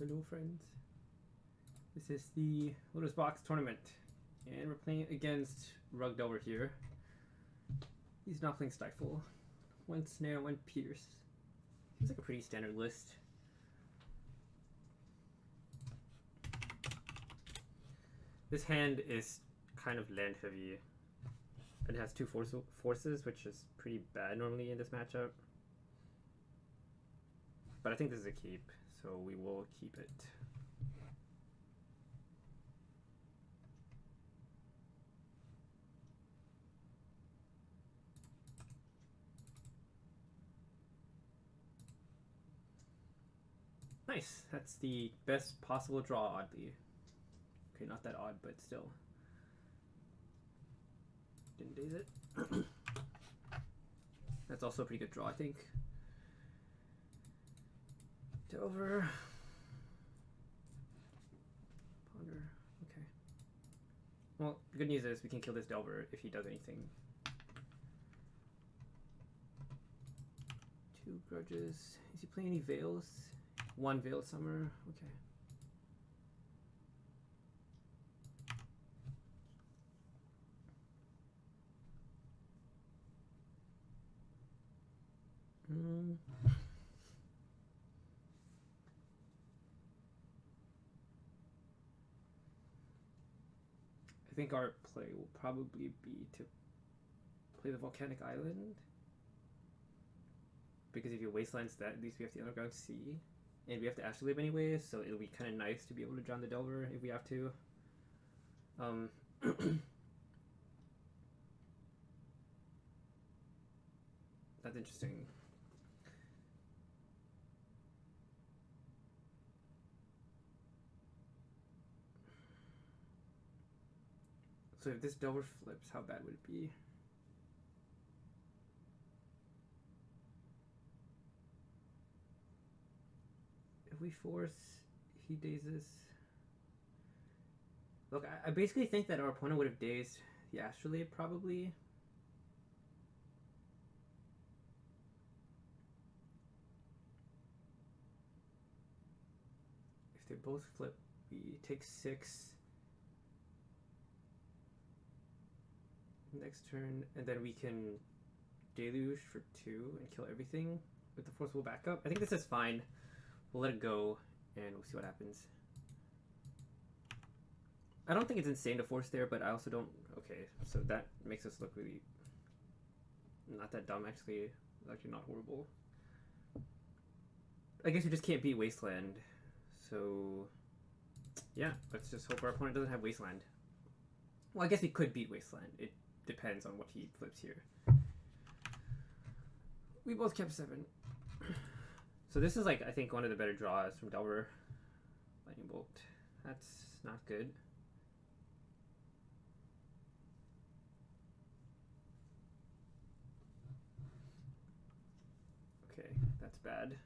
Hello friends. This is the LotusBox tournament and we're playing against Rugged over here. He's not playing Stifle. One Snare, one Pierce. Seems like a pretty standard list. This hand is kind of land heavy. It has two forces, which is pretty bad normally in this matchup. But I think this is a keep, so we will keep it. Nice, that's the best possible draw, oddly. Okay, not that odd, but still. Didn't daze it. That's also a pretty good draw, I think. Delver. Ponder. Okay. Well, the good news is we can kill this Delver if he does anything. 2 grudges. Is he playing any Veils? 1 Veil Summer. Okay. I think our play will probably be to play the Volcanic Island. Because if you Wastelands that, at least we have the Underground Sea. And we have to Astrolabe anyway, so it'll be kind of nice to be able to drown the Delver if we have to. That's interesting. So if this Delver flips, how bad would it be? If we force, he dazes. Look, I basically think that our opponent would have dazed the Astrolabe probably. If they both flip, we take 6. Next turn, and then we can Deluge for 2 and kill everything with the Forceful backup. I think this is fine. We'll let it go, and we'll see what happens. I don't think it's insane to force there, but I also don't... Okay, so that makes us look really... not that dumb, actually. It's actually not horrible. I guess we just can't beat Wasteland. So... yeah, let's just hope our opponent doesn't have Wasteland. Well, I guess we could beat Wasteland. It depends on what he flips here. We both kept 7. So this is like, I think, one of the better draws from Delver. Lightning Bolt. That's not good. Okay, that's bad.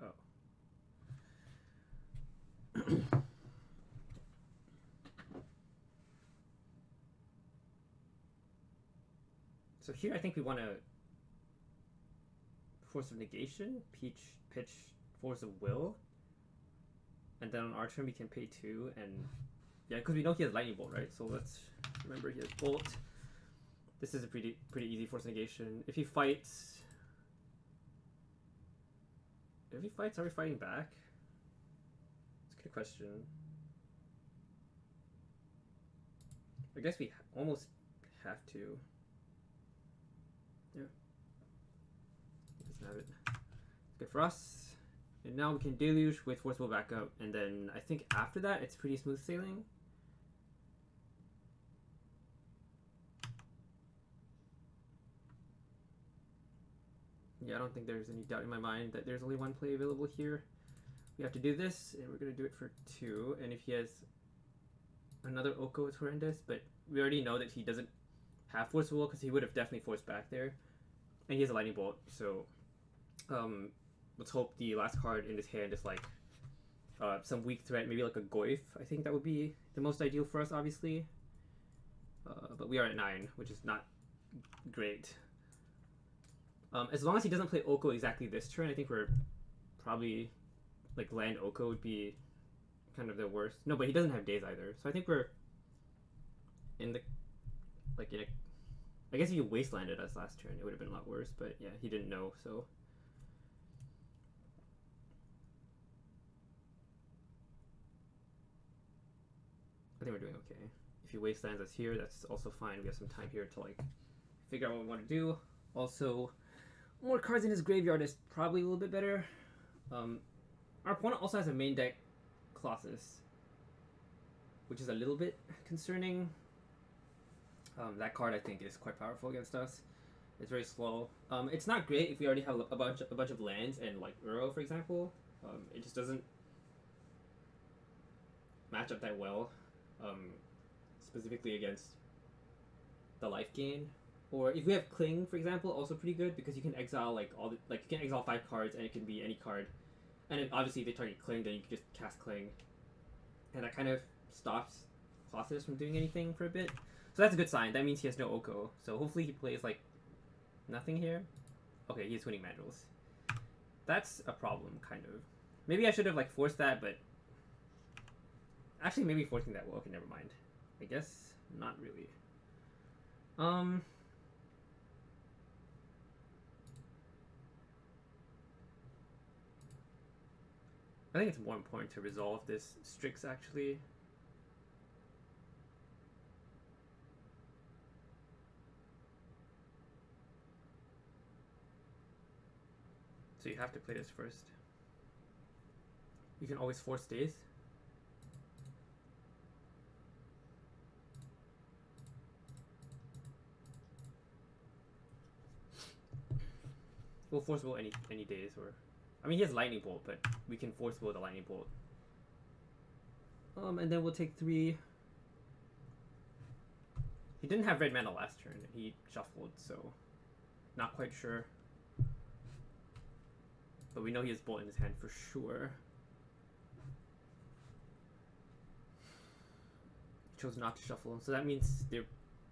Oh. So here I think we want to Force of Negation, pitch Force of Will, and then on our turn we can pay 2, and yeah, because we know he has Lightning Bolt, right? So let's remember he has Bolt. This is a pretty easy Force Negation. If he fights, are we fighting back? It's a good question. I guess we almost have to. Yeah. Doesn't have it. It's good for us. And now we can Deluge with Forceful backup, and then I think after that it's pretty smooth sailing. Yeah, I don't think there's any doubt in my mind that there's only one play available here. We have to do this, and we're going to do it for 2. And if he has another Oko, it's horrendous, but we already know that he doesn't have Forceful because he would have definitely forced back there. And he has a Lightning Bolt, so let's hope the last card in this hand is like some weak threat, maybe like a Goyf. I think that would be the most ideal for us, obviously. But we are at 9, which is not great. As long as he doesn't play Oko exactly this turn, I think we're probably like land Oko would be kind of the worst. No, but he doesn't have days either. So I think we're in the like in a. I guess if you wastelanded us last turn, it would have been a lot worse. But yeah, he didn't know, so. I think we're doing okay. If he wastelands us here, that's also fine. We have some time here to like figure out what we want to do. Also, more cards in his graveyard is probably a little bit better. Our opponent also has a main deck Colossus, which is a little bit concerning. That card I think is quite powerful against us. It's very slow. It's not great if we already have a bunch of lands and like Uro, for example. It just doesn't match up that well, specifically against the life gain. Or if we have Cling, for example, also pretty good because you can exile like all the like you can exile 5 cards and it can be any card. And then obviously if they target Cling, then you can just cast Cling, and that kind of stops Colossus from doing anything for a bit. So that's a good sign. That means he has no Oko. So hopefully he plays like nothing here. Okay, he's winning Mandrills. That's a problem, kind of. Maybe I should have like forced that, but actually maybe forcing that. Well, okay, never mind. I guess not really. I think it's more important to resolve this Strix actually. So you have to play this first. You can always force days. We'll force will any days, or I mean he has Lightning Bolt, but we can force will the Lightning Bolt. And then we'll take 3. He didn't have red mana last turn. He shuffled, so not quite sure. But we know he has Bolt in his hand for sure. He chose not to shuffle, so that means there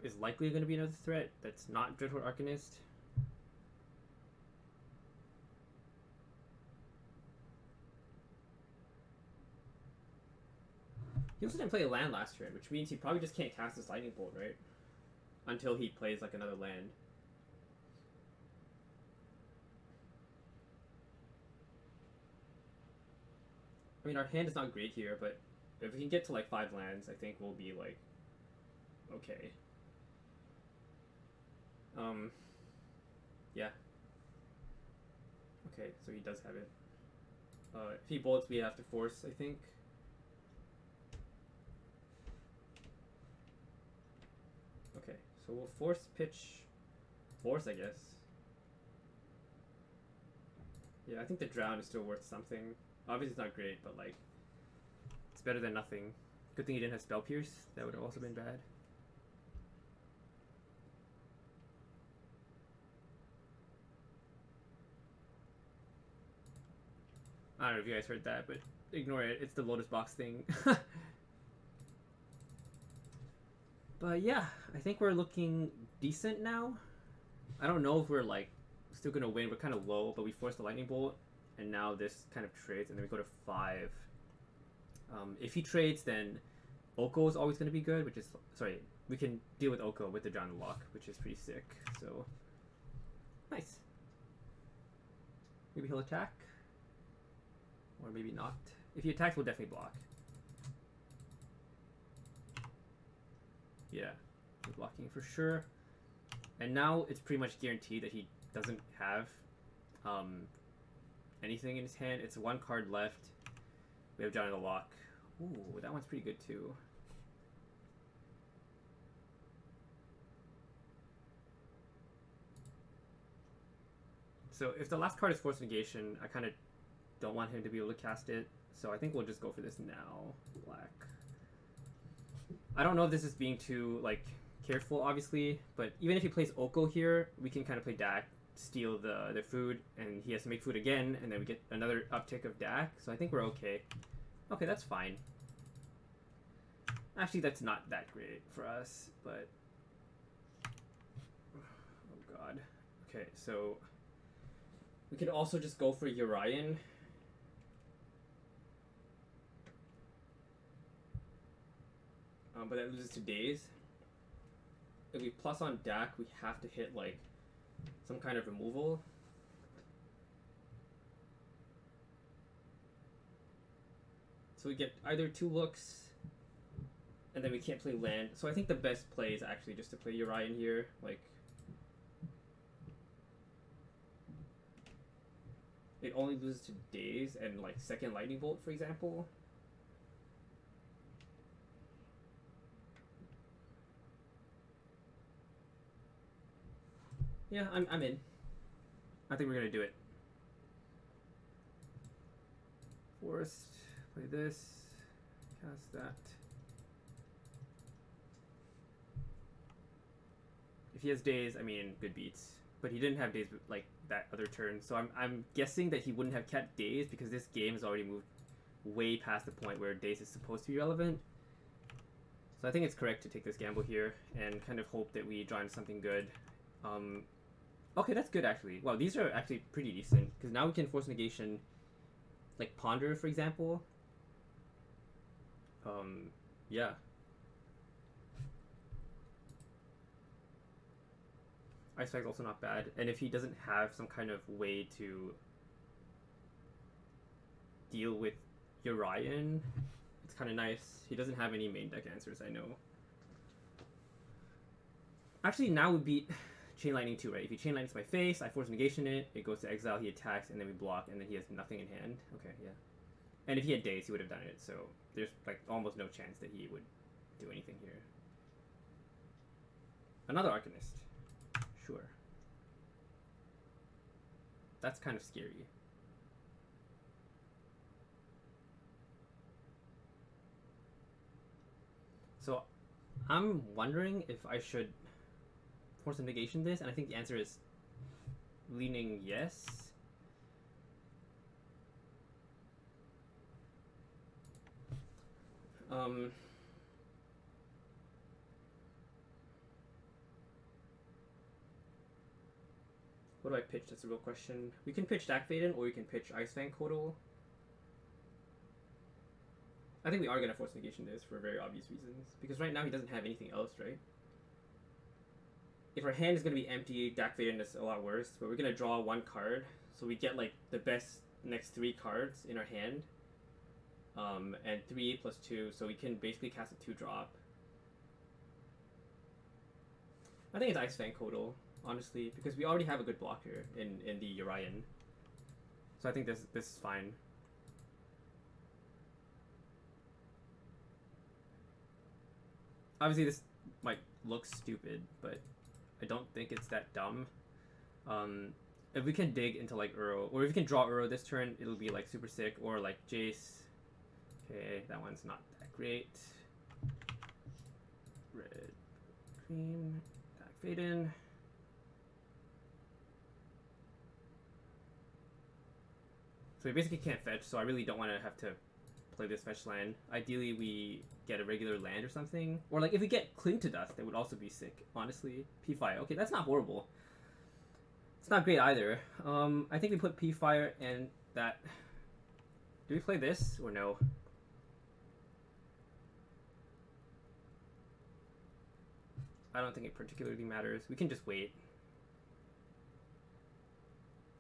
is likely going to be another threat that's not Dreadhorde Arcanist. He also didn't play a land last turn, which means he probably just can't cast his Lightning Bolt, right? Until he plays like another land. I mean, our hand is not great here, but if we can get to like 5 lands, I think we'll be like okay. Yeah. Okay, so he does have it. If he bolts, we have to force, I think. Okay, so we'll force pitch force, I guess. Yeah, I think the drown is still worth something. Obviously it's not great, but like it's better than nothing. Good thing he didn't have Spell Pierce. That would have also been bad. I don't know if you guys heard that, but ignore it. It's the LotusBox thing. But yeah, I think we're looking decent now. I don't know if we're like still gonna win. We're kind of low, but we forced the Lightning Bolt, and now this kind of trades, and then we go to 5. If he trades, then Oko is always gonna be good, which is sorry. We can deal with Oko with the Drown the Lock, which is pretty sick. So nice. Maybe he'll attack, or maybe not. If he attacks, we'll definitely block. Yeah, we're blocking for sure. And now it's pretty much guaranteed that he doesn't have anything in his hand. It's 1 card left. We have Johnny the Lock. Ooh, that one's pretty good too. So if the last card is Force Negation, I kind of don't want him to be able to cast it. So I think we'll just go for this now. Black. I don't know if this is being too like careful, obviously, but even if he plays Oko here, we can kind of play Dak, steal the food, and he has to make food again, and then we get another uptick of Dak. So I think we're okay. Okay, that's fine. Actually, that's not that great for us, but oh god. Okay, so we could also just go for Yorion but that loses to days. If we plus on Dak, we have to hit like some kind of removal. So we get either 2 looks, and then we can't play land. So I think the best play is actually just to play Yorion here. Like, it only loses to days and like second lightning bolt, for example. Yeah, I'm in. I think we're gonna do it. Forest, play this, cast that. If he has days, I mean, good beats. But he didn't have days like that other turn, so I'm guessing that he wouldn't have kept days because this game has already moved way past the point where days is supposed to be relevant. So I think it's correct to take this gamble here and kind of hope that we draw into something good. Okay, that's good actually. Wow, these are actually pretty decent because now we can force negation, like Ponder, for example. Yeah. Ice Spike's also not bad, and if he doesn't have some kind of way to deal with Yorion, it's kind of nice. He doesn't have any main deck answers, I know. Actually, now would be Chain Lightning too, right? If he Chain Lightnings my face, I force negation it, it goes to exile, he attacks, and then we block, and then he has nothing in hand. Okay, yeah. And if he had days, he would have done it, so there's like almost no chance that he would do anything here. Another Arcanist. Sure. That's kind of scary. So I'm wondering if I should force a negation this, and I think the answer is leaning yes. What do I pitch? That's a real question. We can pitch Dak Faden, or we can pitch Ice Fang Kotal. I think we are gonna force negation this for very obvious reasons, because right now he doesn't have anything else, right? If our hand is gonna be empty, Dak Faden is a lot worse, but we're gonna draw 1 card, so we get like the best next 3 cards in our hand. And 3 plus 2, so we can basically cast a 2-drop. I think it's Ice Fang Kotal, honestly, because we already have a good blocker in the Yorion. So I think this is fine. Obviously this might look stupid, but I don't think it's that dumb. If we can dig into like Uro, or if we can draw Uro this turn, it'll be like super sick, or like Jace. Okay, that one's not that great. Red, green, Dak Faden. So we basically can't fetch, so I really don't want to have to play this fetch land. Ideally, we get a regular land or something. Or like if we get Cling to Dust, that would also be sick, honestly. P-Fire. Okay, that's not horrible. It's not great either. I think we put P-Fire and that... Do we play this or no? I don't think it particularly matters. We can just wait.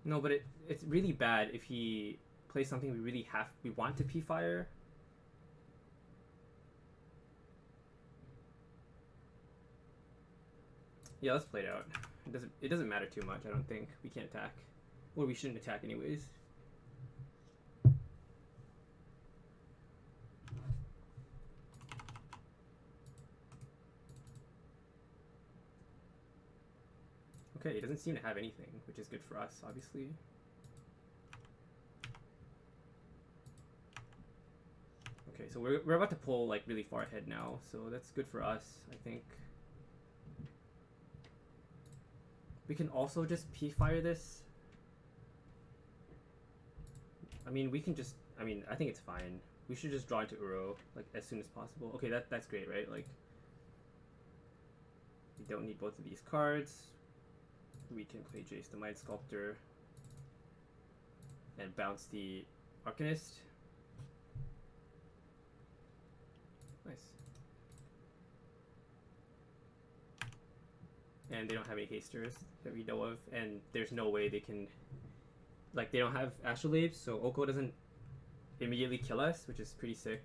No, but it's really bad if he plays something we want to P-Fire. Yeah, let's play it out. It doesn't matter too much, I don't think. We can't attack. Or we shouldn't attack anyways. Okay, he doesn't seem to have anything, which is good for us, obviously. Okay, so we're about to pull like really far ahead now, so that's good for us, I think. We can also just P-Fire this. I mean, we can just... I mean, I think it's fine. We should just draw into Uro, like, as soon as possible. Okay, that's great, right? Like, we don't need both of these cards. We can play Jace the Mind Sculptor and bounce the Arcanist. Nice. and they don't have any hasters that we know of, and there's no way they can, like, they don't have Astrolabes, so Oko doesn't immediately kill us, which is pretty sick.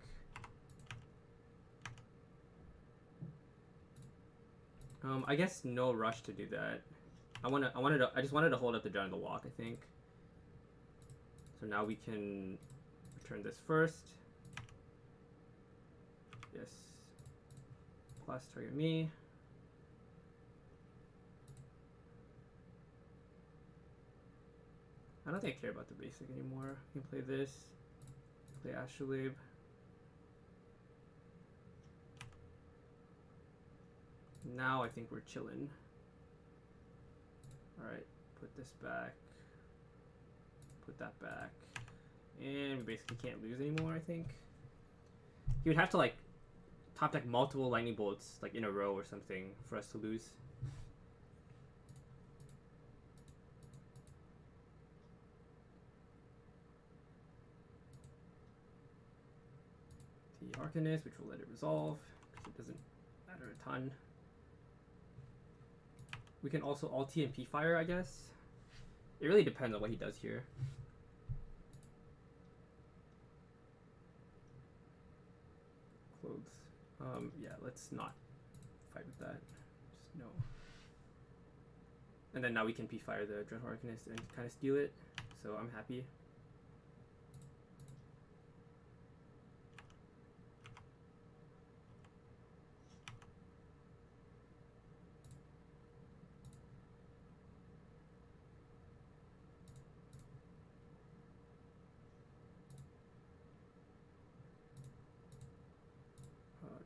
I guess no rush to do that. I just wanted to hold up the Dragon of the Walk, I think. So now we can return this first. Yes. Plus target me. I don't think I care about the basic anymore. I can play this. Play Astrolabe. Now I think we're chilling. Alright, put this back. Put that back. And we basically can't lose anymore, I think. He would have to, like, top deck multiple lightning bolts, like, in a row or something for us to lose. The Arcanist, which will let it resolve, because it doesn't matter a ton. We can also ulti and P-Fire, I guess. It really depends on what he does here. Clothes. Yeah, let's not fight with that. Just no. And then now we can P-Fire the Dreadhorde Arcanist and kind of steal it. So I'm happy.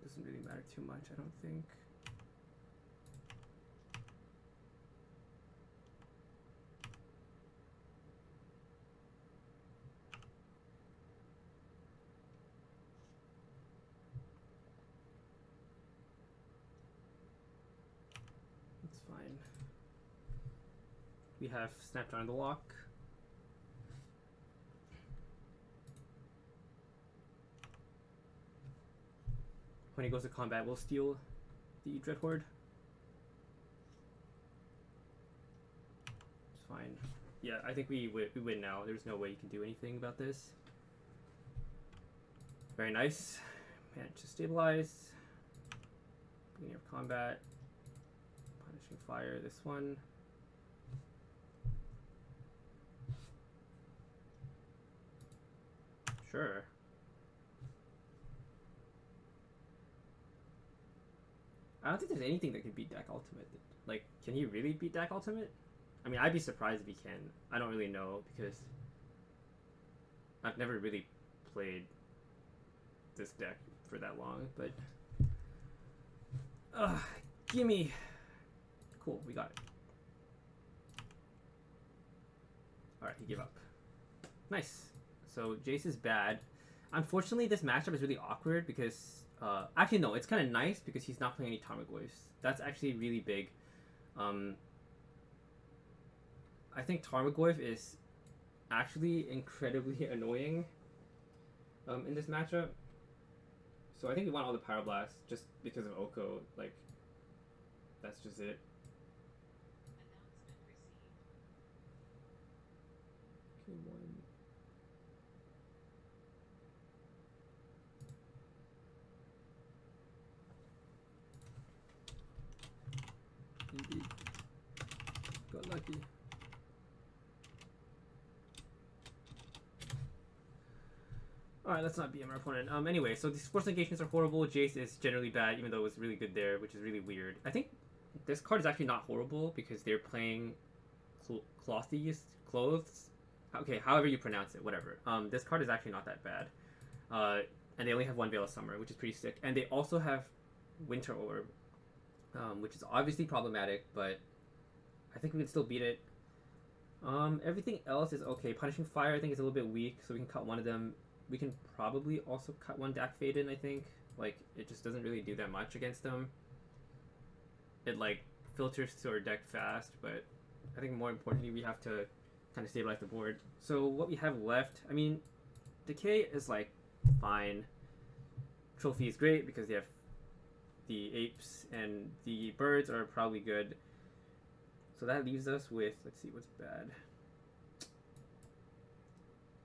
Doesn't really matter too much, I don't think. It's fine. We have snapped on the lock. When he goes to combat, we'll steal the Dreadhorde. It's fine. Yeah, I think we win now. There's no way you can do anything about this. Very nice. Managed to stabilize. Beginning of combat. Punishing fire, this one. Sure. I don't think there's anything that can beat Dak Ultimate. Like, can he really beat Dak Ultimate? I mean, I'd be surprised if he can. I don't really know because I've never really played this deck for that long, but gimme. Cool, we got it. Alright, he gave up. Nice. So Jace is bad. Unfortunately, this matchup is really awkward because actually, no, it's kind of nice because he's not playing any Tarmogoyfs. That's actually really big. I think Tarmogoyf is actually incredibly annoying in this matchup. So I think we want all the Power Blasts just because of Oko. Like, that's just it. Okay, one. Indeed. Got lucky. Alright, let's not BM our opponent. Anyway, so these force engagements are horrible. Jace is generally bad, even though it was really good there, which is really weird. I think this card is actually not horrible because they're playing Clothes. Okay, however you pronounce it, whatever. This card is actually not that bad. And they only have one Veil of Summer, which is pretty sick. And they also have Winter Orb, which is obviously problematic, but I think we can still beat it. Everything else is okay. Punishing Fire, I think, is a little bit weak, so we can cut one of them. We can probably also cut one Dak Faden, I think. Like, it just doesn't really do that much against them. It, like, filters to our deck fast, but I think more importantly, we have to kind of stabilize the board. So what we have left, I mean, Decay is, like, fine. Trophy is great because they have the apes and the birds are probably good. So that leaves us with, let's see, what's bad.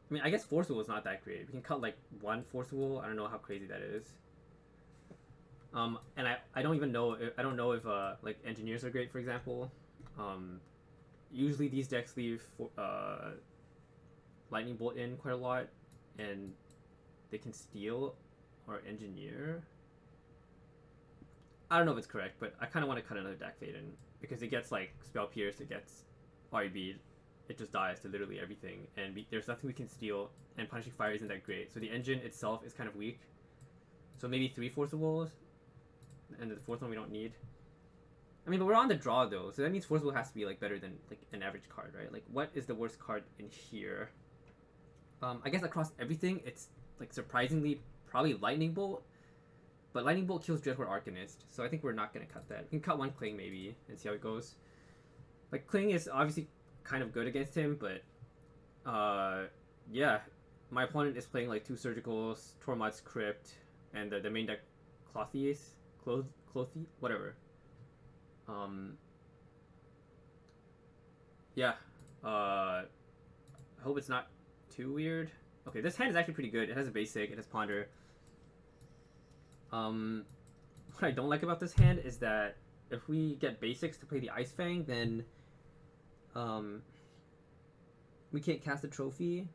I mean, I guess Forcible is not that great. We can cut like one Forcible. I don't know how crazy that is. And I don't even know. I don't know if like Engineers are great, for example. Usually these decks leave Lightning Bolt in quite a lot, and they can steal or Engineer. I don't know if it's correct, but I kind of want to cut another Dak Fade in because it gets like Spell Pierce, it gets REB, it just dies to literally everything, and there's nothing we can steal, and Punishing Fire isn't that great. So the engine itself is kind of weak. So maybe 3 Forcibles, and the 4th one we don't need. I mean, but we're on the draw though, so that means Forcible has to be like better than like an average card, right? Like, what is the worst card in here? I guess across everything, it's like surprisingly probably Lightning Bolt, but Lightning Bolt kills Dreadhorde Arcanist, so I think we're not gonna cut that. We can cut one Kling maybe and see how it goes. Like, Kling is obviously kind of good against him, but yeah, my opponent is playing like 2 Surgicals, Tormod's Crypt, and the main deck Clothies, Clothy, whatever. Yeah, I hope it's not too weird. Okay, this hand is actually pretty good. It has a basic, it has Ponder. What I don't like about this hand is that if we get basics to play the Ice Fang, then we can't cast a trophy.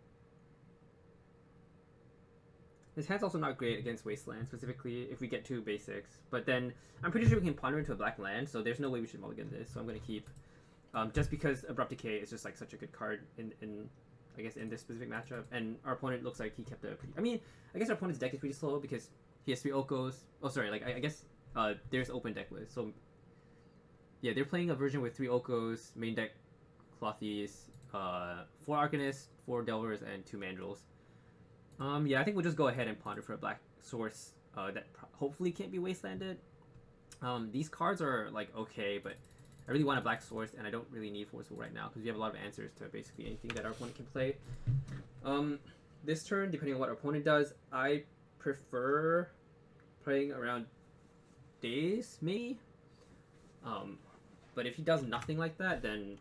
This hand's also not great against Wasteland, specifically if we get 2 basics. But then I'm pretty sure we can ponder into a black land, so there's no way we should mulligan this. So I'm gonna keep, just because Abrupt Decay is just like such a good card in I guess in this specific matchup. And our opponent looks like he kept a pretty. I mean, I guess our opponent's deck is pretty slow because he has 3 Okos. Oh, sorry. Like I guess there's open deck list. So yeah, they're playing a version with 3 Okos, main deck Clothies, 4 Arcanists, 4 Delvers, and 2 Mandrills. Yeah, I think we'll just go ahead and ponder for a black source that hopefully can't be wastelanded. These cards are like okay, but I really want a black source, and I don't really need Forcible right now because we have a lot of answers to basically anything that our opponent can play. This turn, depending on what our opponent does, I prefer playing around Days, maybe. But if he does nothing like that, then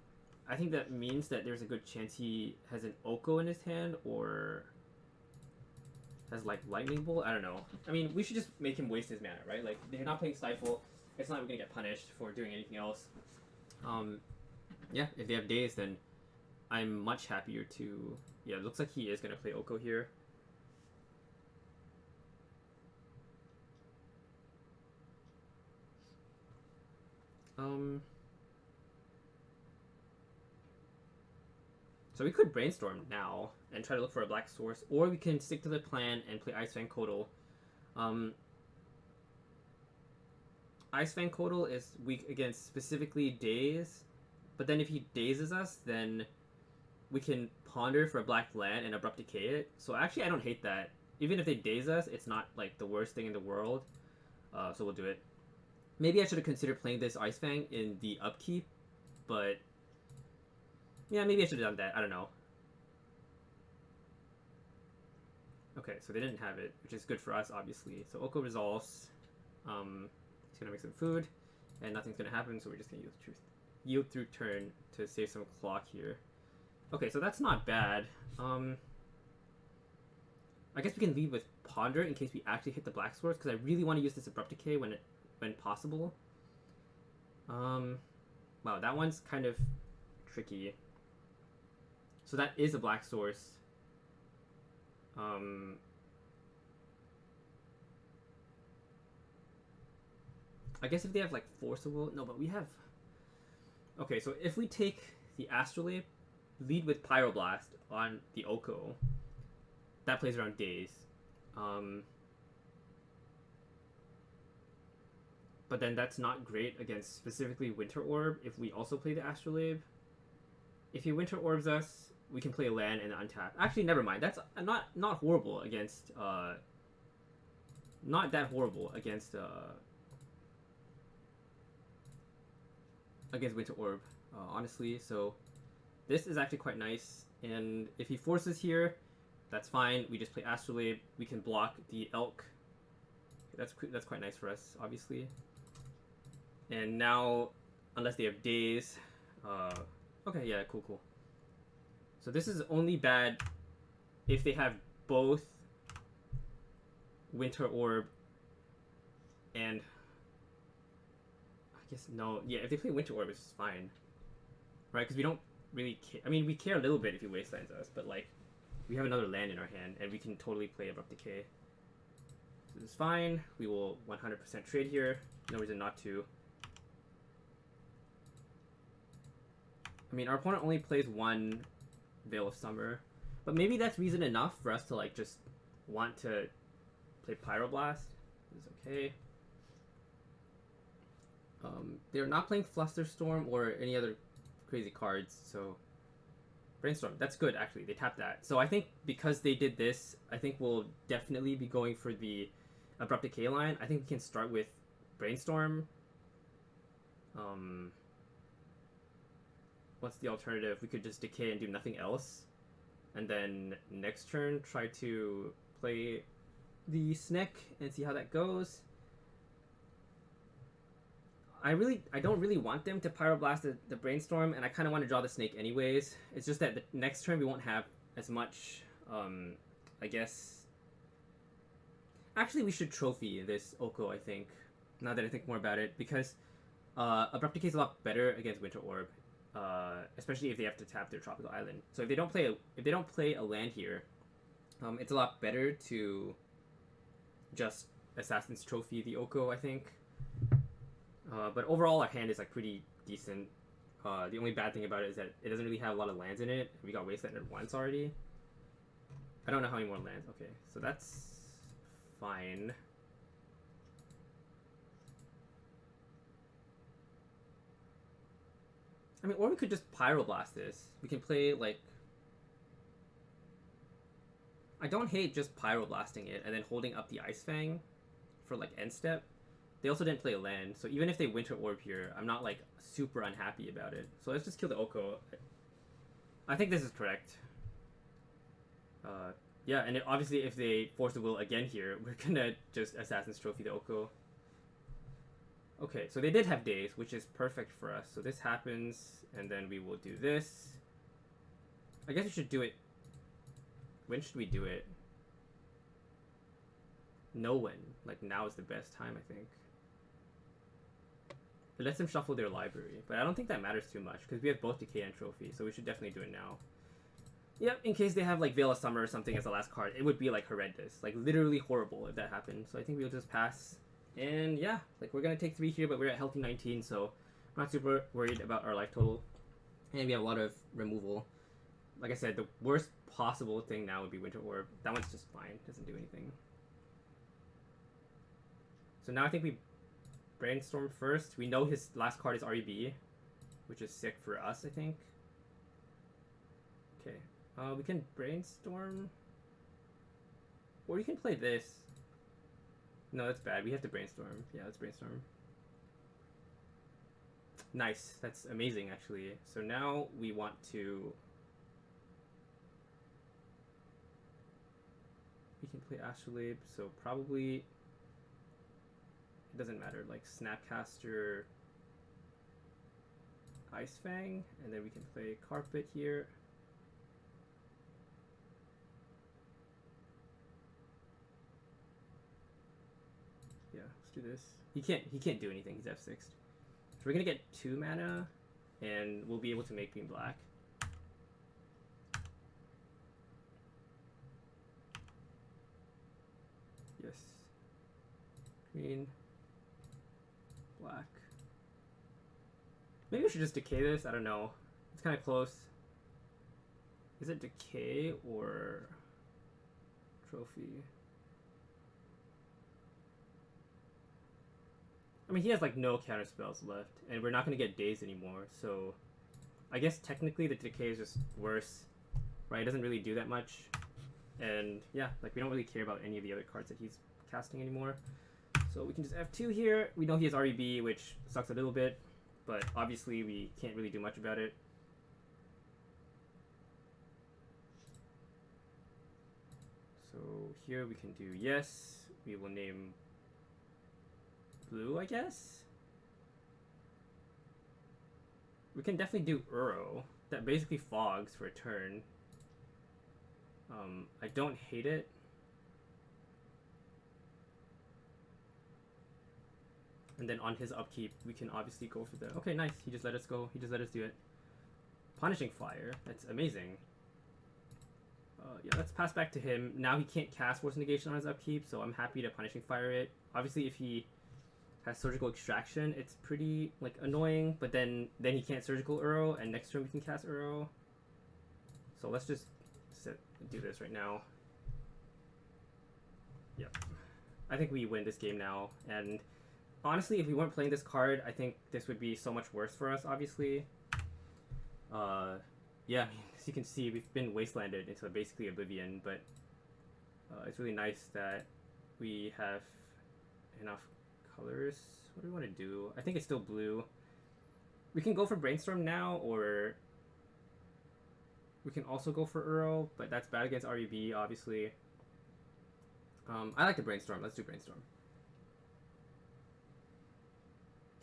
I think that means that there's a good chance he has an Oko in his hand, or has like Lightning Bolt. I don't know. I mean, we should just make him waste his mana, right? Like, they're not playing Stifle. It's not even gonna get punished for doing anything else. Yeah, if they have Days, then I'm much happier to. Yeah, it looks like he is gonna play Oko here. So we could brainstorm now and try to look for a black source, or we can stick to the plan and play Ice Fang Kotal. Ice Fang Kotal is weak against specifically Daze, but then if he dazes us, then we can ponder for a black land and Abrupt Decay it. So actually, I don't hate that. Even if they daze us, it's not like the worst thing in the world. So we'll do it. Maybe I should have considered playing this Ice Fang in the upkeep, but yeah, maybe I should have done that. I don't know. Okay, so they didn't have it, which is good for us, obviously. So Oko resolves. He's gonna make some food, and nothing's gonna happen, so we're just gonna yield through turn to save some clock here. Okay, so that's not bad. I guess we can lead with Ponder in case we actually hit the black source, because I really want to use this Abrupt Decay when possible. Wow, that one's kind of tricky. So that is a black source. I guess if they have like Forcible, no, but we have. Okay, so if we take the Astrolabe, lead with Pyroblast on the Oko, that plays around Daze. But then that's not great against specifically Winter Orb if we also play the Astrolabe. If he Winter Orbs us, we can play a land and untap. Actually, never mind. That's not horrible against not that horrible against Winter Orb, honestly. So this is actually quite nice. And if he forces here, that's fine. We just play Astrolabe. We can block the Elk. That's quite nice for us, obviously. And now, unless they have Daze, Okay, yeah, cool. So this is only bad if they have both Winter Orb and I guess no, yeah. If they play Winter Orb, it's just fine, right? Because we don't really care. I mean, we care a little bit if he wastelands us, but like we have another land in our hand, and we can totally play Abrupt Decay. So this is fine. We will 100% trade here. No reason not to. I mean, our opponent only plays one Veil of Summer, but maybe that's reason enough for us to like just want to play Pyroblast. This is okay. They're not playing Flusterstorm or any other crazy cards, so Brainstorm, that's good actually. They tapped that. So I think because they did this, I think we'll definitely be going for the Abrupt Decay line. I think we can start with Brainstorm. What's the alternative? We could just Decay and do nothing else. And then next turn try to play the Sneck and see how that goes. I don't really want them to Pyroblast the Brainstorm, and I kind of want to draw the Snake anyways. It's just that the next turn we won't have as much, I guess... Actually, we should Trophy this Oko, I think, now that I think more about it, because Abrupt Decay is a lot better against Winter Orb, especially if they have to tap their Tropical Island. So if they don't play a land here, it's a lot better to just Assassin's Trophy the Oko, I think. But overall, our hand is like pretty decent. The only bad thing about it is that it doesn't really have a lot of lands in it. We got wastelanded once already. I don't know how many more lands. Okay, so that's fine. I mean, or we could just Pyroblast this. We can play like... I don't hate just Pyroblasting it and then holding up the Ice Fang for like end step. They also didn't play a land, so even if they Winter Orb here, I'm not like super unhappy about it. So let's just kill the Oko. I think this is correct. Yeah, and obviously if they Force the Will again here, we're gonna just Assassin's Trophy the Oko. Okay, so they did have days, which is perfect for us. So this happens, and then we will do this. I guess we should do it. When should we do it? No when. Like, now is the best time, I think. It lets them shuffle their library, but I don't think that matters too much, because we have both Decay and Trophy, so we should definitely do it now. Yep, in case they have, like, Veil of Summer or something as the last card, it would be, like, horrendous. Like, literally horrible if that happened. So I think we'll just pass. And, yeah, like, we're gonna take 3 here, but we're at healthy 19, so I'm not super worried about our life total. And we have a lot of removal. Like I said, the worst possible thing now would be Winter Orb. That one's just fine. Doesn't do anything. So now I think we Brainstorm first. We know his last card is REB, which is sick for us, I think. Okay. We can Brainstorm. Or you can play this. No, that's bad. We have to Brainstorm. Yeah, let's Brainstorm. Nice. That's amazing, actually. So now we want to... We can play Astrolabe, so probably... It doesn't matter, like Snapcaster, Ice Fang, and then we can play Carpet here. Yeah, let's do this. He can't do anything, he's F6'd. So we're gonna get 2 mana, and we'll be able to make green black. Yes. Green. Black. Maybe we should just Decay this. I don't know. It's kind of close. Is it Decay or Trophy? I mean, he has like no counter spells left, and we're not going to get days anymore, so I guess technically the Decay is just worse, right? It doesn't really do that much, and yeah, like we don't really care about any of the other cards that he's casting anymore. So we can just F2 here. We know he has REB, which sucks a little bit, but obviously we can't really do much about it. So here we can do yes. We will name blue, I guess. We can definitely do Uro. That basically fogs for a turn. I don't hate it. And then on his upkeep, we can obviously go for the... Okay, nice. He just let us go. He just let us do it. Punishing Fire. That's amazing. Yeah, let's pass back to him. Now he can't cast Force Negation on his upkeep, so I'm happy to Punishing Fire it. Obviously, if he has Surgical Extraction, it's pretty, like, annoying. But then he can't Surgical Uro, and next turn we can cast Uro. So let's just do this right now. Yep. I think we win this game now, and... Honestly, if we weren't playing this card, I think this would be so much worse for us, obviously. Yeah, as you can see, we've been wastelanded into basically oblivion, but it's really nice that we have enough colors. What do we want to do? I think it's still blue. We can go for Brainstorm now, or we can also go for Uro, but that's bad against RUB, obviously. I like the Brainstorm. Let's do Brainstorm.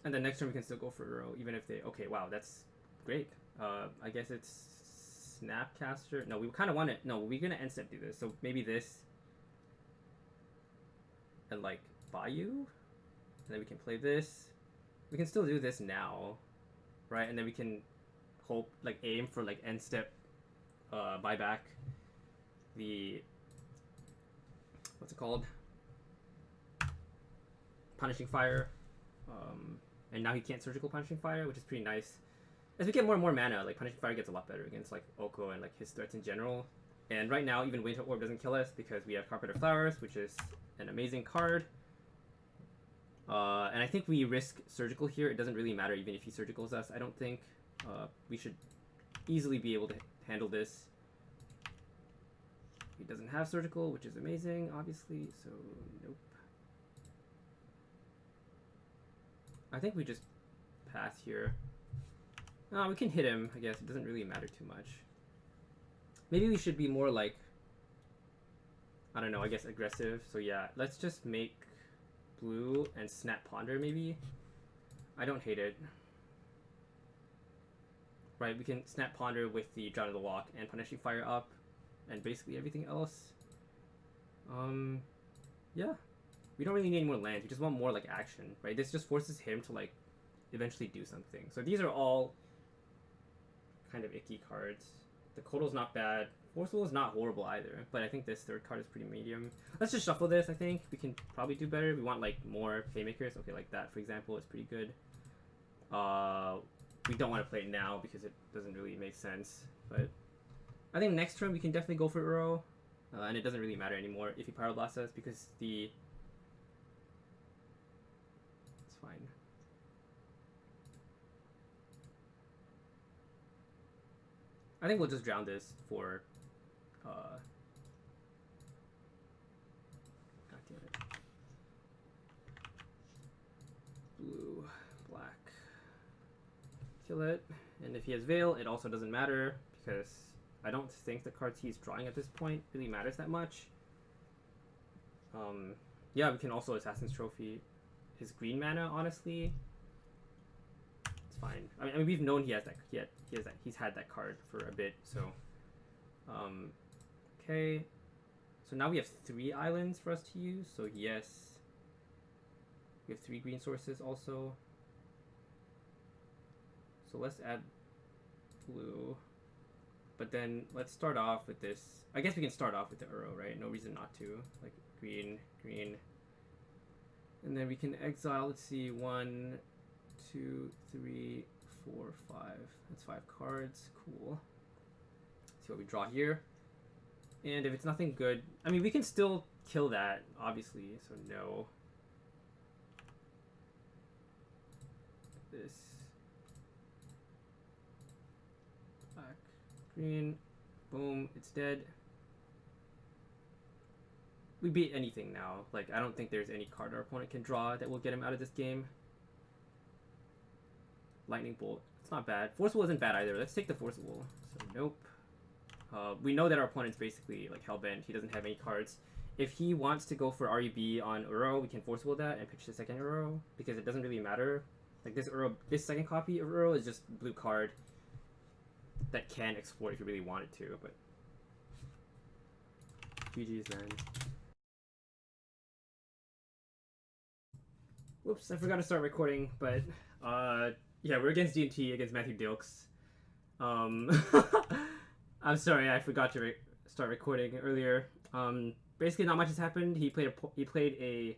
And then next turn we can still go for Uro, even if they... Okay, wow, that's great. I guess it's Snapcaster. No, we kind of want it. No, we're going to end step do this. So maybe this. And, like, Bayou. And then we can play this. We can still do this now. Right? And then we can hope, like, aim for, like, end step buyback. The... What's it called? Punishing Fire. And now he can't Surgical Punishing Fire, which is pretty nice. As we get more and more mana, like, Punishing Fire gets a lot better against, like, Oko and, like, his threats in general. And right now, even Winter Orb doesn't kill us because we have Carpet of Flowers, which is an amazing card. And I think we risk Surgical here. It doesn't really matter even if he Surgicals us, I don't think. We should easily be able to handle this. He doesn't have Surgical, which is amazing, obviously, so nope. I think we just pass here. No, we can hit him, I guess. It doesn't really matter too much. Maybe we should be more like... I don't know, I guess aggressive. So yeah, let's just make blue and Snap Ponder maybe. I don't hate it. Right, we can Snap Ponder with the Drown of the Walk and Punishing Fire up. And basically everything else. Yeah. We don't really need any more lands. We just want more, like, action, right? This just forces him to, like, eventually do something. So these are all kind of icky cards. The Kotal's not bad. Forceful is not horrible either. But I think this third card is pretty medium. Let's just shuffle this, I think. We can probably do better. We want, like, more Playmakers. Okay, like that, for example, is pretty good. We don't want to play it now because it doesn't really make sense. But I think next turn we can definitely go for Uro. And it doesn't really matter anymore if he Pyroblasts us because the... Fine. I think we'll just drown this for God damn it. Blue, black. Kill it. And if he has Veil, it also doesn't matter because I don't think the cards he's drawing at this point really matters that much. Yeah, we can also Assassin's Trophy his green mana, honestly. It's fine. I mean we've known he has that. He's had that card for a bit. So, okay. So now we have 3 islands for us to use. So yes, we have 3 green sources also. So let's add blue. But then let's start off with this. I guess we can start off with the Uro, right? No reason not to. Like green, green. And then we can exile, let's see, 1, 2, 3, 4, 5. That's 5 cards. Cool. See what we draw here. And if it's nothing good, I mean, we can still kill that, obviously, so no. This. Black, green, boom, it's dead. We beat anything now. Like, I don't think there's any card our opponent can draw that will get him out of this game. Lightning Bolt. It's not bad. Forcible isn't bad either. Let's take the Forcible. So, nope. We know that our opponent's basically, like, hellbent. He doesn't have any cards. If he wants to go for RUB on Uro, we can Forcible that and pitch the second Uro, because it doesn't really matter. Like this second copy of Uro is just blue card that can export if you really wanted to, but GG's, man. Whoops, I forgot to start recording, but yeah, we're against D&T, against Matthew Dilks. I'm sorry, I forgot to start recording earlier. Basically, not much has happened. He played a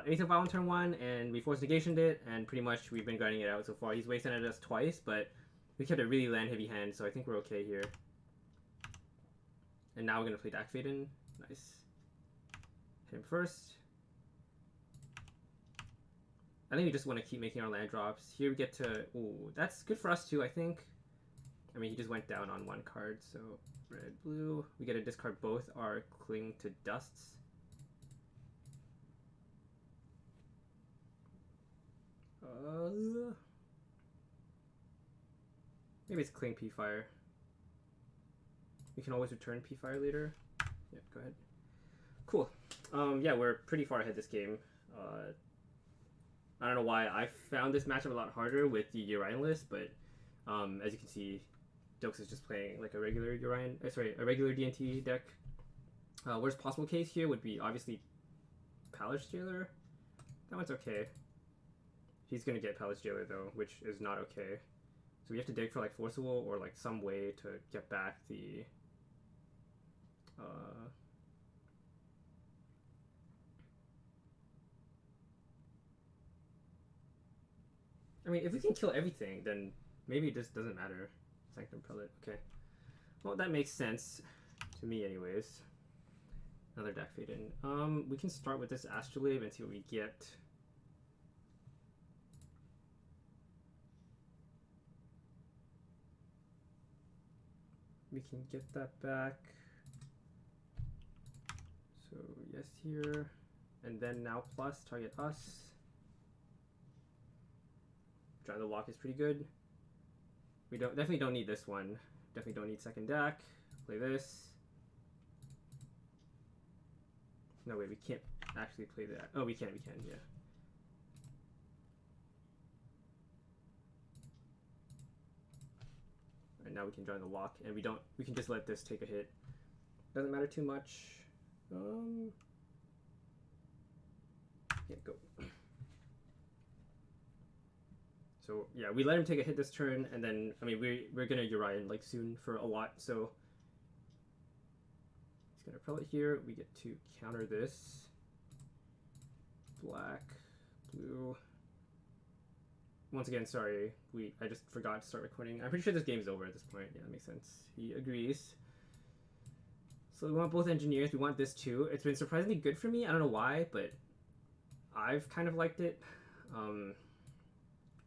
Ace of Violence on turn 1, and we force negationed it, and pretty much we've been grinding it out so far. He's wasted at us twice, but we kept a really land-heavy hand, so I think we're okay here. And now we're going to play Dak Faden. Nice. Hit him first. I think we just want to keep making our land drops. Here we get to... Ooh, that's good for us too, I think. I mean, he just went down on one card, so red, blue. We get to discard both our Cling to Dusts. Maybe it's Cling P-Fire. We can always return P-Fire later. Yeah, go ahead. Cool. Yeah, we're pretty far ahead this game. I don't know why I found this matchup a lot harder with the Yorion list, but as you can see, Dokes is just playing like a regular Yorion, a regular D&T deck. Worst possible case here would be obviously Palace Jailer. That one's okay. He's gonna get Palace Jailer though, which is not okay. So we have to dig for like Forcible or like some way to get back the I mean, if we can kill everything, then maybe it just doesn't matter. Sanctum Prelate. Okay. Well, that makes sense to me anyways. Another Dak Faden. We can start with this Astrolabe and see what we get. We can get that back. So yes here. And then now plus target us. Try the lock is pretty good. We definitely don't need this one. Definitely don't need second deck. Play this. No wait, we can't actually play that. Oh, we can, yeah. And now we can join the lock, and we can just let this take a hit. Doesn't matter too much. Yeah, go. So yeah, we let him take a hit this turn, and then I mean we're gonna Yorion like soon for a lot, so he's gonna prelate here. We get to counter this. Black, blue. Once again, sorry, I just forgot to start recording. I'm pretty sure this game's over at this point. Yeah, that makes sense. He agrees. So we want both engineers. We want this too. It's been surprisingly good for me. I don't know why, but I've kind of liked it.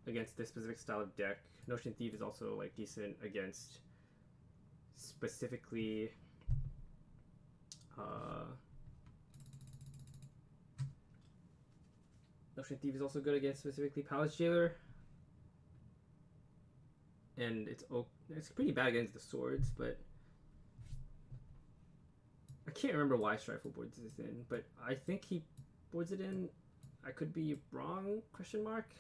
Against this specific style of deck. Notion Thief is also like decent against specifically Notion Thief is also good against specifically Palace Jailer. And it's pretty bad against the swords, but I can't remember why Strifle boards this in, but I think he boards it in. I could be wrong, question mark.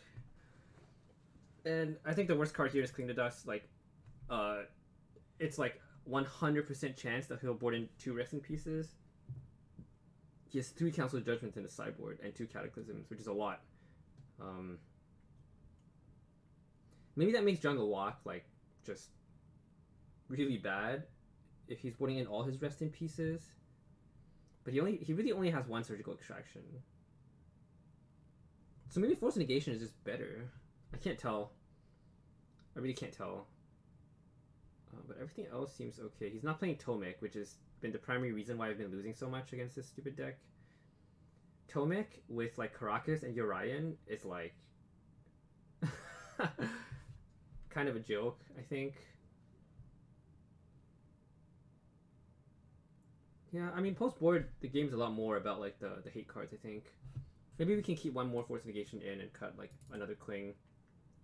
And I think the worst card here is Cling to Dust. Like, it's like 100% chance that he'll board in 2 Resting Pieces. He has 3 Council of Judgments in his sideboard and 2 Cataclysms, which is a lot. Maybe that makes John the Lock like just really bad if he's boarding in all his Resting Pieces. But he really only has 1 Surgical Extraction. So maybe Force Negation is just better. I can't tell. I really can't tell. But everything else seems okay. He's not playing Tomic, which has been the primary reason why I've been losing so much against this stupid deck. Tomic with like Caracas and Yorion is like kind of a joke, I think. Yeah, I mean post board the game's a lot more about like the hate cards, I think. Maybe we can keep 1 more Force Negation in and cut like another Cling.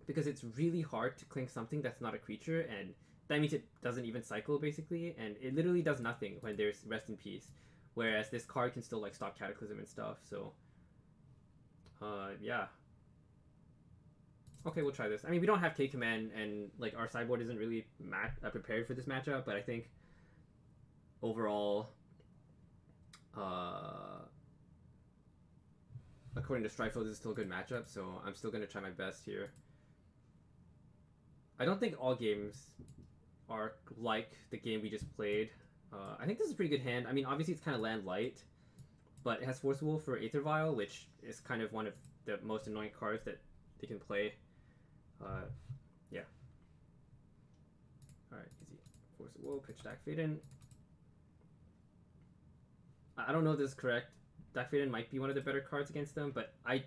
Because it's really hard to Cling something that's not a creature, and that means it doesn't even cycle basically, and it literally does nothing when there's Rest in Peace. Whereas this card can still like stop Cataclysm and stuff, so yeah. Okay, we'll try this. I mean, we don't have K command, and like our sideboard isn't really prepared for this matchup. But I think overall, according to Strifle, this is still a good matchup. So I'm still gonna try my best here. I don't think all games are like the game we just played. I think this is a pretty good hand. I mean, obviously it's kind of land light, but it has Force Wolf for Aether Vial, which is kind of one of the most annoying cards that they can play. Yeah. Alright, easy. Force Wolf, pitch Dak Faden. I don't know if this is correct. Dak Faden might be one of the better cards against them, but I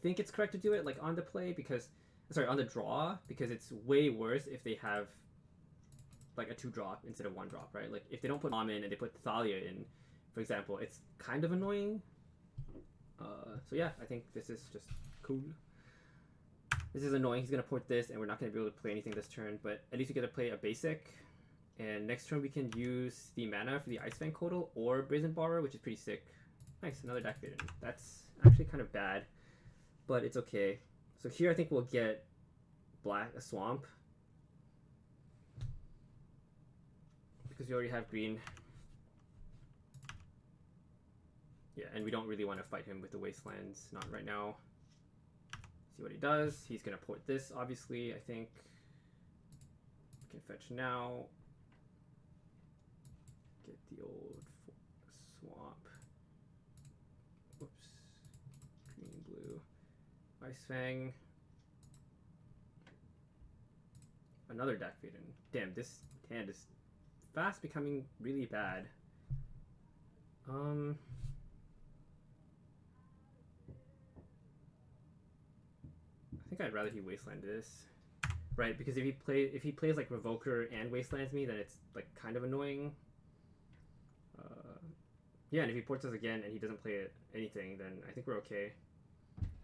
think it's correct to do it like on the play because on the draw, because it's way worse if they have like a 2-drop instead of 1-drop, right? Like if they don't put Mom in and they put Thalia in, for example, it's kind of annoying. So yeah, I think this is just cool. This is annoying. He's gonna port this, and we're not gonna be able to play anything this turn. But at least we get to play a basic, and next turn we can use the mana for the Ice Fang Kodal or Brazen Borrower, which is pretty sick. Nice, another Dak Faden. That's actually kind of bad, but it's okay. So here I think we'll get a swamp, because we already have green. Yeah, and we don't really want to fight him with the Wastelands, not right now. See what he does. He's going to port this, obviously, I think. We can fetch now. Get the old swamp. Whoops. Green, blue. Ice Fang. Another Dak Faden. Damn, this hand is fast becoming really bad. I think I'd rather he Wasteland this, right? Because if he plays like Revoker and Wastelands me, then it's like kind of annoying. Yeah, and if he ports us again and he doesn't play anything, then I think we're okay.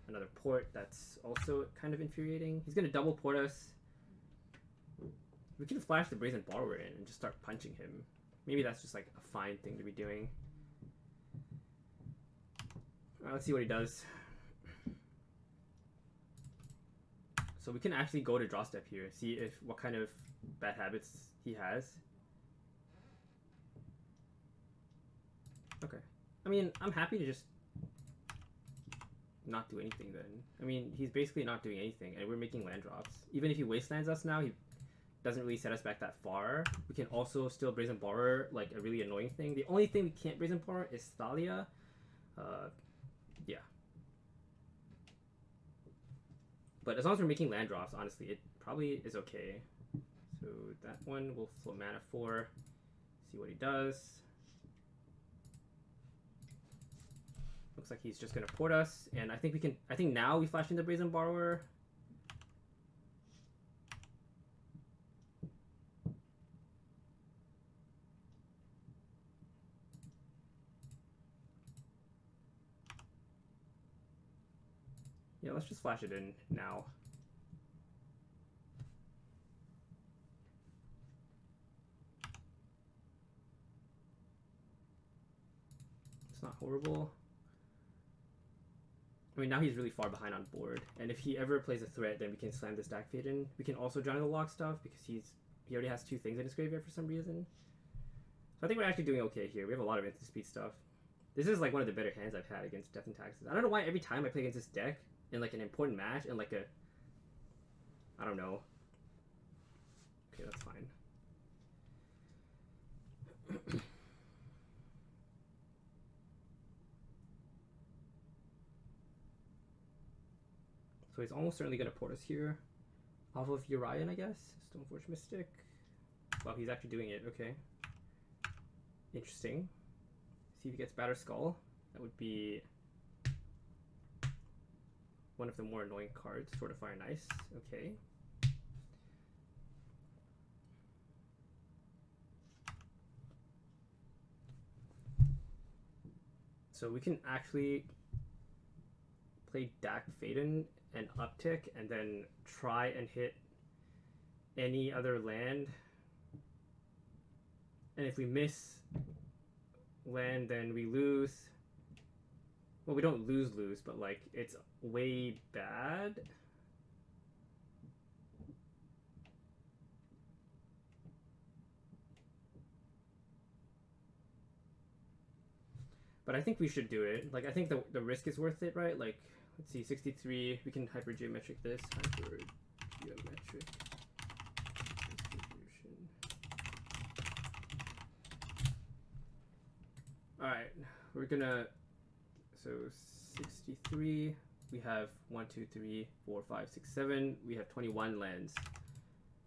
Another port, that's also kind of infuriating. He's gonna double port us. We can flash the Brazen Borrower in and just start punching him. Maybe that's just like a fine thing to be doing. Alright, let's see what he does. So we can actually go to draw step here, see if what kind of bad habits he has. Okay. I mean, I'm happy to just not do anything then. I mean, he's basically not doing anything, and we're making land drops. Even if he Wastelands us now, he doesn't really set us back that far. We can also still Brazen Borrower, like a really annoying thing. The only thing we can't Brazen Borrower is Thalia. Yeah. But as long as we're making land drops, honestly, it probably is okay. So that one will float mana 4. See what he does. Looks like he's just gonna port us, and I think we can. I think now we flash into Brazen Borrower. Yeah, let's just flash it in now. It's not horrible. I mean, now he's really far behind on board, and if he ever plays a threat, then we can slam this Dak Faden. We can also Jungle Lock stuff because he already has 2 things in his graveyard for some reason. So I think we're actually doing okay here. We have a lot of instant speed stuff. This is like one of the better hands I've had against Death and Taxes. I don't know why every time I play against this deck in like an important match and like a, I don't know. Okay, that's fine. So he's almost certainly going to port us here. Off of Yorion, I guess. Stoneforge Mystic. Well, he's actually doing it. Okay. Interesting. See if he gets Batter Skull. That would be one of the more annoying cards. Fortify Nice. Okay. So we can actually play Dak Faden and uptick and then try and hit any other land. And if we miss land, then we lose. Well, we don't lose, but like it's way bad. But I think we should do it. Like, I think the risk is worth it, right? Like, let's see, 63. We can hypergeometric this. Hypergeometric distribution. Alright, we're gonna... So, 63. We have 1, 2, 3, 4, 5, 6, 7. We have 21 lands.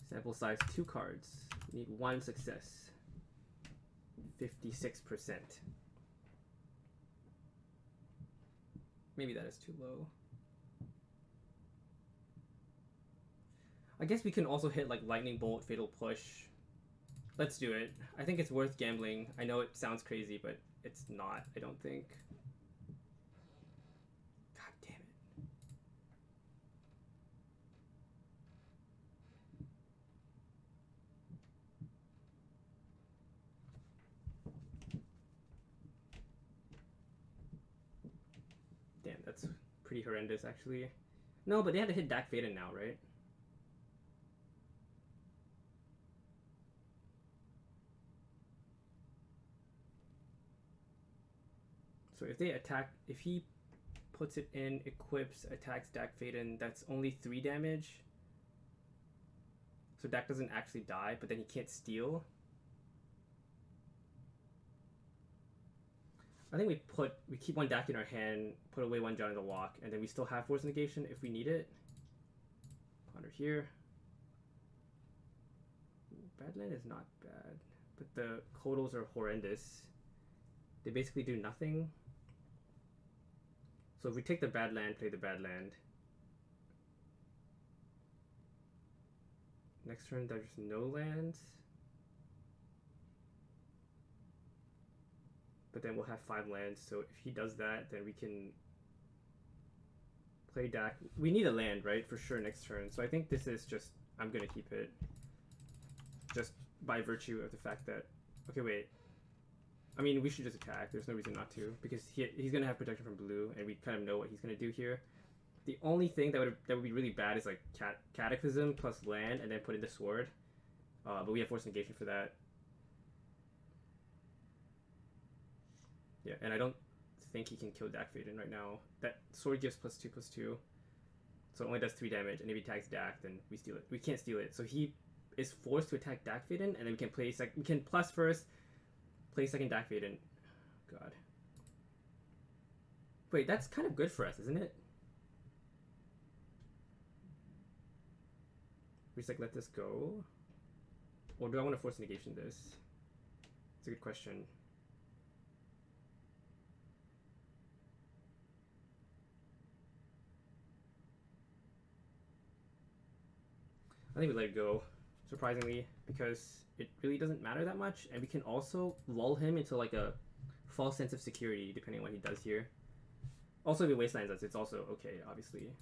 Sample size 2 cards. We need 1 success. 56%. Maybe that is too low. I guess we can also hit like Lightning Bolt, Fatal Push. Let's do it. I think it's worth gambling. I know it sounds crazy, but it's not, I don't think. God damn it. Damn, that's pretty horrendous, actually. No, but they had to hit Dak Faden now, right? So if they attack, if he puts it in, equips, attacks Dak Faden, that's only 3 damage. So Dak doesn't actually die, but then he can't steal. I think we keep 1 Dak in our hand, put away 1 John in the walk, and then we still have Force Negation if we need it. Ponder here. Badland is not bad, but the Kodals are horrendous. They basically do nothing. So if we take the bad land, play the bad land. Next turn there's no lands. But then we'll have 5 lands, so if he does that, then we can play Dak. We need a land, right? For sure next turn. So I think this is just, I'm gonna keep it. Just by virtue of the fact that, okay, wait. I mean, we should just attack. There's no reason not to, because he's gonna have protection from blue, and we kind of know what he's gonna do here. The only thing that would be really bad is like Cataclysm plus land, and then put in the sword. But we have Force Negation for that. Yeah, and I don't think he can kill Dak Faden right now. That sword gives +2/+2, so it only does 3 damage. And if he attacks Dak, then we steal it. We can't steal it, so he is forced to attack Dak Faden, and then we can play we can plus first. Play second Dak Faden. God. Wait, that's kind of good for us, isn't it? We just like let this go? Or do I want to Force Negation this? It's a good question. I think we let it go, surprisingly, because it really doesn't matter that much, and we can also lull him into like a false sense of security depending on what he does here. Also, if he wastelands us, it's also okay, obviously.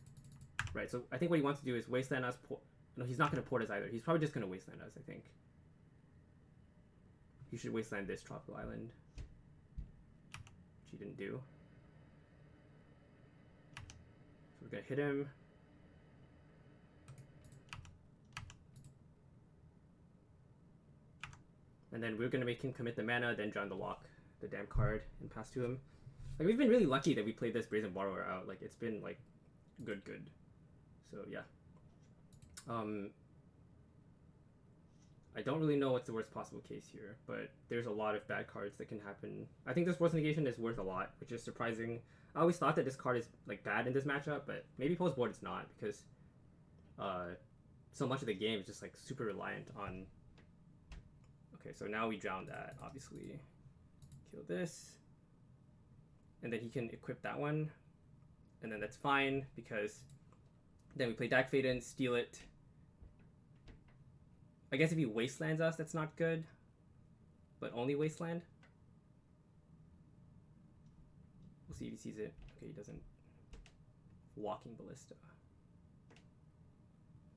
Right, so I think what he wants to do is wasteland us. No, he's not going to port us either. He's probably just going to wasteland us, I think. He should wasteland this tropical island, which he didn't do. So we're going to hit him. And then we're going to make him commit the mana, then draw the lock, the damn card, and pass to him. Like, we've been really lucky that we played this Brazen Borrower out. Like, it's been, like, good. So, yeah. I don't really know what's the worst possible case here, but there's a lot of bad cards that can happen. I think this Force Negation is worth a lot, which is surprising. I always thought that this card is, like, bad in this matchup, but maybe post-board it's not, because so much of the game is just, like, super reliant on... Okay, so now we drown that, obviously. Kill this. And then he can equip that one. And then that's fine, because then we play Dak Faden, steal it. I guess if he wastelands us, that's not good. But only wasteland. We'll see if he sees it. Okay, he doesn't. Walking Ballista.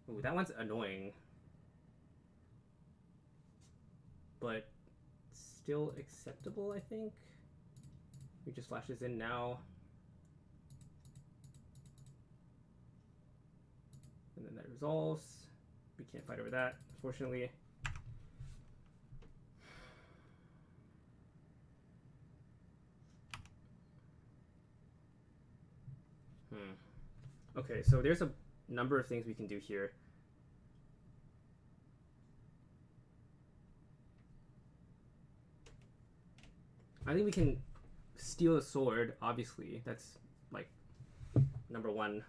Ooh, that one's annoying. But still acceptable, I think. We just flash this in now. And then that resolves. We can't fight over that, unfortunately. Okay, so there's a number of things we can do here. I think we can steal a sword, obviously. That's like number one.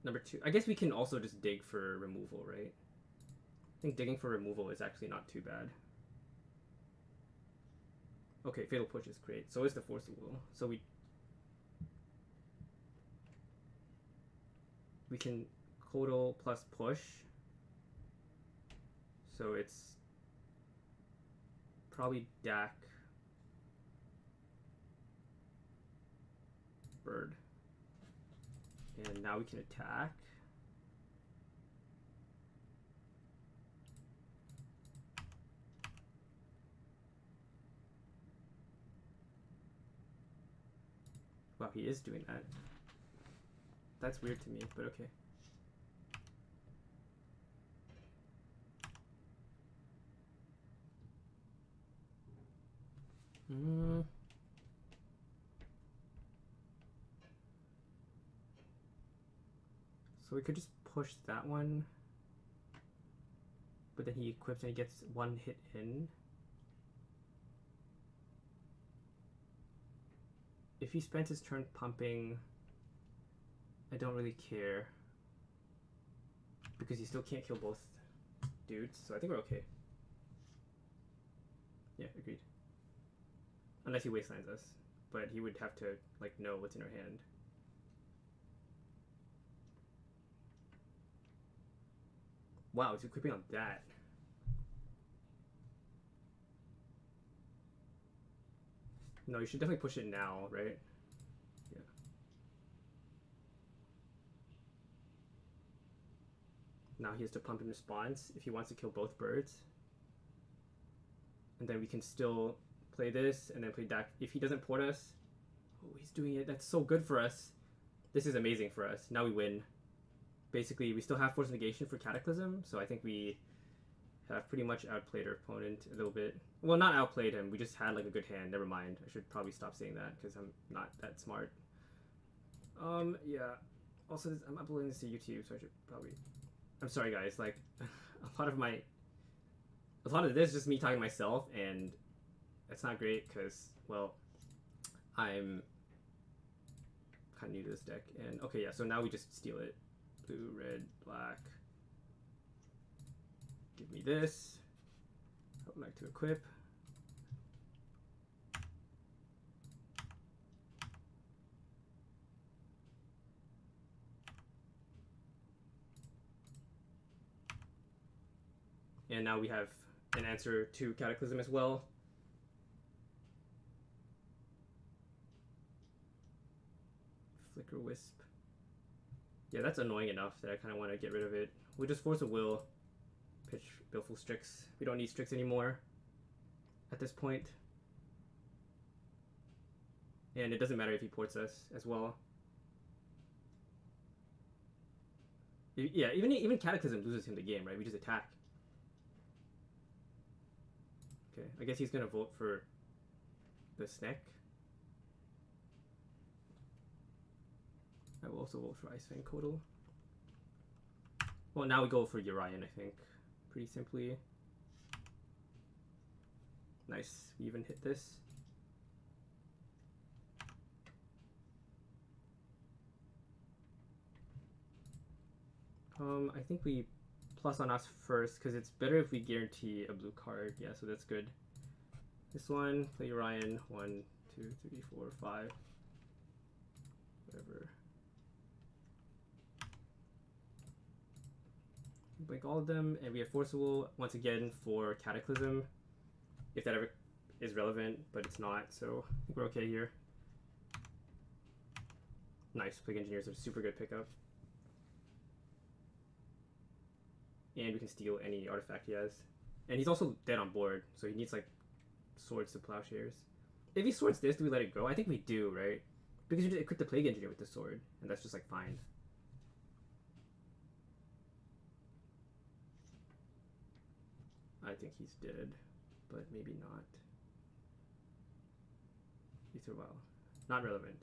Number two, I guess we can also just dig for removal, right? I think digging for removal is actually not too bad. Okay, Fatal Push is great. So is the Force of Will. So we can Kodal plus push. So it's probably Dak, Bird. And now we can attack. Wow, he is doing that. That's weird to me, but okay. So we could just push that one. But then he equips and he gets one hit in. If he spends his turn pumping, I don't really care. Because he still can't kill both dudes, so I think we're okay. Yeah, agreed. Unless he wastelands us. But he would have to, like, know what's in our hand. Wow, he's equipping on that. No, you should definitely push it now, right? Yeah. Now he has to pump in response if he wants to kill both birds. And then we can still play this and then play Dak. If he doesn't port us, oh, he's doing it. That's so good for us. This is amazing for us. Now we win. Basically, we still have Force Negation for Cataclysm, so I think we have pretty much outplayed our opponent a little bit. Well, not outplayed him. We just had like a good hand. Never mind. I should probably stop saying that because I'm not that smart. Yeah. Also, I'm uploading this to YouTube, so I should probably. I'm sorry, guys. Like, a lot of this is just me talking to myself, and it's not great because, well, I'm kind of new to this deck. And okay, yeah. So now we just steal it. Blue, red, black. Give me this. I would like to equip. And now we have an answer to Cataclysm as well. Flicker Wisp. Yeah, that's annoying enough that I kind of want to get rid of it. We'll just Force of Will. Pitch Baleful Strix. We don't need Strix anymore at this point. And it doesn't matter if he ports us as well. Yeah, even Cataclysm loses him the game, right? We just attack. Okay, I guess he's gonna vote for the Sneck. I will also vote for Icefang Kodal. Well, now we go for Yorion, I think. Pretty simply. Nice. We even hit this. I think we plus on us first because it's better if we guarantee a blue card. Yeah, so that's good. This one, play Yorion. 1, 2, 3, 4, 5. Whatever. Blink all of them, and we have Force of Will once again for Cataclysm, if that ever is relevant, but it's not, so I think we're okay here. Nice, Plague Engineers are a super good pickup. And we can steal any artifact he has. And he's also dead on board, so he needs like swords to plowshares. If he swords this, do we let it go? I think we do, right? Because you just equip the Plague Engineer with the sword, and that's just like fine. I think he's dead, but maybe not. Ether Well. Not relevant.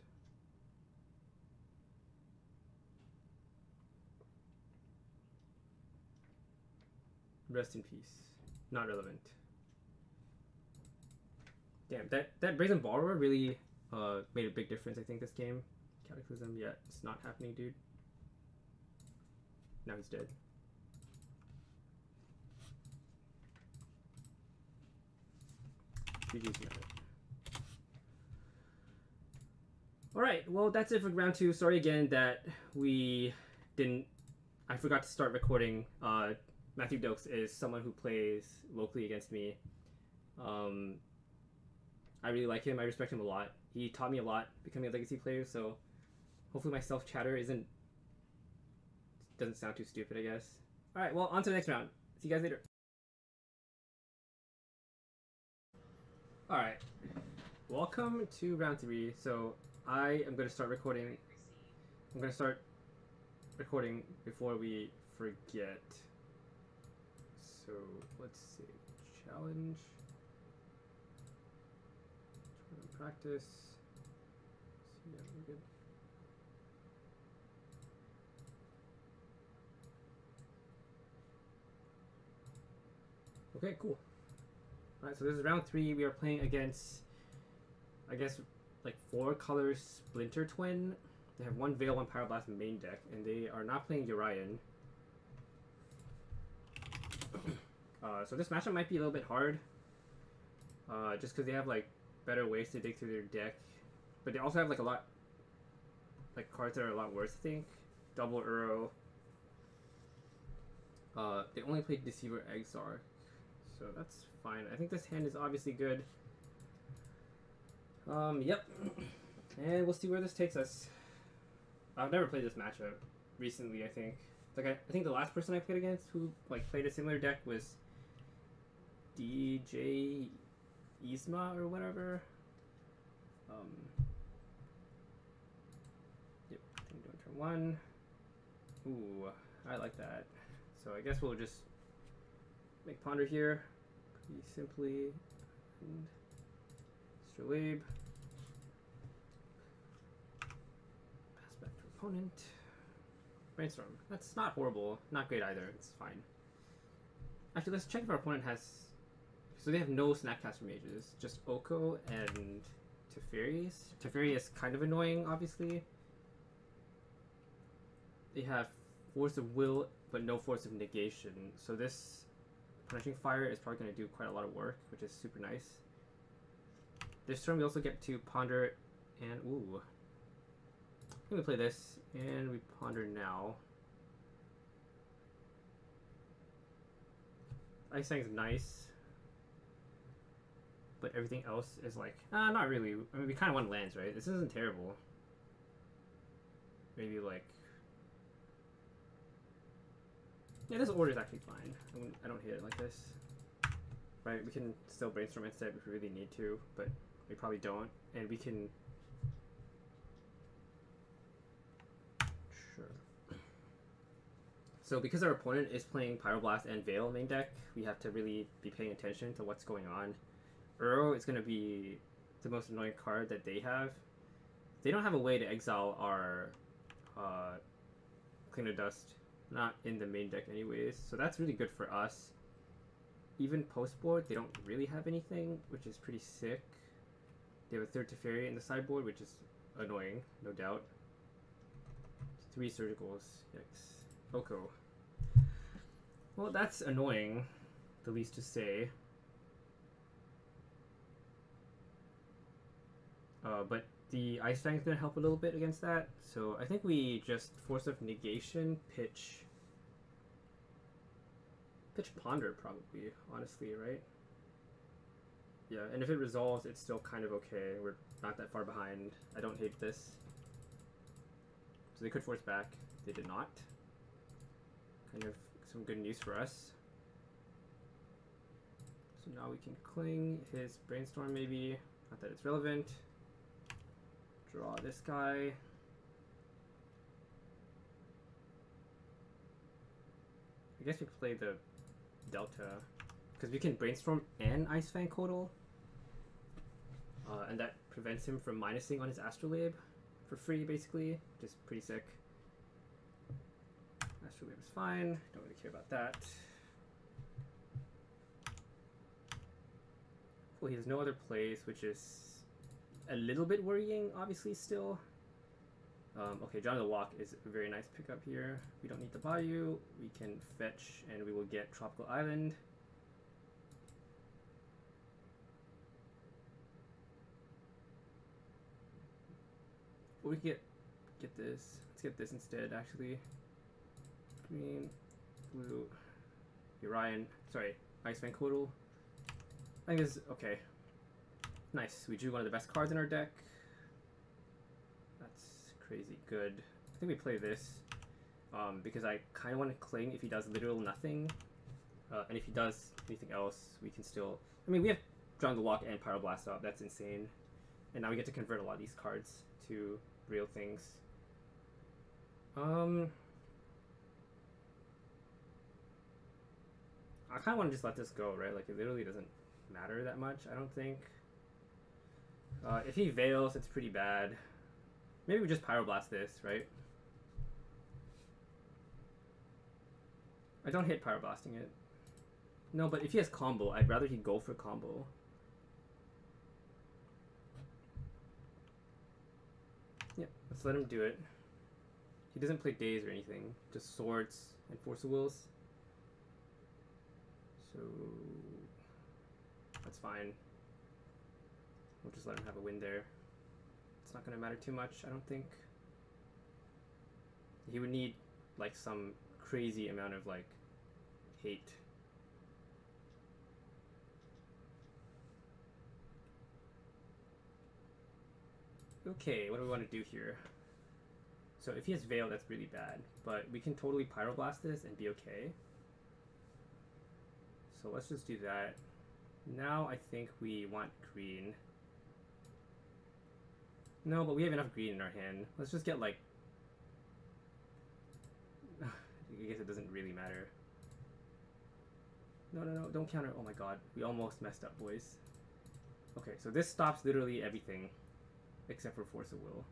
Rest in peace. Not relevant. Damn, that Brazen Borrower really made a big difference, I think, this game. Cataclysm, yeah, it's not happening, dude. Now he's dead. GG's got it. Alright, well, that's it for round 2. Sorry again that I forgot to start recording. Matthew Dokes is someone who plays locally against me. I really like him. I respect him a lot. He taught me a lot becoming a Legacy player, so hopefully my self-chatter doesn't sound too stupid, I guess. Alright, well, on to the next round. See you guys later. Alright. Welcome to round 3. So, I am going to start recording. I'm going to start recording before we forget. So, let's see. Challenge. Practice. So, yeah, we're good. Okay, cool. Alright, so this is round 3. We are playing against, I guess, like 4 colors Splinter Twin. They have 1 Veil, 1 Pyroblast main deck, and they are not playing Yorion. So this matchup might be a little bit hard. Just because they have like better ways to dig through their deck. But they also have like a lot, like cards that are a lot worse, I think. Double Uro. They only played Deceiver Exarch, so that's fine. I think this hand is obviously good. Yep. And we'll see where this takes us. I've never played this matchup recently, I think. Like I think the last person I played against who like played a similar deck was DJ Yzma or whatever. Yep, I think doing turn 1. Ooh, I like that. So I guess we'll just make Ponder here pretty simply. And Astrolabe. Pass back to opponent. Brainstorm. That's not horrible. Not great either. It's fine. Actually, let's check if our opponent has... So they have no Snapcaster Mages. Just Oko and Teferis. Teferi is kind of annoying, obviously. They have Force of Will, but no Force of Negation. So this Punishing Fire is probably going to do quite a lot of work, which is super nice. This turn we also get to Ponder and... Ooh. I think we play this, and we Ponder now. Ice Fang's nice. But everything else is like... not really. I mean, we kind of want lands, right? This isn't terrible. Maybe like... Yeah, this order is actually fine. I don't hate it like this. Right, we can still Brainstorm instead if we really need to, but we probably don't. And we can... Sure. So because our opponent is playing Pyroblast and Veil main deck, we have to really be paying attention to what's going on. Uro is going to be the most annoying card that they have. They don't have a way to exile our Clean of Dust. Not in the main deck anyways, so that's really good for us. Even post-board, they don't really have anything, which is pretty sick. They have a 3rd Teferi in the sideboard, which is annoying, no doubt. 3 Surgicals, yikes. Oko. Well, that's annoying, the least to say. But the Ice Fang is going to help a little bit against that, so I think we just Force of Negation, pitch Ponder probably, honestly, right? Yeah, and if it resolves, it's still kind of okay. We're not that far behind. I don't hate this. So they could force back. They did not. Kind of some good news for us. So now we can cling his Brainstorm maybe. Not that it's relevant. Draw this guy. I guess we play the Delta, because we can Brainstorm and Ice Fang Kodal, and that prevents him from minusing on his Astrolabe for free, basically, which is pretty sick. Astrolabe is fine, don't really care about that. Well, he has no other plays, which is a little bit worrying, obviously, still. Okay, John of the Walk is a very nice pickup here. We don't need the Bayou. We can fetch, and we will get Tropical Island. Or we can get this. Let's get this instead, actually. Green, blue, Yorion. Sorry, Iceman Kodal. I think this is okay. Nice. We drew one of the best cards in our deck. That's crazy good. I think we play this because I kind of want to cling if he does literal nothing. And if he does anything else, we can still... I mean, we have Drawn the Walk and Pyroblast up. That's insane. And now we get to convert a lot of these cards to real things. I kind of want to just let this go, right? Like, it literally doesn't matter that much, I don't think. If he Veils, it's pretty bad. Maybe we just Pyroblast this, right? I don't hate Pyroblasting it. No, but if he has combo, I'd rather he go for combo. Yeah, let's let him do it. He doesn't play Daze or anything, just Swords and Force of Wills. So that's fine. We'll just let him have a win there. It's not going to matter too much, I don't think. He would need like some crazy amount of like hate. Okay, what do we want to do here? So if he has Veil, that's really bad, but we can totally Pyroblast this and be okay. So let's just do that. Now I think we want green. No, but we have enough green in our hand. Let's just get like... I guess it doesn't really matter. No, don't counter. Oh my god, we almost messed up, boys. Okay, so this stops literally everything except for Force of Will.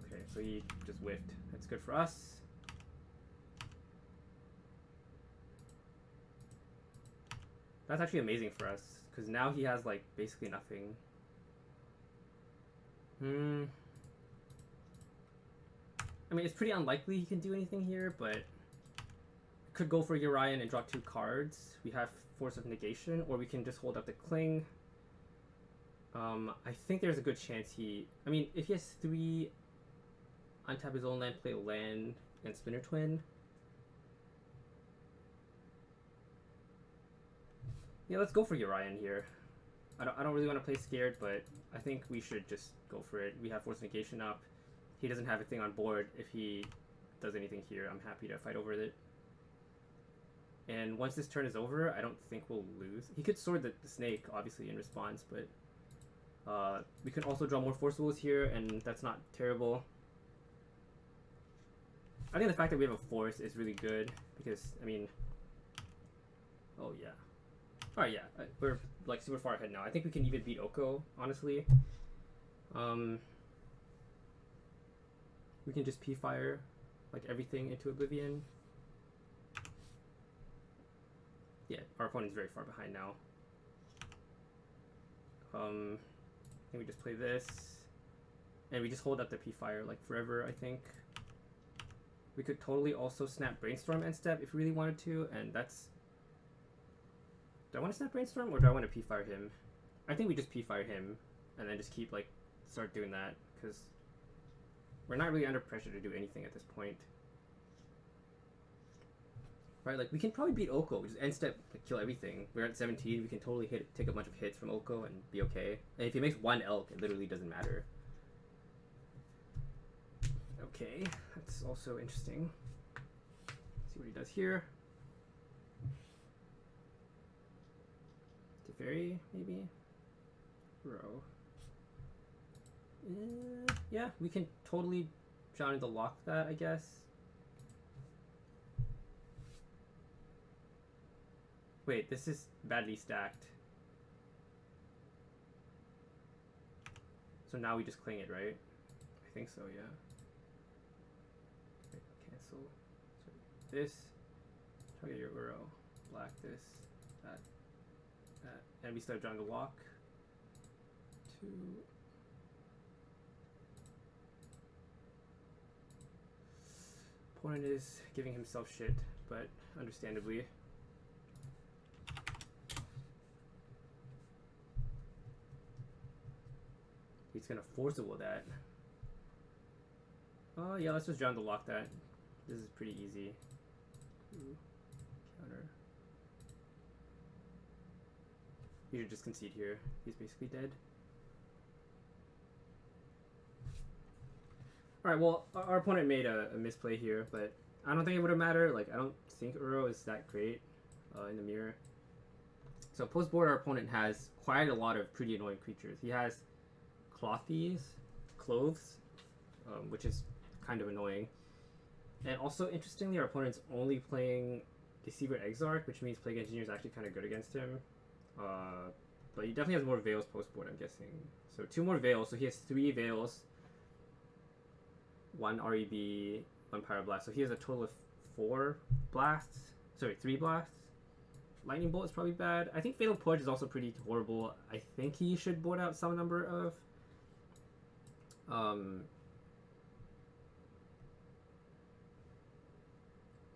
Okay, so he just whiffed. That's good for us. That's actually amazing for us, because now he has like basically nothing. I mean, it's pretty unlikely he can do anything here, but could go for Yorion and draw 2 cards. We have Force of Negation, or we can just hold up the Cling. I think there's a good chance he... I mean, if he has 3, untap his own land, play a land, and Splinter Twin. Yeah, let's go for Yorion here. I don't really want to play scared, but I think we should just go for it. We have Force Negation up. He doesn't have a thing on board. If he does anything here, I'm happy to fight over it. And once this turn is over, I don't think we'll lose. He could Sword the Snake, obviously, in response, but we could also draw more Force Wills here, and that's not terrible. I think the fact that we have a Force is really good, because, I mean... Oh, yeah. Alright, yeah. We're, like, super far ahead now. I think we can even beat Oko, honestly. We can just P-Fire, like, everything into Oblivion. Yeah, our opponent's very far behind now. I think we just play this. And we just hold up the P-Fire, like, forever, I think. We could totally also snap Brainstorm end step if we really wanted to, and that's... Do I want to snap Brainstorm, or do I want to P-Fire him? I think we just P-Fire him, and then just keep, like, start doing that, because we're not really under pressure to do anything at this point. Right, like, we can probably beat Oko, just end step, like, kill everything. We're at 17, we can totally take a bunch of hits from Oko and be okay. And if he makes 1 elk, it literally doesn't matter. Okay, that's also interesting. See what he does here. Teferi, maybe? Row. Yeah, we can totally John the Lock that, I guess. Wait, this is badly stacked. So now we just cling it, right? I think so, yeah. Okay, cancel. So this. Target your Uro. Black this. That. And we start drawing the lock. 2. Opponent is giving himself shit, but understandably. He's gonna force a will that. Oh yeah, let's just drown the lock that. This is pretty easy. Counter. You should just concede here. He's basically dead. Alright, well, our opponent made a misplay here, but I don't think it would have mattered. Like, I don't think Uro is that great in the mirror. So post-board, our opponent has quite a lot of pretty annoying creatures. He has Clothes, which is kind of annoying. And also, interestingly, our opponent's only playing Deceiver Exarch, which means Plague Engineer is actually kind of good against him. But he definitely has more Veils post-board, I'm guessing. So 2 more Veils, so he has 3 Veils. 1 REB, 1 Pyroblast. So he has a total of 4 blasts. Sorry, 3 blasts. Lightning Bolt is probably bad. I think Fatal Push is also pretty horrible. I think he should board out some number of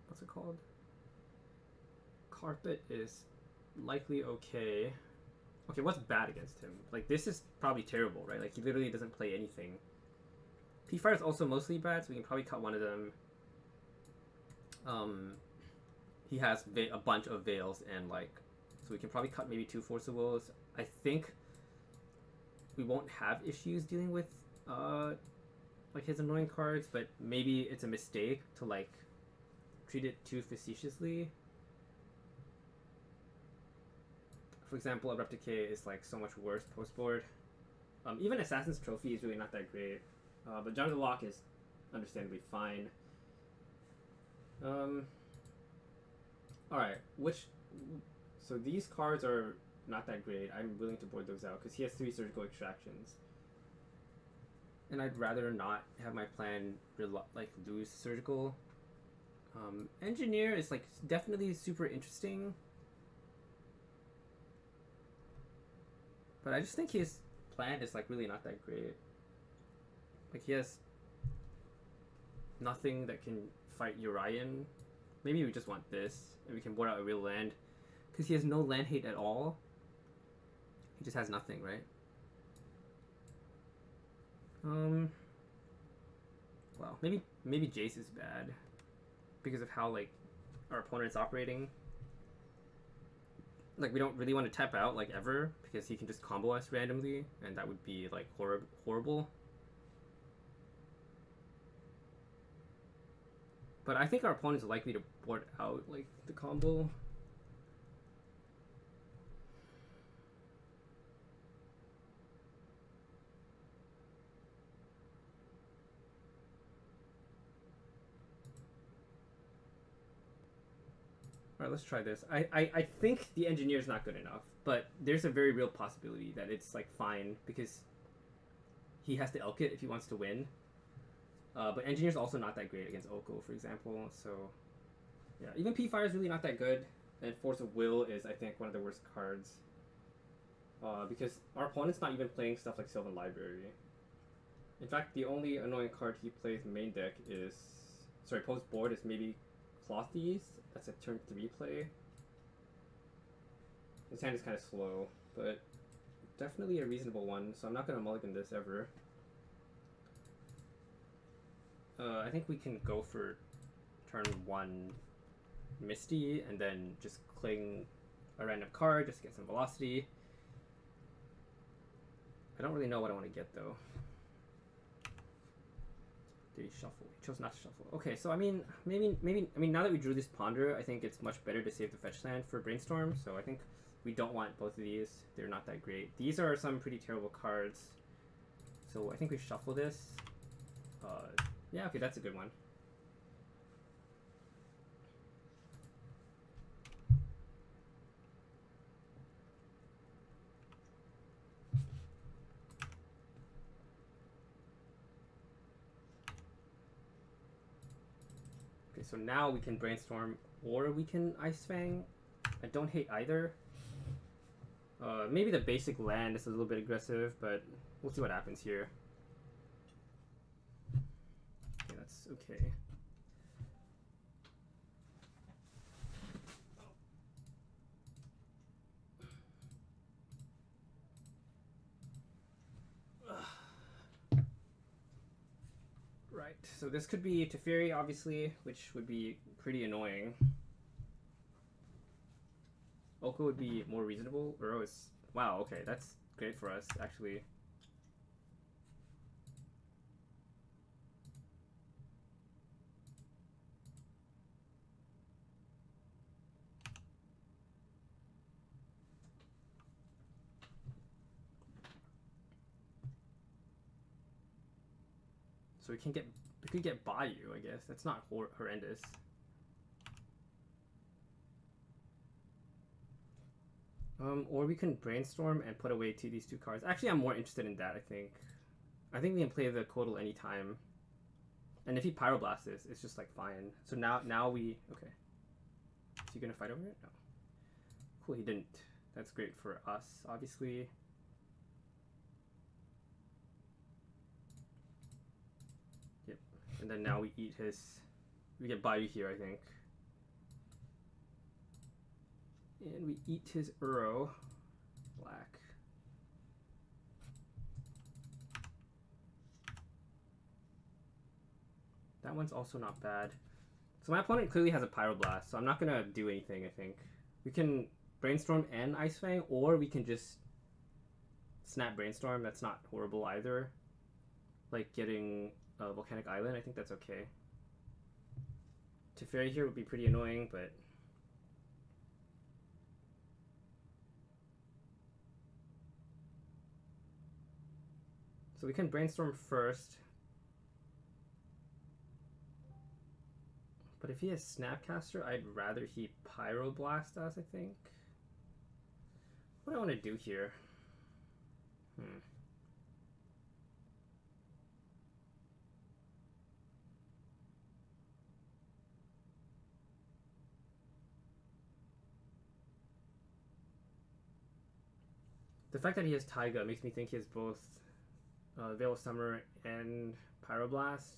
what's it called? Carpet is likely okay. Okay, what's bad against him? Like, this is probably terrible, right? Like, he literally doesn't play anything. P-Fire is also mostly bad, so we can probably cut one of them. He has a bunch of Veils, and like, so we can probably cut maybe 2 Force of Wills. I think we won't have issues dealing with like his annoying cards, but maybe it's a mistake to like treat it too facetiously. For example, Abrupt Decay is like so much worse post board. Even Assassin's Trophy is really not that great, but Jungle Lock is understandably fine. Alright, so these cards are not that great. I'm willing to board those out because he has 3 Surgical Extractions. And I'd rather not have my plan like lose Surgical. Engineer is like definitely super interesting. But I just think his plan is like really not that great. Like he has nothing that can fight Yorion. Maybe we just want this, and we can board out a real land. Because he has no land hate at all. He just has nothing, right? Well, maybe Jace is bad. Because of how, like, our opponent's operating. Like, we don't really want to tap out, like, ever. Because he can just combo us randomly, and that would be, like, horrible. But I think our opponent's likely to board out, like, the combo. Alright, let's try this. I think the Engineer's not good enough, but there's a very real possibility that it's, like, fine, because he has to elk it if he wants to win. But Engineer's also not that great against Oko, for example, so yeah. Even P-Fire is really not that good, and Force of Will is, I think, one of the worst cards. Because our opponent's not even playing stuff like Sylvan Library. In fact, the only annoying card he plays main deck is... Sorry, post board is maybe Thieves. That's a turn 3 play. His hand is kind of slow, but definitely a reasonable one, so I'm not going to mulligan this ever. I think we can go for turn 1 Misty, and then just cling a random card just to get some velocity. I don't really know what I want to get, though. Did he shuffle? He chose not to shuffle. Okay, so I mean, maybe now that we drew this Ponder, I think it's much better to save the fetch land for Brainstorm, so I think we don't want both of these. They're not that great. These are some pretty terrible cards, so I think we shuffle this. Yeah, okay, that's a good one. Okay, so now we can Brainstorm, or we can Ice Fang. I don't hate either. Maybe the basic land is a little bit aggressive, but we'll see what happens here. Okay, that's okay. Right, so this could be Teferi, obviously, which would be pretty annoying. Oko would be more reasonable. Uro is... Wow, okay, that's great for us, actually. So we could get Bayou, I guess. That's not horrendous. Or we can brainstorm and put away these two cards. Actually, I'm more interested in that, I think. I think we can play the Kodal anytime. And if he Pyroblasts this, it's just like fine. So now we... Okay. Is he gonna fight over it? No. Cool, he didn't. That's great for us, obviously. Yep. And then now we eat his... We get Bayou here, I think. And we eat his Uro. Black. That one's also not bad. So my opponent clearly has a Pyroblast, so I'm not gonna do anything, I think. We can Brainstorm and Ice Fang, or we can just snap Brainstorm. That's not horrible either. Like getting a Volcanic Island, I think that's okay. Teferi here would be pretty annoying, but... So we can Brainstorm first. But if he has Snapcaster, I'd rather he Pyroblast us, I think. What do I want to do here? The fact that he has Taiga makes me think he has both Veil of Summer and Pyroblast,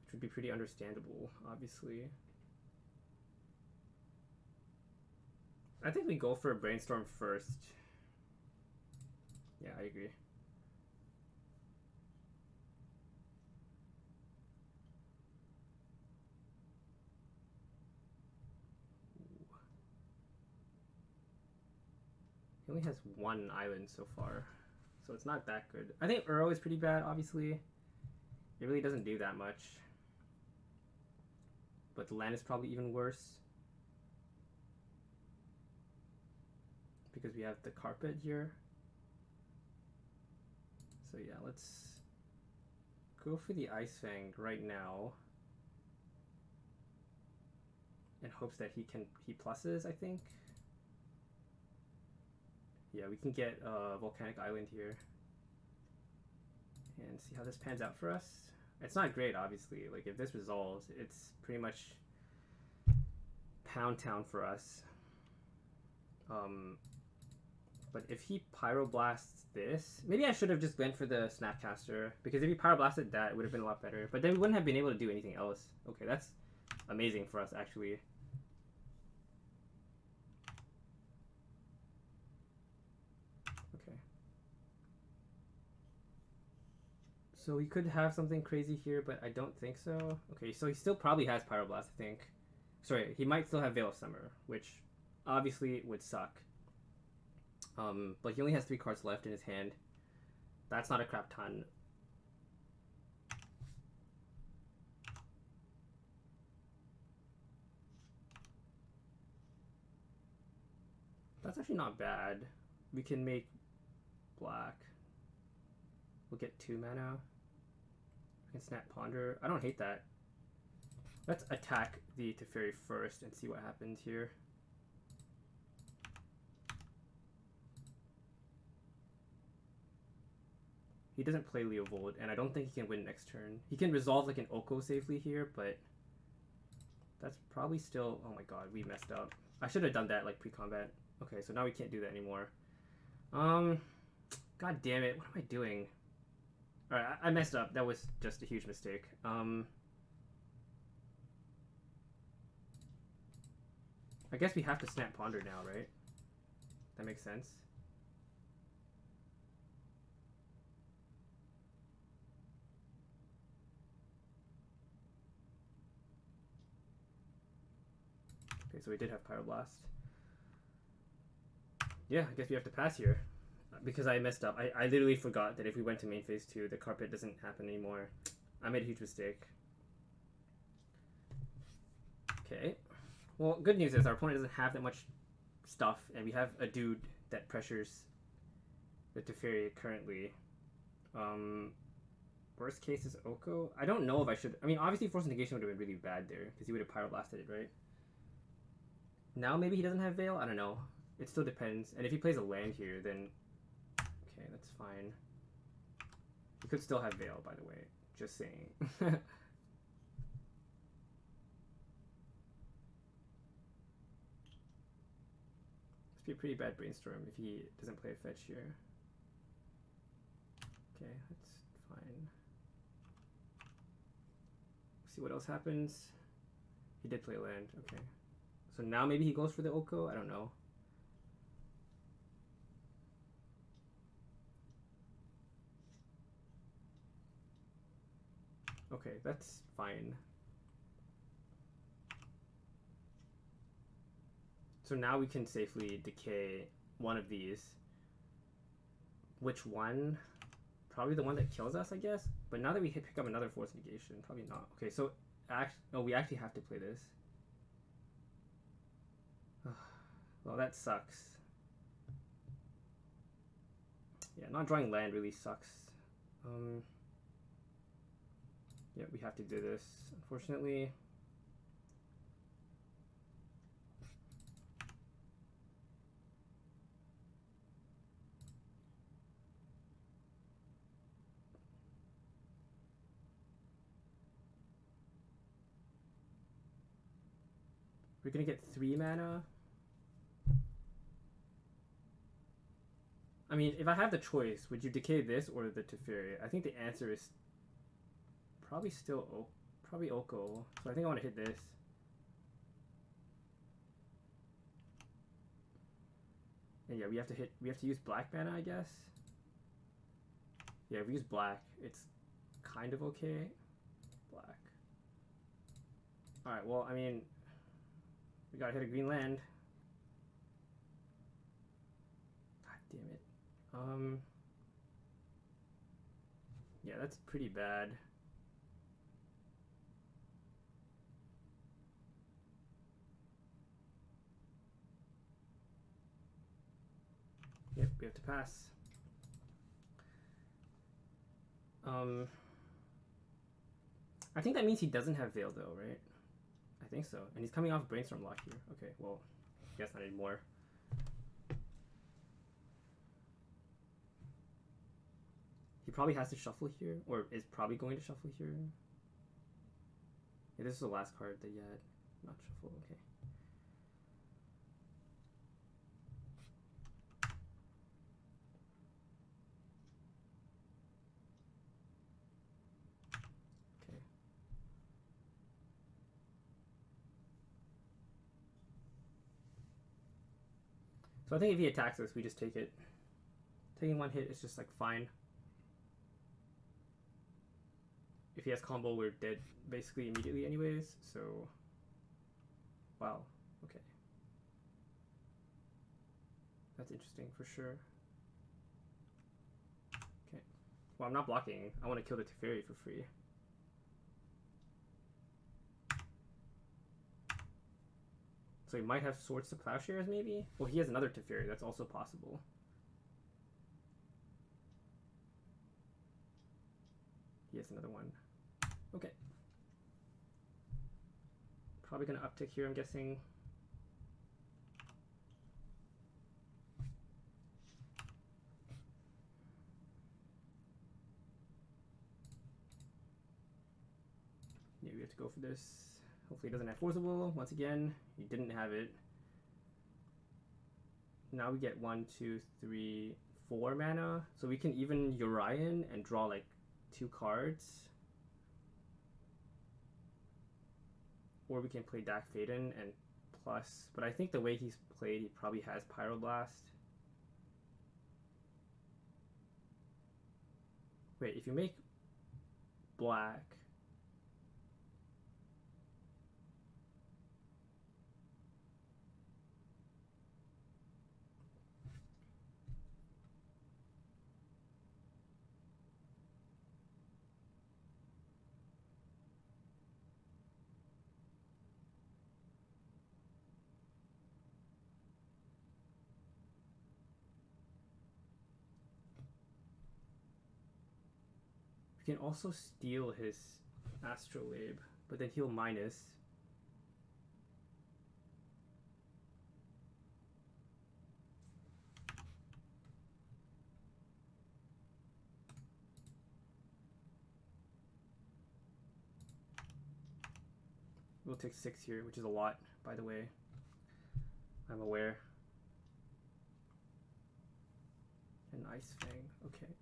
which would be pretty understandable, obviously. I think we go for a Brainstorm first. Yeah, I agree. He only has one island so far, so it's not that good. I think Uro is pretty bad, obviously. It really doesn't do that much. But the land is probably even worse. Because we have the carpet here. So yeah, let's go for the Ice Fang right now. In hopes that he pluses, I think. Yeah, we can get Volcanic Island here. And see how this pans out for us. It's not great, obviously. Like, if this resolves, it's pretty much Pound Town for us. But if he Pyroblasts this... Maybe I should have just went for the Snapcaster. Because if he Pyroblasted that, it would have been a lot better. But then we wouldn't have been able to do anything else. Okay, that's amazing for us, actually. Okay. So we could have something crazy here, but I don't think so. Okay, so he still probably has Pyroblast, I think. Sorry, he might still have Veil of Summer, which obviously would suck. But he only has 3 cards left in his hand. That's not a crap ton. That's actually not bad. We can make black. We'll get 2 mana. We can snap Ponder. I don't hate that. Let's attack the Teferi first and see what happens here. He doesn't play Leovold, and I don't think he can win next turn. He can resolve like an Oko safely here, but that's probably still... Oh my god, we messed up. I should have done that like pre-combat. Okay, so now we can't do that anymore. God damn it! What am I doing? All right, I messed up. That was just a huge mistake. I guess we have to snap Ponder now, right? That makes sense. Okay, so we did have Pyroblast. Yeah, I guess we have to pass here. Because I messed up. I literally forgot that if we went to main phase 2, the carpet doesn't happen anymore. I made a huge mistake. Okay. Well, good news is our opponent doesn't have that much stuff, and we have a dude that pressures the Teferi currently. Worst case is Oko. I don't know if I should... I mean, obviously Force Negation would have been really bad there, because he would have Pyroblasted it, right? Now maybe he doesn't have Veil? I don't know. It still depends. And if he plays a land here, then... Okay, that's fine. He could still have Veil, by the way. Just saying. Must be a pretty bad brainstorm if he doesn't play a fetch here. Okay, that's fine. See what else happens. He did play land. Okay. So now maybe he goes for the Oko? I don't know. Okay, that's fine. So now we can safely decay one of these. Which one? Probably the one that kills us, I guess. But now that we pick up another Force Negation, probably not. Okay, so we actually have to play this. Well, that sucks. Yeah, not drawing land really sucks. Yeah, we have to do this, unfortunately. We're gonna get 3 mana. I mean, if I have the choice, would you decay this or the Teferi? I think the answer is probably still probably Oko. So I think I want to hit this. And yeah, we have to use black mana, I guess. Yeah, if we use black, it's kind of okay. Black. Alright, well, I mean, we gotta hit a green land. God damn it. Yeah, that's pretty bad. Yep, we have to pass. I think that means he doesn't have Veil though, right? I think so. And he's coming off Brainstorm Lock here. Okay, well, I guess not anymore. He probably has to shuffle here, or is probably going to shuffle here. Yeah, this is the last card that he had. Not shuffle, okay. Okay. So I think if he attacks us, we just take it. Taking one hit is just like fine. If he has combo, we're dead basically immediately anyways, so... Wow, okay. That's interesting for sure. Okay. Well, I'm not blocking. I want to kill the Teferi for free. So he might have Swords to Plowshares maybe? Well, he has another Teferi, that's also possible. He has another one. Okay. Probably gonna uptick here, I'm guessing. Yeah, we have to go for this. Hopefully he doesn't have Forcible. Once again, he didn't have it. now we get 1, 2, 3, 4 mana. So we can even Yorion and draw like 2 cards. Or we can play Dak Faden and plus. But I think the way he's played, he probably has Pyroblast. Wait, if you make black... We can also steal his Astrolabe, but then he'll minus. We'll take 6 here, which is a lot, by the way. I'm aware. An Ice Fang, okay.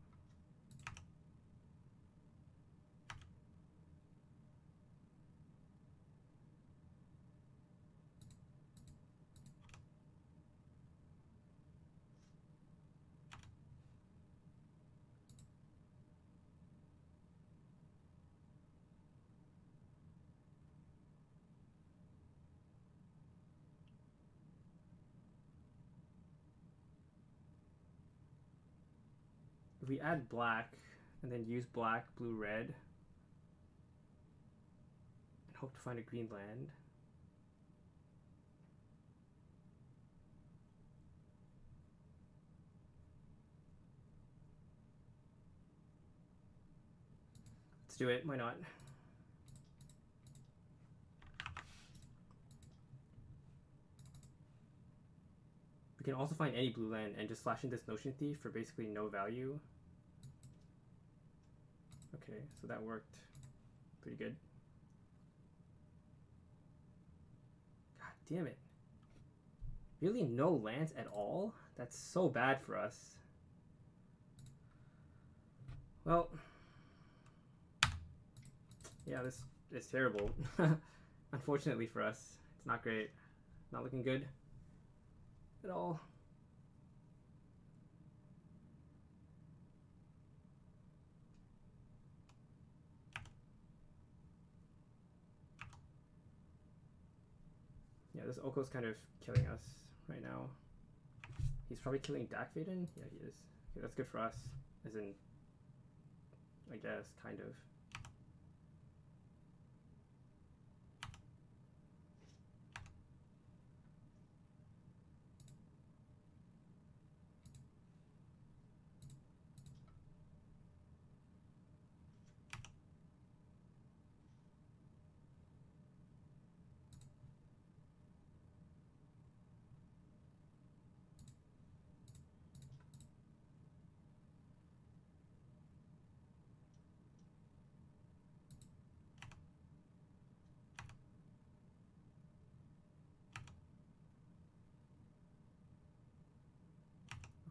If we add black and then use black, blue, red, and hope to find a green land. Let's do it, why not? We can also find any blue land and just slash in this Notion Thief for basically no value. Okay, so that worked pretty good. God damn it. Really no lands at all? That's so bad for us. Well, yeah, this is terrible. Unfortunately for us, it's not great. Not looking good at all. Yeah, this Oko's kind of killing us right now. He's probably killing Dak Faden? Yeah, he is. Okay, that's good for us. As in, I guess, kind of.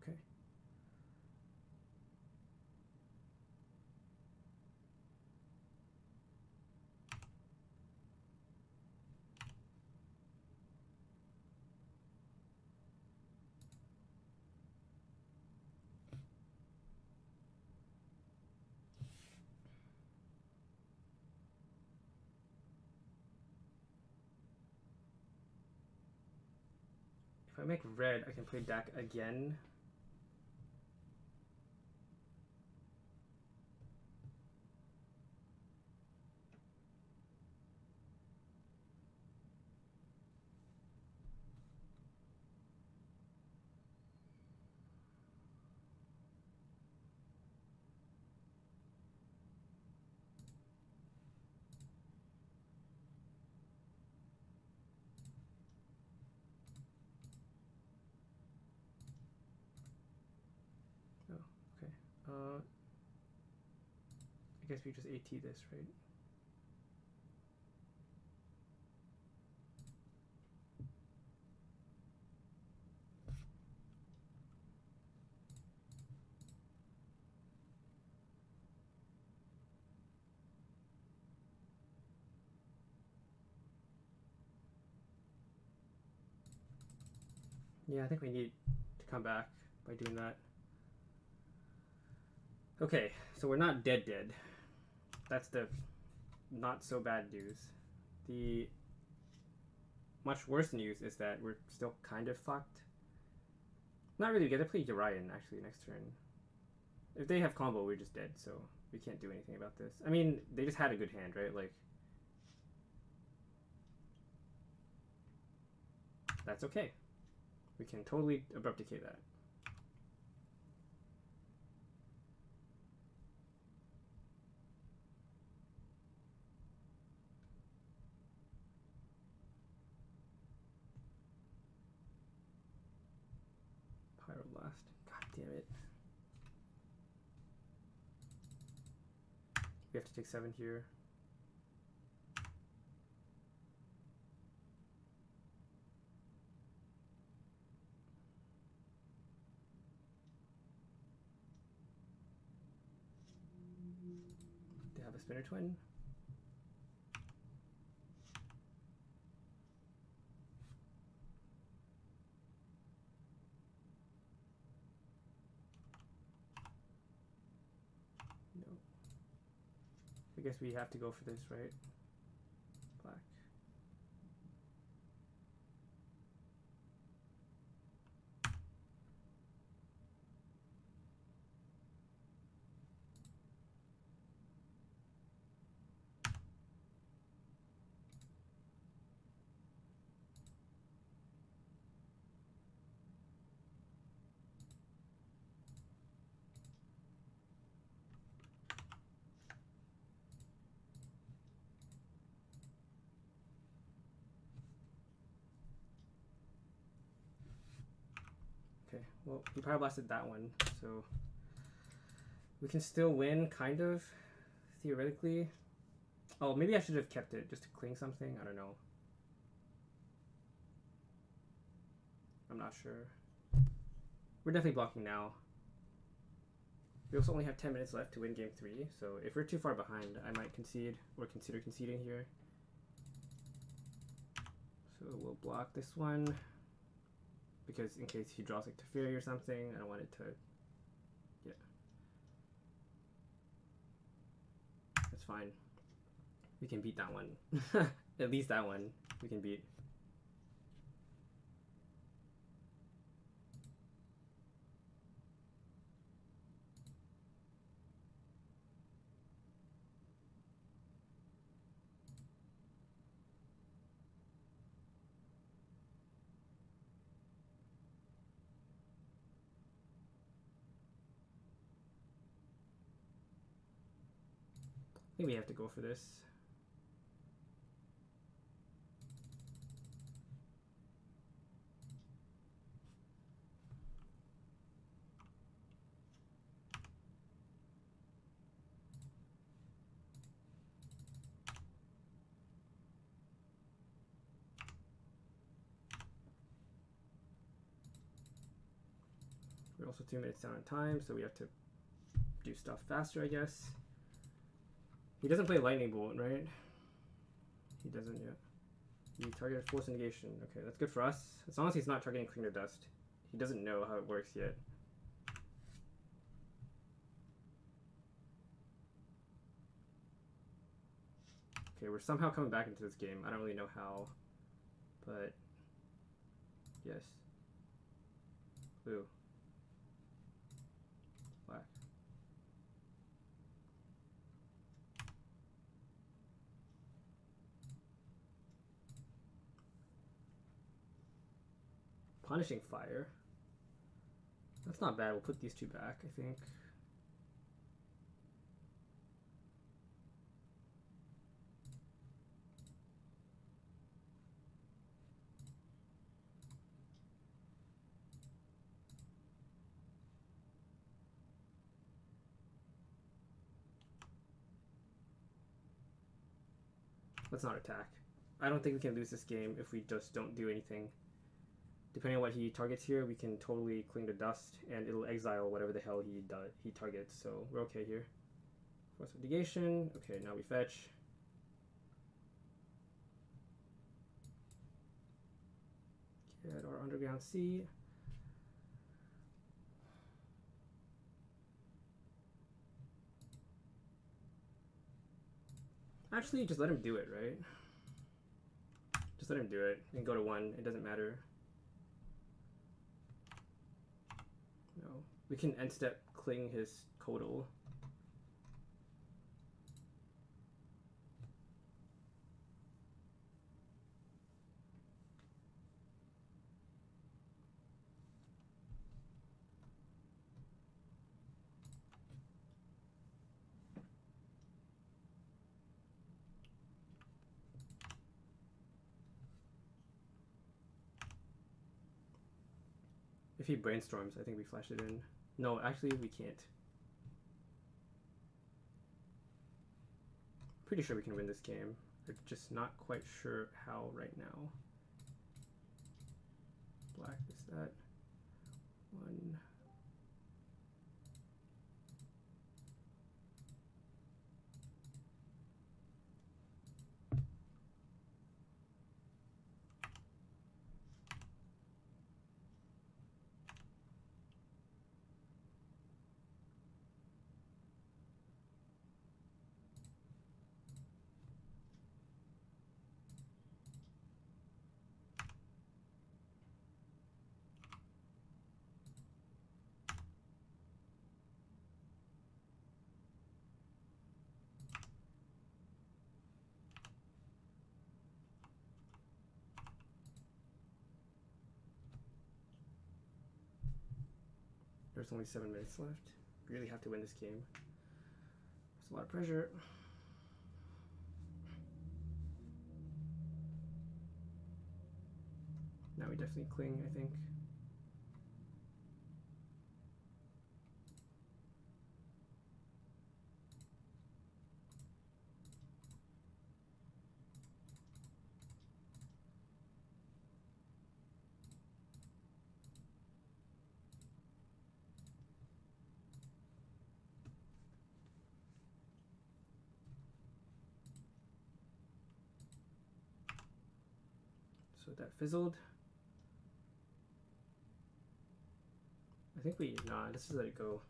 Okay. If I make red, I can play Dak again. I guess we just AT this, right? Yeah, I think we need to come back by doing that. Okay, so we're not dead. That's the not so bad news. The much worse news is that we're still kind of fucked. Not really, we get to play Yorion actually next turn. If they have combo, we're just dead, so we can't do anything about this. I mean, they just had a good hand, right? Like, that's okay. We can totally abrupt decay that. Pyroblast. God damn it. We have to take 7 here. They have a Splinter Twin. No. I guess we have to go for this, right? Black. Okay, well, he Pyroblasted that one, so we can still win, kind of, theoretically. Oh, maybe I should have kept it just to cling something. I don't know. I'm not sure. We're definitely blocking now. We also only have 10 minutes left to win game 3, so if we're too far behind, I might concede or consider conceding here. So we'll block this one, because in case he draws like Teferi or something, I don't want it to, yeah. That's fine. We can beat that one. At least that one we can beat. I think we have to go for this. We're also 2 minutes down on time, so we have to do stuff faster, I guess. He doesn't play Lightning Bolt, right? He doesn't yet. He targeted Force Negation. Okay, that's good for us. As long as he's not targeting Clean to Dust. He doesn't know how it works yet. Okay, we're somehow coming back into this game. I don't really know how, but yes. Blue. Black. Punishing Fire. That's not bad. We'll put these two back, I think. Let's not attack. I don't think we can lose this game if we just don't do anything. Depending on what he targets here, we can totally cling to Dust, and it'll exile whatever the hell he targets, so we're okay here. Force of Negation. Okay, now we fetch. Get our Underground Sea. Actually, just let him do it, right? Just let him do it and go to 1. It doesn't matter. No. We can end step cling his Kodal. If he brainstorms, I think we flash it in. No, actually we can't. Pretty sure we can win this game. We're just not quite sure how right now. Black is that. 1. There's only 7 minutes left. Really have to win this game. There's a lot of pressure. Now we definitely cling, I think. So that fizzled. I think let's just let it go.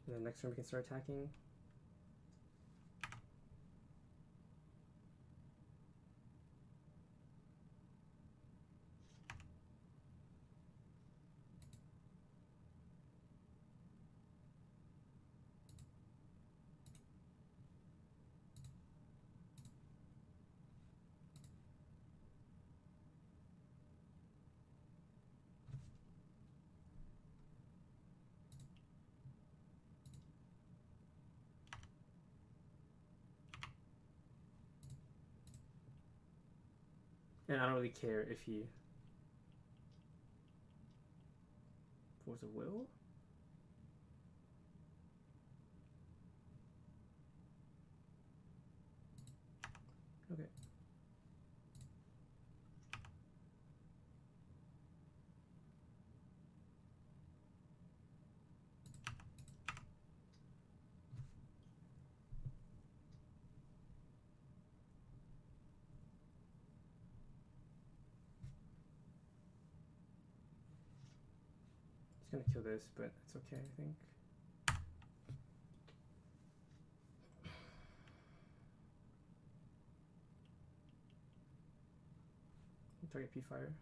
And then next turn we can start attacking. And I don't really care if he Force of Will. Okay. He's gonna kill this, but it's okay, I think. Target P-Fire.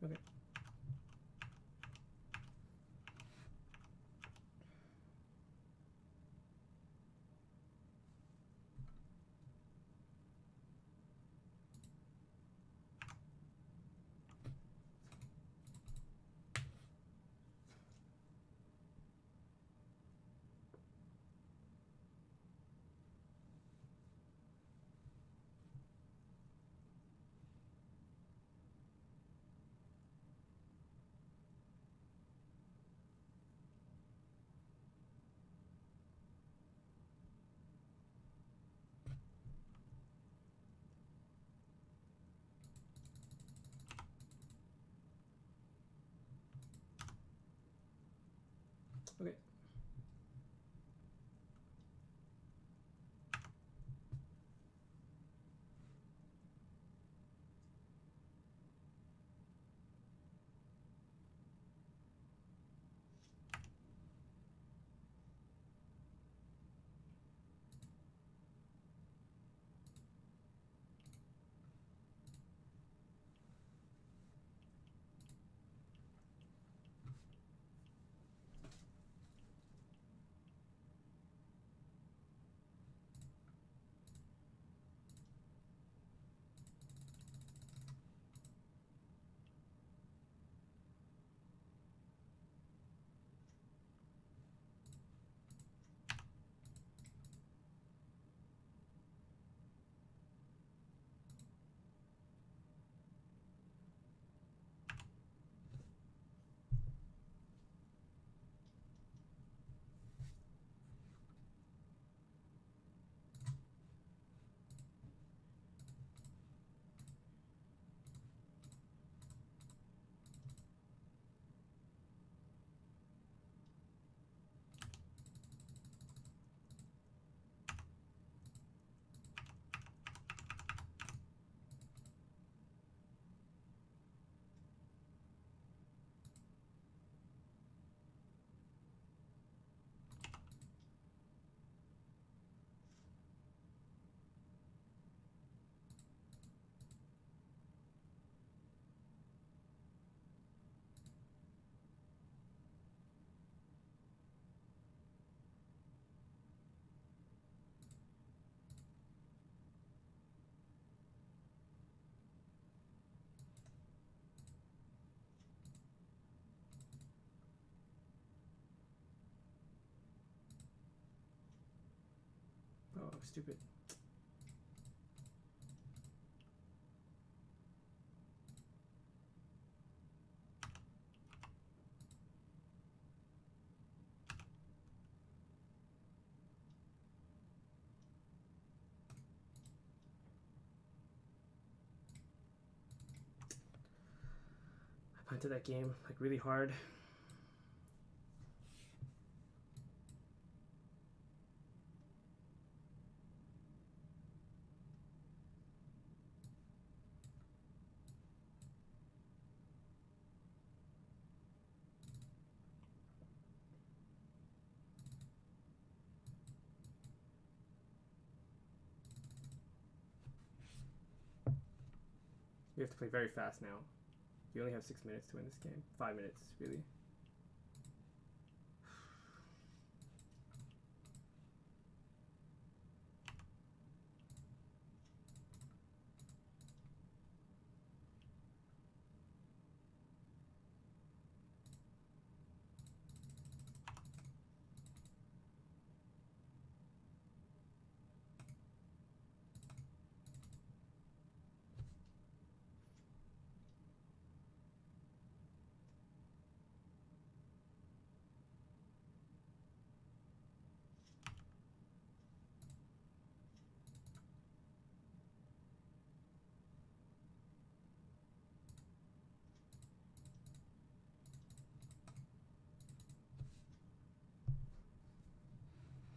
Okay. Okay. Oh, stupid. I punted that game like really hard. We have to play very fast now. You only have 6 minutes to win this game. 5 minutes, really.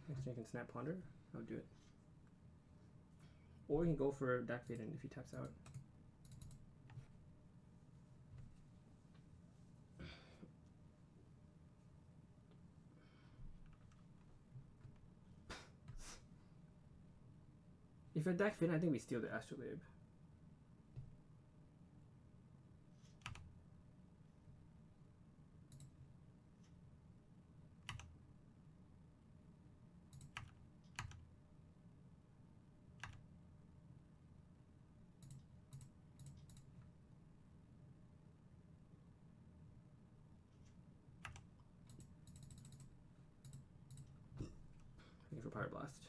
Next turn you can snap ponder. I'll do it. Or you can go for Dak Fadden if he taps out. If I Dak Fadden, I think we steal the Astrolabe. Looking for Pyroblast.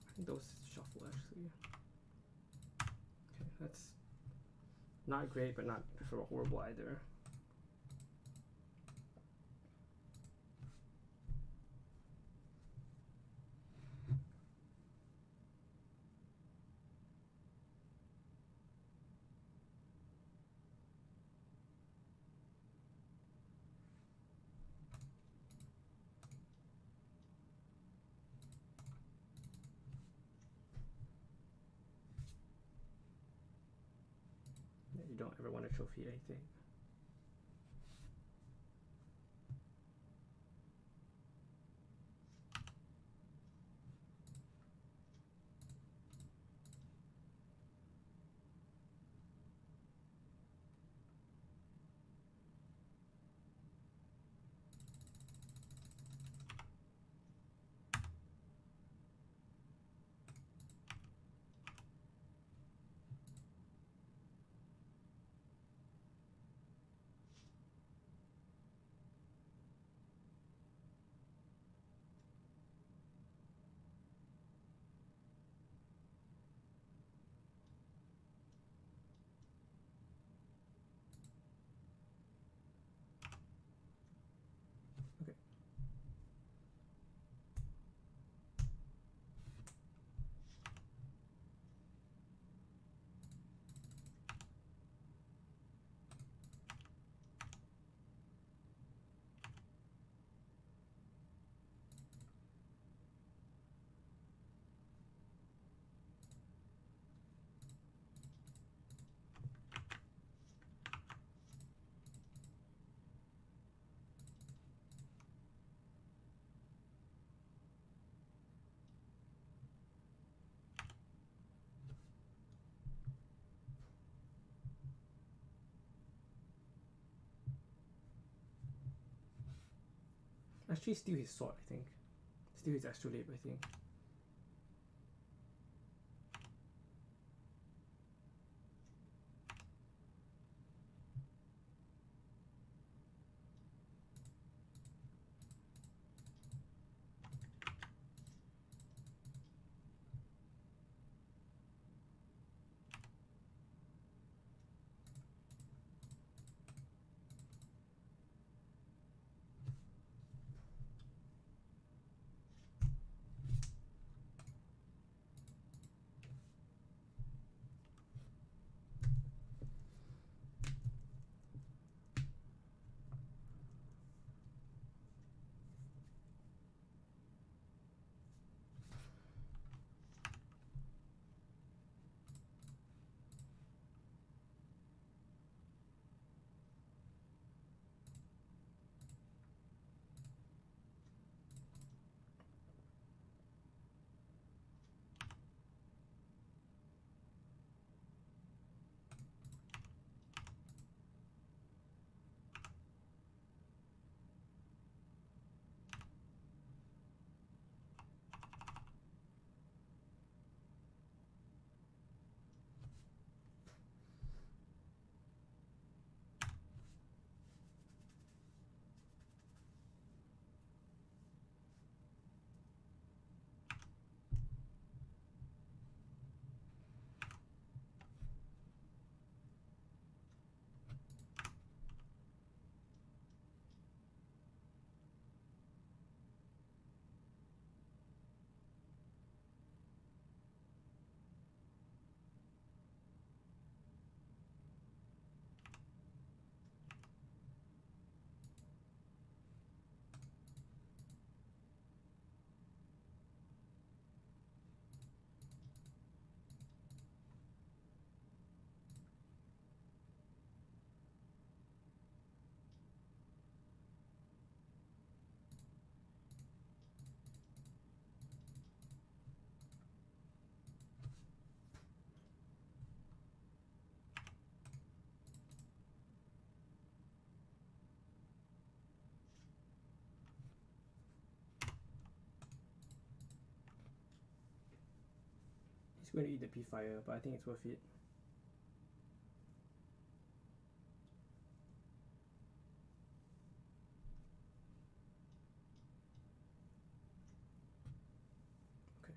I think those shuffle actually. Okay, that's not great, but not sort of horrible either. don't ever want to trophy anything. Actually, steal his sword, I think. Steal his astrolabe, I think. He's going to eat the P fire, but I think it's worth it. Okay.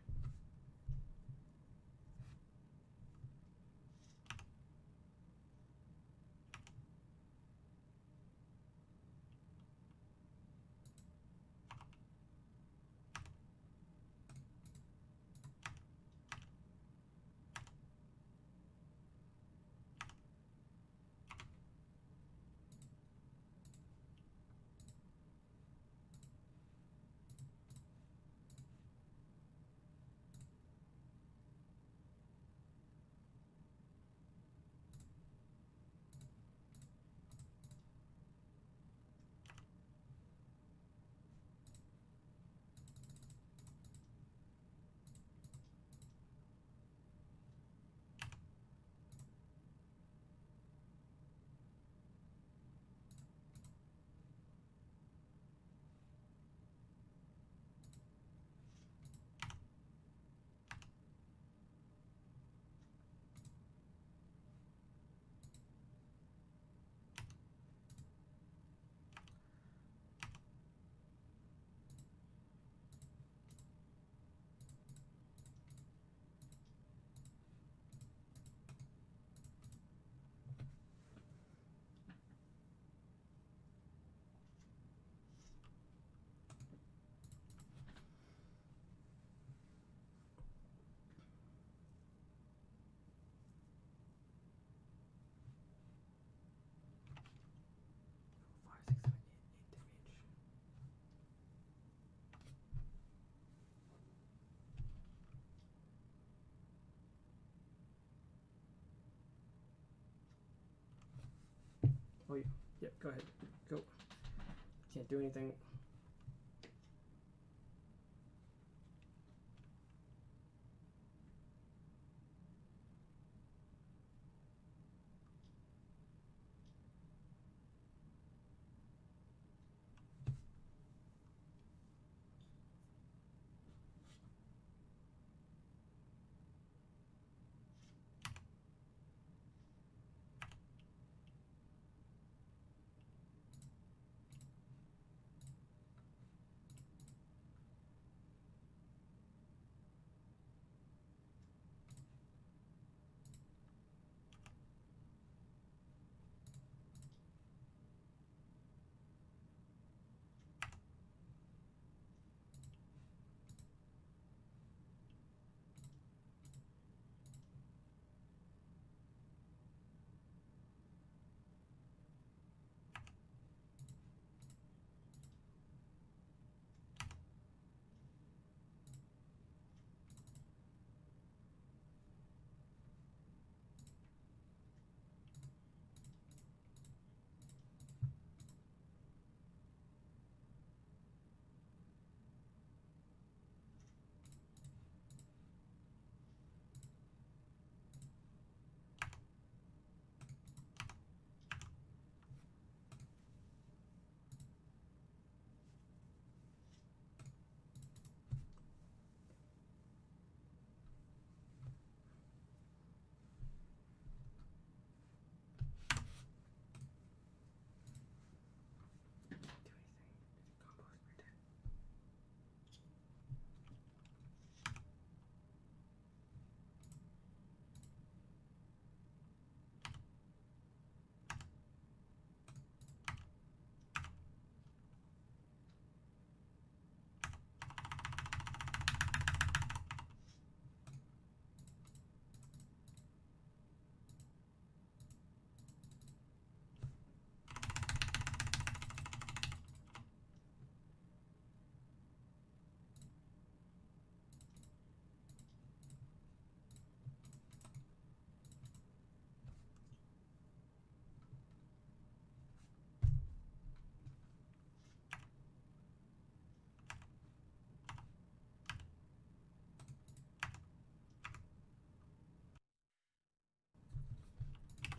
Oh, yeah, go ahead. Go. Can't do anything.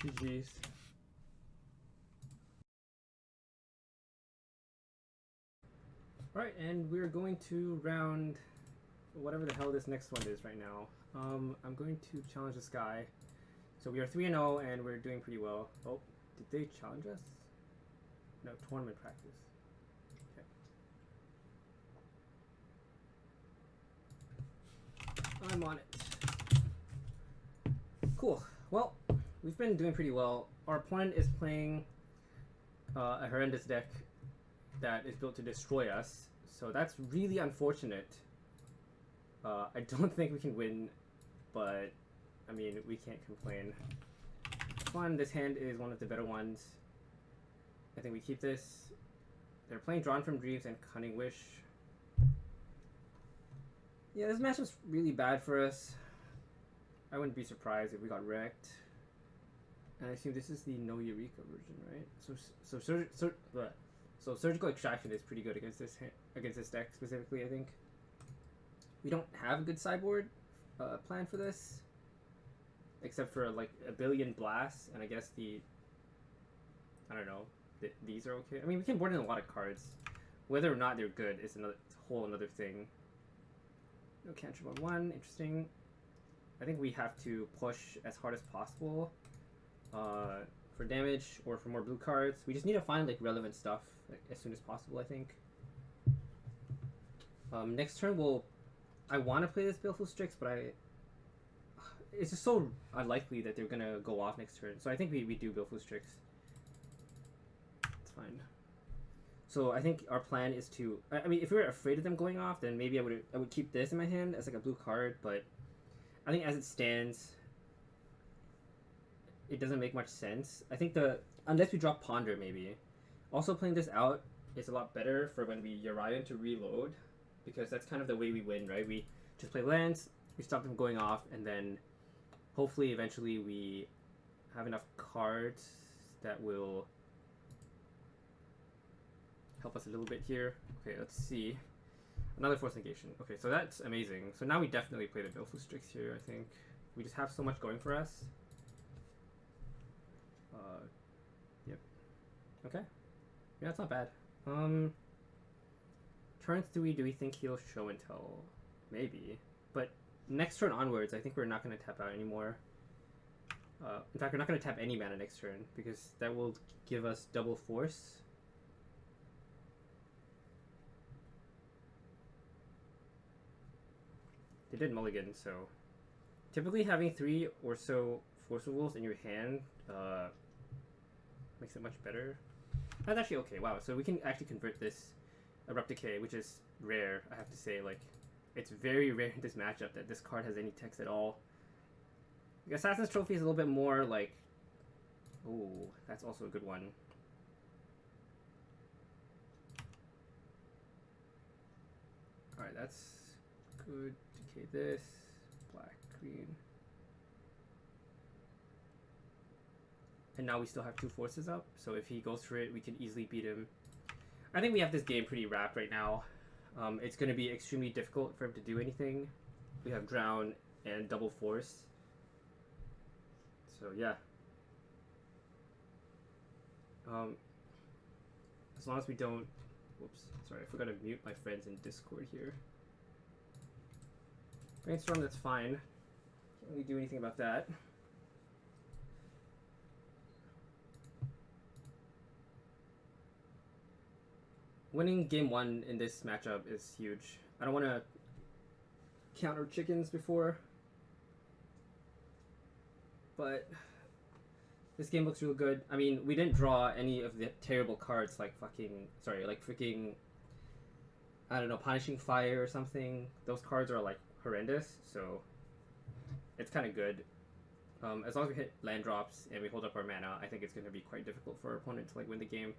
GG's. Alright, and we're going to round whatever the hell this next one is right now. I'm going to challenge this guy. So we are 3-0 and we're doing pretty well. Oh, did they challenge us? No, tournament practice. Okay. I'm on it. Cool. Well, we've been doing pretty well. Our opponent is playing a horrendous deck that is built to destroy us. So that's really unfortunate. I don't think we can win, but I mean, we can't complain. Fun, this hand is one of the better ones. I think we keep this. They're playing Drawn from Dreams and Cunning Wish. Yeah, this match was really bad for us. I wouldn't be surprised if we got wrecked. And I assume this is the No Eureka version, right? So Surgical Extraction is pretty good against this deck specifically, I think. We don't have a good sideboard plan for this, except for like a billion blasts, and I guess I don't know, these are okay. I mean, we can board in a lot of cards. Whether or not they're good is a whole another thing. No cantrip on 1, interesting. I think we have to push as hard as possible for damage or for more blue cards. We just need to find like relevant stuff like, as soon as possible, I think. Next turn I want to play this Baleful Strix, but it's just so unlikely that they're gonna go off next turn. So I think we do Baleful Strix. It's fine. So I think our plan is to. I mean, if we were afraid of them going off, then maybe I would keep this in my hand as like a blue card. But I think as it stands, it doesn't make much sense. I think unless we drop Ponder, maybe. Also playing this out is a lot better for when we Yorion to reload, because that's kind of the way we win, right? We just play lands, we stop them going off, and then hopefully eventually we have enough cards that will help us a little bit here. Okay, let's see. Another force negation. Okay, so that's amazing. So now we definitely play the Baleful Strix here, I think. We just have so much going for us. Yep. Okay. Yeah, that's not bad. Turn 3, do we think he'll show and tell? Maybe. But next turn onwards, I think we're not going to tap out anymore. In fact, we're not going to tap any mana next turn, because that will give us double force. They did mulligan, so typically having 3 or so Force of Wolves in your hand makes it much better. That's actually okay. Wow, so we can actually convert this Abrupt Decay, which is rare, I have to say. Like, it's very rare in this matchup that this card has any text at all. The Assassin's Trophy is a little bit more like... Oh, that's also a good one. Alright, that's good. Decay this. Black, green. And now we still have 2 forces up, so if he goes for it, we can easily beat him. I think we have this game pretty wrapped right now. It's going to be extremely difficult for him to do anything. We have Drown and double force. So yeah. As long as we don't... Whoops, sorry, I forgot to mute my friends in Discord here. Brainstorm, that's fine. Can't really do anything about that. Winning game 1 in this matchup is huge. I don't want to counter chickens before, but this game looks real good. I mean, we didn't draw any of the terrible cards like freaking, I don't know, Punishing Fire or something. Those cards are like horrendous, so it's kind of good. As long as we hit land drops and we hold up our mana, I think it's going to be quite difficult for our opponent to like win the game.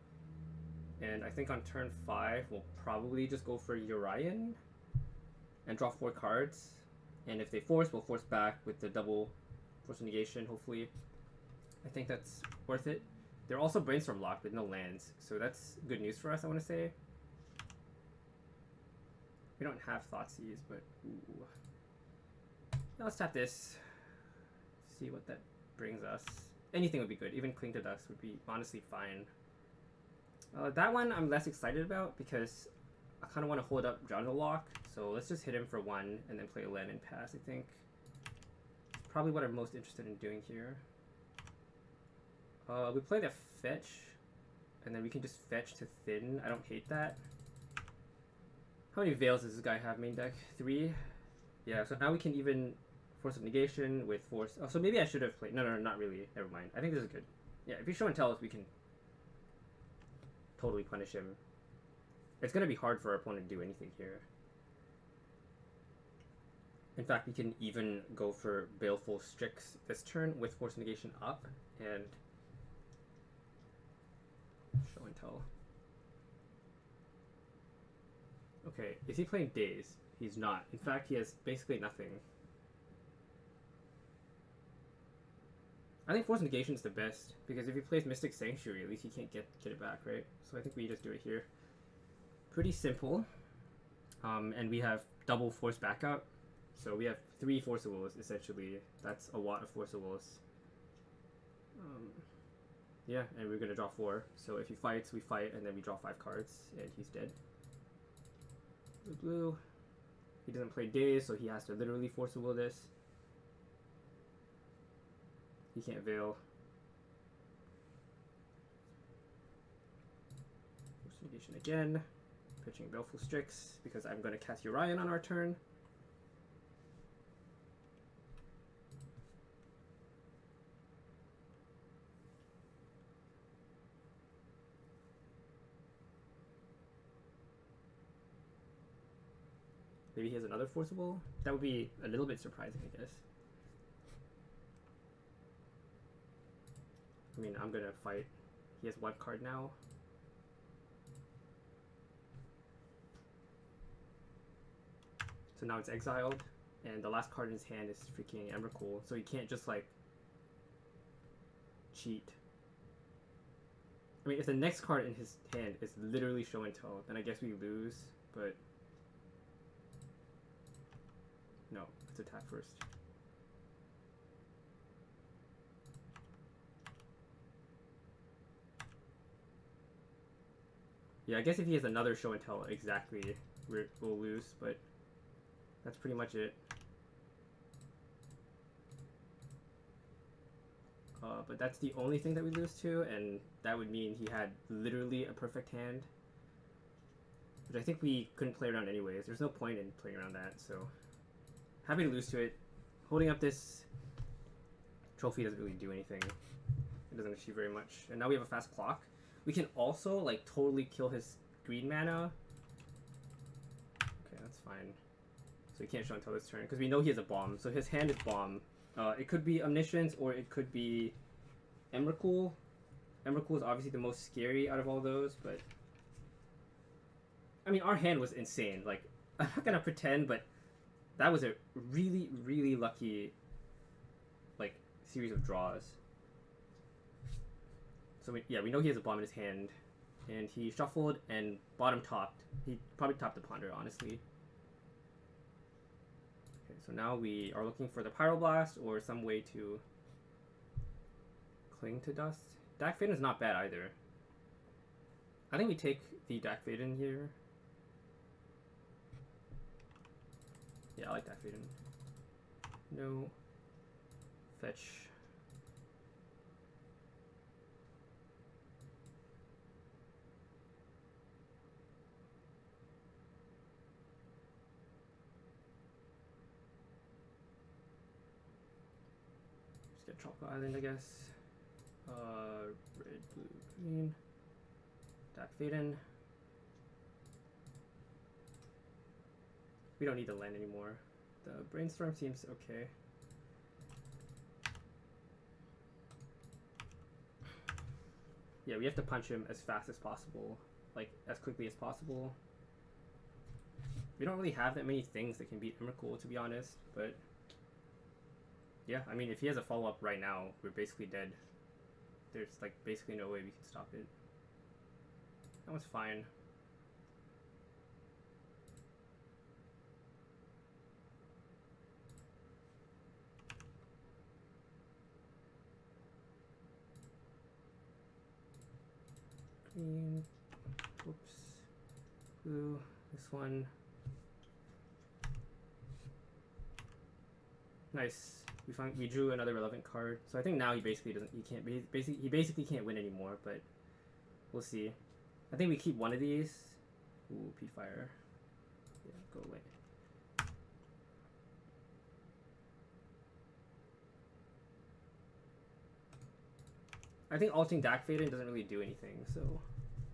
And I think on turn 5, we'll probably just go for Yorion and draw 4 cards. And if they force, we'll force back with the double force negation, hopefully. I think that's worth it. They're also Brainstorm locked with no lands, so that's good news for us, I want to say. We don't have Thoughtseize, but ooh. Now let's tap this. See what that brings us. Anything would be good. Even Cling to Dust would be honestly fine. That one I'm less excited about because I kind of want to hold up Jungle Lock. So let's just hit him for 1 and then play a land and pass, I think. It's probably what I'm most interested in doing here. We play the fetch, and then we can just fetch to thin. I don't hate that. How many Veils does this guy have main deck? 3? Yeah, so now we can even Force of Negation with Force... Oh, so maybe I should have played... No, not really. Never mind. I think this is good. Yeah, if you show and tell us, we can totally punish him. It's going to be hard for our opponent to do anything here. In fact, we can even go for Baleful Strix this turn with Force Negation up and show and tell. Okay, is he playing Daze? He's not. In fact, he has basically nothing. I think Force Negation is the best, because if he plays Mystic Sanctuary, at least he can't get it back, right? So I think we just do it here. Pretty simple. And we have double Force backup. So we have 3 Force of Wills, essentially. That's a lot of Force of Wills. Yeah, and we're going to draw 4. So if he fights, we fight, and then we draw 5 cards, and he's dead. Blue. He doesn't play Daze, so he has to literally Force of Will this. He can't Veil. Force Negation again. Pitching Baleful Strix, because I'm going to cast Yorion on our turn. Maybe he has another Forcible? That would be a little bit surprising, I guess. I mean, I'm gonna fight. He has 1 card now. So now it's exiled, and the last card in his hand is freaking Emrakul, so he can't just, like, cheat. I mean, if the next card in his hand is literally show and tell, then I guess we lose, but... No, let's attack first. Yeah, I guess if he has another show and tell exactly, we'll lose, but that's pretty much it. But that's the only thing that we lose to, and that would mean he had literally a perfect hand. Which I think we couldn't play around anyways. There's no point in playing around that, so... Happy to lose to it. Holding up this trophy doesn't really do anything. It doesn't achieve very much. And now we have a fast clock. We can also, like, totally kill his green mana. Okay, that's fine. So he can't show until this turn, because we know he has a bomb. So his hand is bomb. It could be Omniscience, or it could be Emrakul. Emrakul is obviously the most scary out of all those, but... I mean, our hand was insane. Like, I'm not gonna pretend, but that was a really, really lucky, like, series of draws. So, we know he has a bomb in his hand, and he shuffled and bottom topped. He probably topped the Ponder, honestly. Okay, so now we are looking for the Pyroblast or some way to cling to dust. Dak Faden is not bad either. I think we take the Dak Faden here. Yeah, I like Dak Faden. No. Fetch. Just get Tropical Island, I guess. Red, blue, green. Dak Faden. We don't need the land anymore. The Brainstorm seems okay. Yeah, we have to punch him as fast as possible. Like, as quickly as possible. We don't really have that many things that can beat Emrakul, to be honest, but... Yeah, I mean, if he has a follow-up right now, we're basically dead. There's, like, basically no way we can stop it. That one's fine. Green, oops, blue, this one. Nice. We drew another relevant card. So I think now he basically basically can't win anymore, but we'll see. I think we keep one of these. Ooh, P-Fire. Yeah, go away. I think alting Dak Faden doesn't really do anything, so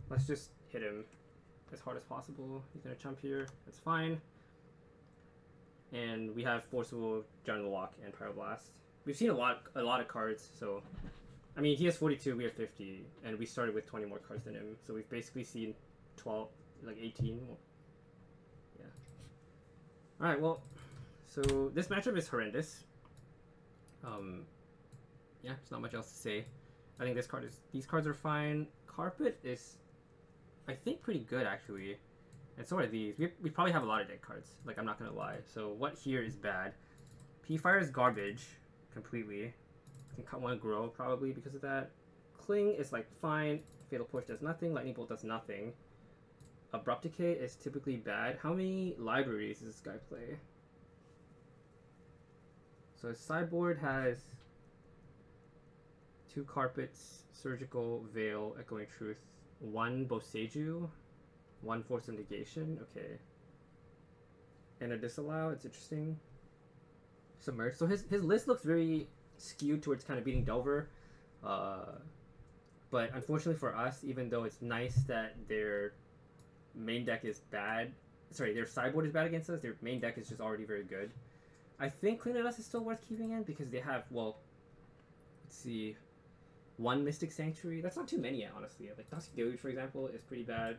let's just hit him as hard as possible. He's gonna jump here, that's fine. And we have Forcible, Jungle Walk, and Pyroblast. We've seen a lot of cards, so I mean he has 42, we have 50, and we started with 20 more cards than him, so we've basically seen 12, like 18 more. Yeah. Alright, well, so this matchup is horrendous. Yeah, there's not much else to say. I think these cards are fine. Carpet is, I think, pretty good actually, and so are these. We probably have a lot of dead cards. Like, I'm not gonna lie. So what here is bad? P-Fire is garbage, completely. I can cut one grow probably because of that. Cling is like fine. Fatal Push does nothing. Lightning Bolt does nothing. Abrupt Decay is typically bad. How many libraries does this guy play? So his sideboard has 2 Carpets, Surgical, Veil, Echoing Truth, 1 Boseiju, 1 Force of Negation, okay. And a Disallow, it's interesting. Submerge. So his list looks very skewed towards kind of beating Delver. But unfortunately for us, even though it's nice that their main deck is bad, sorry, their sideboard is bad against us, their main deck is just already very good. I think Clean Us is still worth keeping in because they have, well, let's see, 1 Mystic Sanctuary. That's not too many yet, honestly. Like Dusty Deluge, for example, is pretty bad.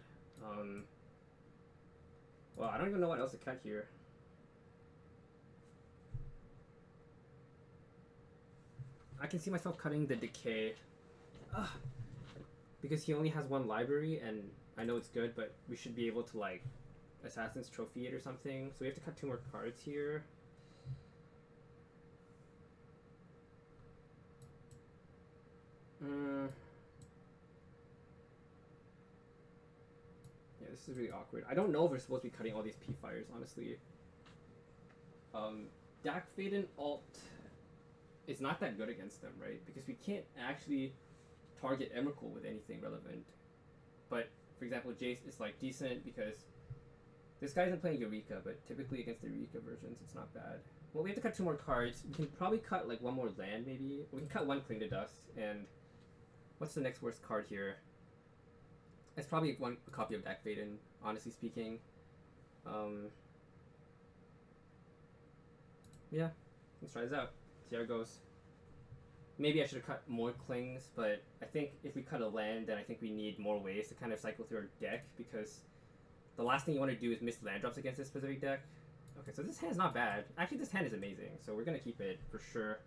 Well, I don't even know what else to cut here. I can see myself cutting the Decay. Ugh. because he only has one library, and I know it's good, but we should be able to like Assassin's Trophy it or something. So we have to cut 2 more cards here. Yeah, this is really awkward. I don't know if we're supposed to be cutting all these P-Fires, honestly. Dak Faden alt is not that good against them, right? Because we can't actually target Emrakul with anything relevant. But, for example, Jace is like decent because this guy isn't playing Eureka, but typically against the Eureka versions, it's not bad. Well, we have to cut 2 more cards. We can probably cut like 1 more land, maybe. We can cut 1 Cling to Dust, and what's the next worst card here? It's probably a copy of Dak Faden, honestly speaking. Yeah, let's try this out. See how it goes. Maybe I should have cut more Clings, but I think if we cut a land, then I think we need more ways to kind of cycle through our deck, because the last thing you want to do is miss land drops against this specific deck. Okay, so this hand's not bad. Actually, this hand is amazing, so we're gonna keep it for sure.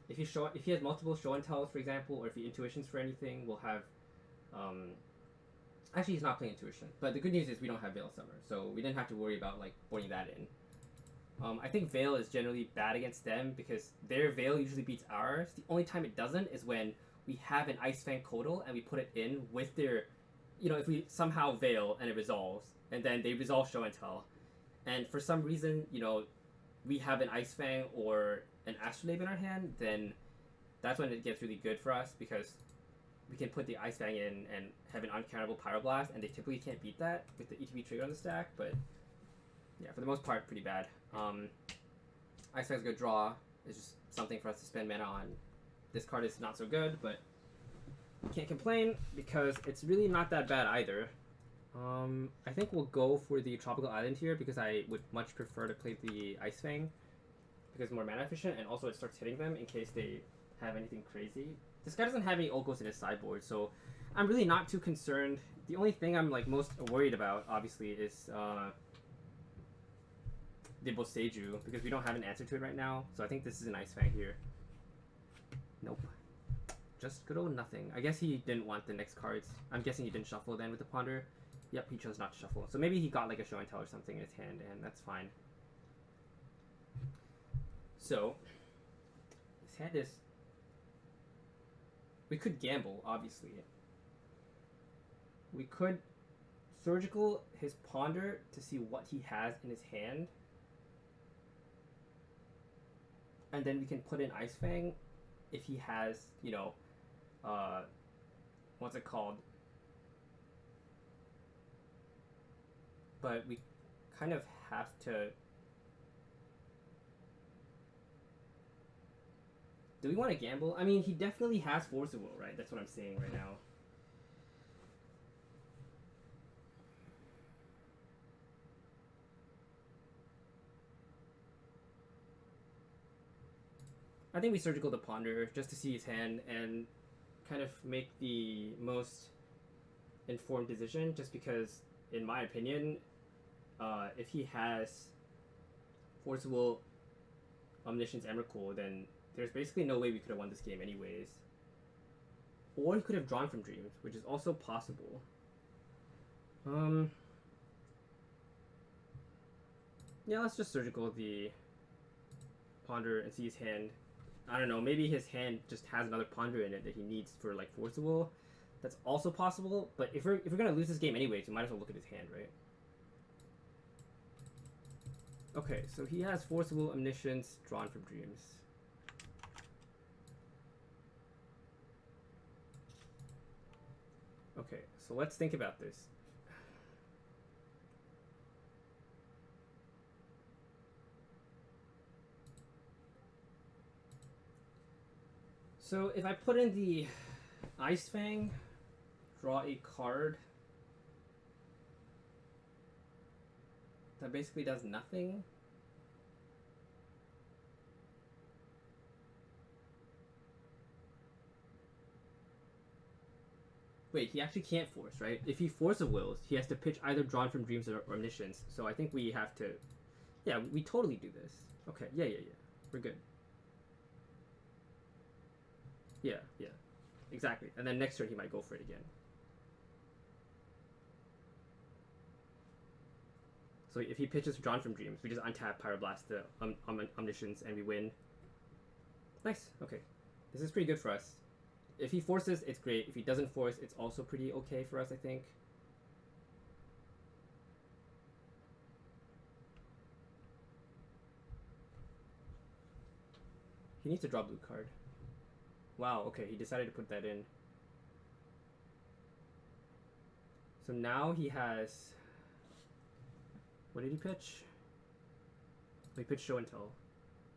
If he has multiple show and tells, for example, or if he intuitions for anything, we'll have. Actually, he's not playing intuition, but the good news is we don't have Veil Summer, so we didn't have to worry about like boarding that in. I think Veil is generally bad against them because their Veil usually beats ours. The only time it doesn't is when we have an Ice Fang Kodal and we put it in with their, if we somehow Veil and it resolves, and then they resolve Show and Tell, and for some reason, we have an Ice Fang or an Astrolabe in our hand, then that's when it gets really good for us because we can put the Ice Fang in and have an uncountable Pyroblast, and they typically can't beat that with the ETB trigger on the stack, but yeah, for the most part, pretty bad. Ice Fang's a good draw. It's just something for us to spend mana on. This card is not so good, but can't complain because it's really not that bad either. I think we'll go for the Tropical Island here because I would much prefer to play the Ice Fang because it's more mana efficient, and also it starts hitting them in case they have anything crazy. This guy doesn't have any Okos in his sideboard, so I'm really not too concerned. The only thing I'm like most worried about, obviously, is the Boseiju, because we don't have an answer to it right now. So I think this is an Ice Fang here. Nope. Just good old nothing. I guess he didn't want the next cards. I'm guessing he didn't shuffle then with the Ponder. Yep, he chose not to shuffle. So maybe he got like a Show and Tell or something in his hand, and that's fine. So, his hand is... We could gamble, obviously. We could Surgical his Ponder to see what he has in his hand. And then we can put in Ice Fang if he has, what's it called? But we kind of have to... Do we want to gamble? I mean, he definitely has Force of Will, right? That's what I'm saying right now. I think we Surgical the Ponder just to see his hand and kind of make the most informed decision, just because, in my opinion, if he has Force of Will, Omniscience, Emrakul, then there's basically no way we could have won this game anyways. Or he could have drawn from Dreams, which is also possible. Yeah, let's just Surgical the Ponder and see his hand. I don't know, maybe his hand just has another Ponder in it that he needs for like Force of Will. That's also possible, but if we're gonna lose this game anyways, we might as well look at his hand, right? Okay, so he has Force of Will, Omniscience, drawn from Dreams. Okay, so let's think about this. So if I put in the Ice Fang, draw a card, that basically does nothing. Wait, he actually can't force, right? If he Force of Wills, he has to pitch either Drawn from Dreams or Omniscience. So I think we have to... Yeah, we totally do this. Okay, yeah. We're good. Yeah. Exactly. And then next turn he might go for it again. So if he pitches Drawn from Dreams, we just untap Pyroblast the Omniscience and we win. Nice. Okay. This is pretty good for us. If he forces, it's great. If he doesn't force, it's also pretty okay for us, I think. He needs to draw blue card. Wow, okay, he decided to put that in. So now he has... What did he pitch? Oh, he pitched Show and Tell.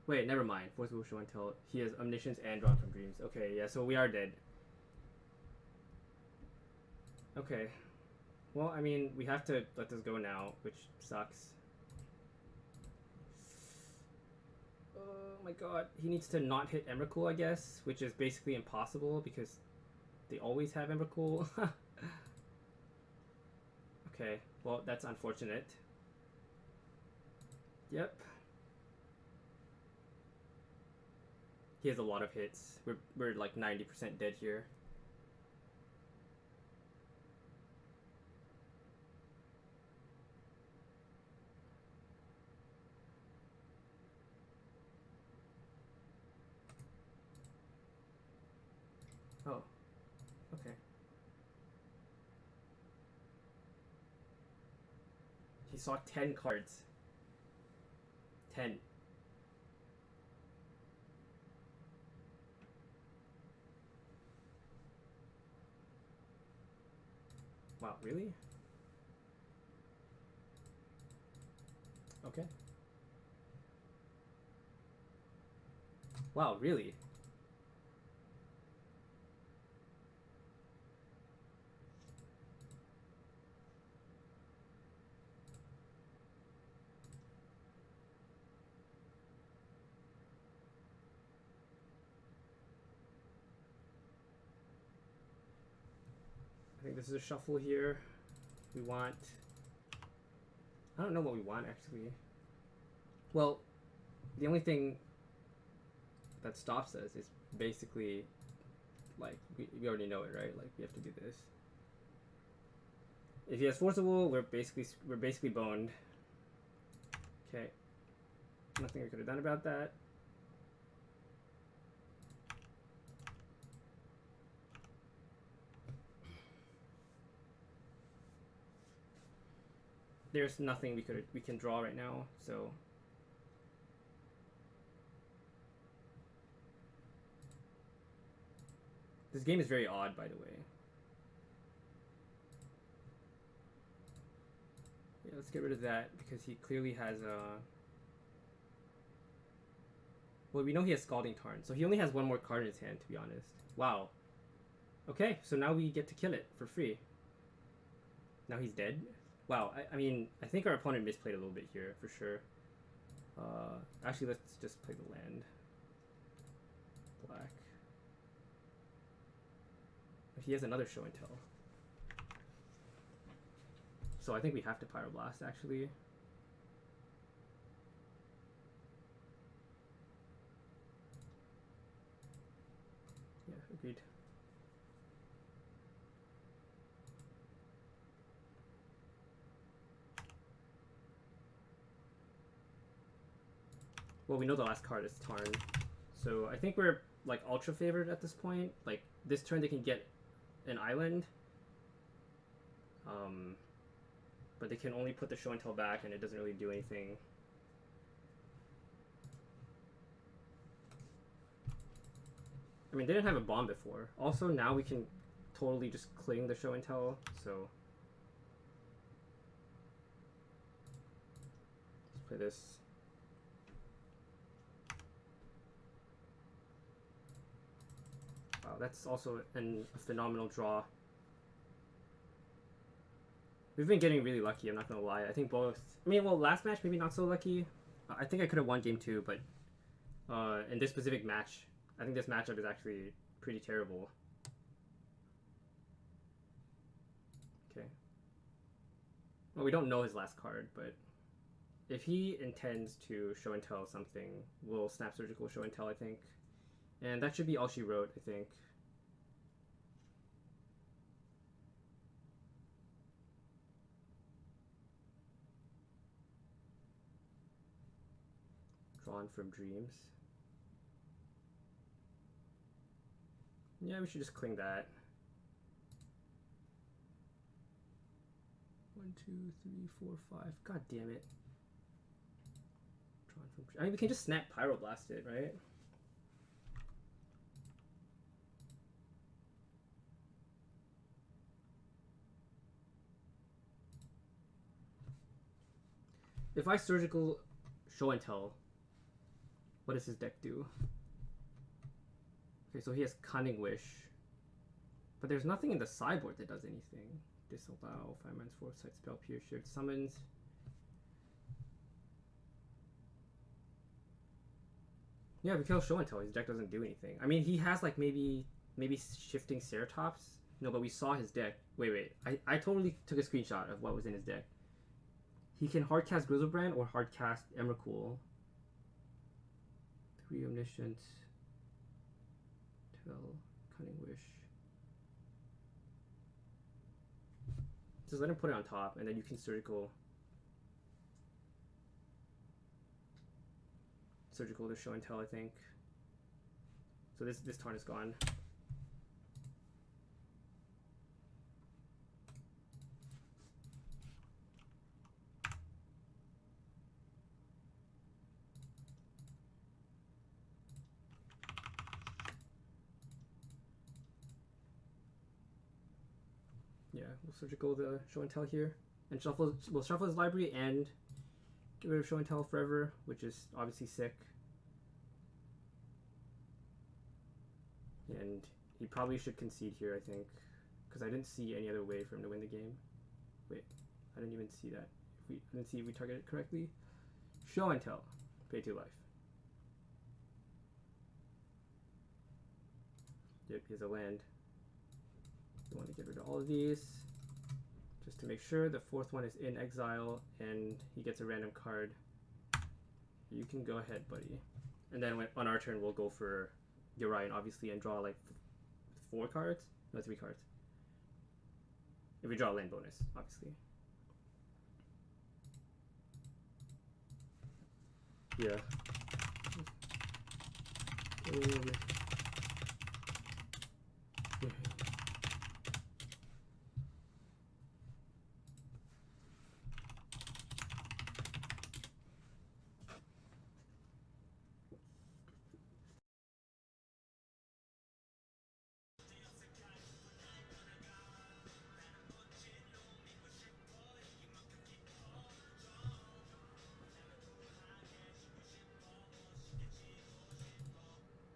Wait, never mind. Forcible Show and Tell. He has Omniscience and Drawn from Dreams. Okay, yeah, so we are dead. Okay. Well, I mean, we have to let this go now, which sucks. Oh my god. He needs to not hit Emrakul, I guess, which is basically impossible because they always have Emrakul. Okay, well, that's unfortunate. Yep. He has a lot of hits. We're like 90% dead here. Oh, okay. He saw 10 cards. 10. Wow, really? Okay. Wow, really? I think this is a shuffle here. We want... I don't know what we want, actually. Well, the only thing that stops us is basically, like, we already know it, right? Like, we have to do this. If he has Forcible, we're basically boned. Okay. Nothing we could have done about that. There's nothing we can draw right now, so this game is very odd, by the way. Yeah, let's get rid of that because he clearly has a... Well, we know he has Scalding Tarn, so he only has one more card in his hand, to be honest. Wow. Okay, so now we get to kill it for free. Now he's dead. Wow, I mean, I think our opponent misplayed a little bit here, for sure. Actually, let's just play the land. Black. He has another Show and Tell. So I think we have to Pyroblast, actually. Yeah, agreed. Well, we know the last card is Tarn. So I think we're, like, ultra favored at this point. Like, this turn they can get an island. But they can only put the Show and Tell back and it doesn't really do anything. I mean, they didn't have a bomb before. Also, now we can totally just cling the Show and Tell, so... Let's play this. Wow, that's also a phenomenal draw. We've been getting really lucky, I'm not gonna lie. I think both... I mean, well, last match, maybe not so lucky. I think I could have won game 2, but... in this specific match, I think this matchup is actually pretty terrible. Okay. Well, we don't know his last card, but... If he intends to Show and Tell something, we'll Snap Surgical Show and Tell, I think. And that should be all she wrote, I think. Drawn from Dreams. Yeah, we should just cling that. 1, 2, 3, 4, 5. God damn it. Drawn from. I mean, we can just snap Pyroblast it, right? If I surgical show and tell, what does his deck do? Okay, so he has Cunning Wish. But there's nothing in the sideboard that does anything. Disallow, 5 man's Foresight, Spell, Pierce, Shift, Summons. Yeah, if we kill show and tell, his deck doesn't do anything. I mean, he has like maybe shifting Ceratops. No, but we saw his deck. Wait. I totally took a screenshot of what was in his deck. He can hardcast Grizzlebrand or hardcast Emrakul. 3 Omniscient. Tell, Cunning Wish. Just let him put it on top, and then you can surgical to show and tell, I think. So this turn is gone. Yeah, we'll surgical the show and tell here, and we'll shuffle his library and get rid of show and tell forever, which is obviously sick. And he probably should concede here, I think, because I didn't see any other way for him to win the game. Wait, I didn't even see that. I didn't see if we targeted it correctly. Show and tell, pay 2 life. Yep, he has a land. We want to get rid of all of these, just to make sure. The 4th one is in exile, and he gets a random card. You can go ahead, buddy. And then on our turn, we'll go for Yorion, obviously, and draw like 4 cards? No, 3 cards. If we draw a land bonus, obviously. Yeah.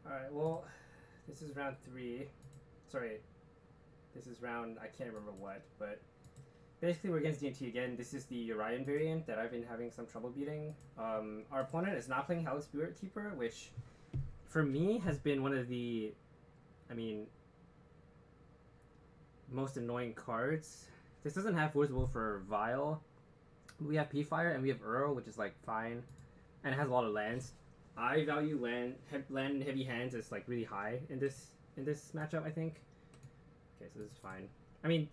Alright, well, this is round 3. Sorry, this is round, I can't remember what, but basically we're against DNT again. This is the Yorion variant that I've been having some trouble beating. Our opponent is not playing Hallowed Spirit Keeper, which for me has been one of the, most annoying cards. This doesn't have Force Will for Vile. We have P-Fire and we have Earl, which is like fine, and it has a lot of lands. I value land and heavy hands as like really high in this matchup, I think. Okay, so this is fine. I mean,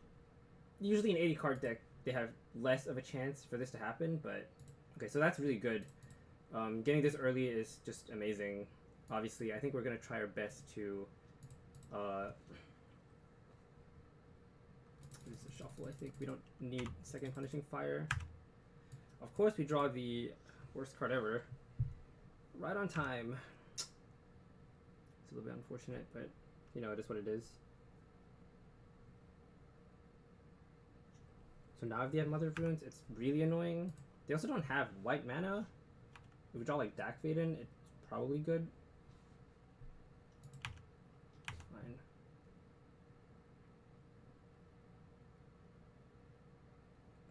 usually an 80 card deck they have less of a chance for this to happen, but okay, so that's really good. Getting this early is just amazing. Obviously, I think we're gonna try our best to use the shuffle. I think we don't need second Punishing Fire. Of course, we draw the worst card ever. Right on time. It's a little bit unfortunate, but you know, it is what it is. So now if they have Mother of Runes, it's really annoying. They also don't have white mana. If we draw like Dak Vaden, it's probably good. It's fine.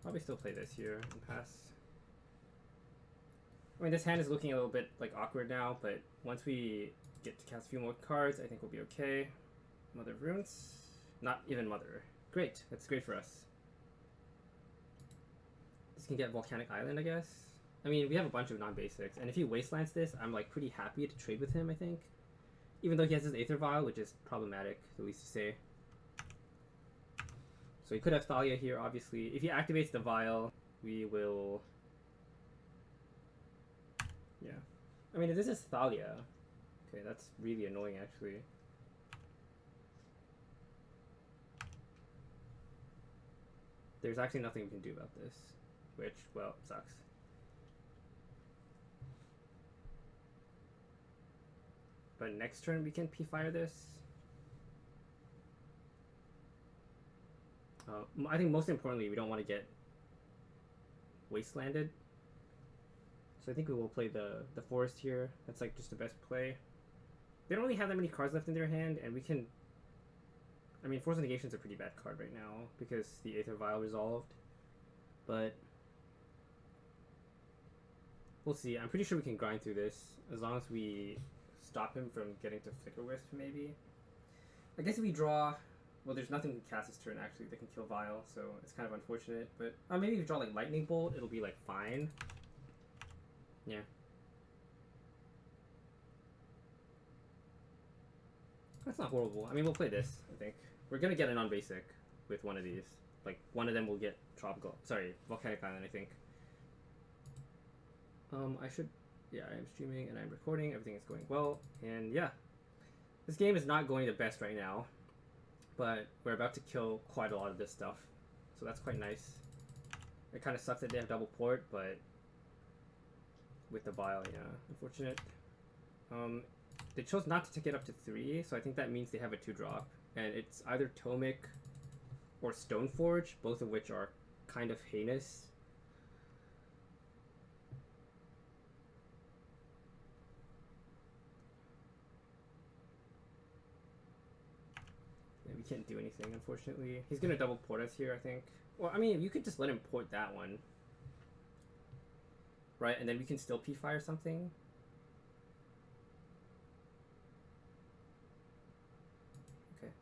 Probably still play this here and pass. I mean, this hand is looking a little bit like awkward now, but once we get to cast a few more cards, I think we'll be okay. Mother of Runes. Not even Mother. Great. That's great for us. This can get Volcanic Island, I guess. I mean, we have a bunch of non-basics, and if he wastelands this, I'm like pretty happy to trade with him, I think. Even though he has his Aether Vial, which is problematic, the least to say. So he could have Thalia here, obviously. If he activates the Vial, we will... Yeah. I mean, this is Thalia. Okay, that's really annoying, actually. There's actually nothing we can do about this, which, well, sucks. But next turn we can P-Fire this. I think most importantly, we don't want to get wastelanded. So I think we will play the forest here. That's like just the best play. They don't really have that many cards left in their hand, and we can... I mean, Force of Negation's a pretty bad card right now because the Aether Vial resolved. But we'll see. I'm pretty sure we can grind through this as long as we stop him from getting to Flicker Wisp, maybe. I guess if we draw... Well, there's nothing to cast this turn, actually, that can kill Vial, so it's kind of unfortunate. But maybe if we draw, like, Lightning Bolt, it'll be, like, fine. Yeah. That's not horrible. I mean, we'll play this, I think. We're gonna get a non-basic with one of these. Like, one of them will get Tropical... Sorry, Volcanic Island, I think. I should... Yeah, I am streaming and I'm recording. Everything is going well. And, yeah. This game is not going the best right now. But we're about to kill quite a lot of this stuff. So that's quite nice. It kind of sucks that they have double port, but... With the Vial, yeah. Unfortunate. They chose not to take it up to 3, so I think that means they have a 2-drop. And it's either Tomic or Stoneforge, both of which are kind of heinous. Yeah, we can't do anything, unfortunately. He's gonna double port us here, I think. Well, I mean, you could just let him port that one. Right, and then we can still P-Fire something. Okay.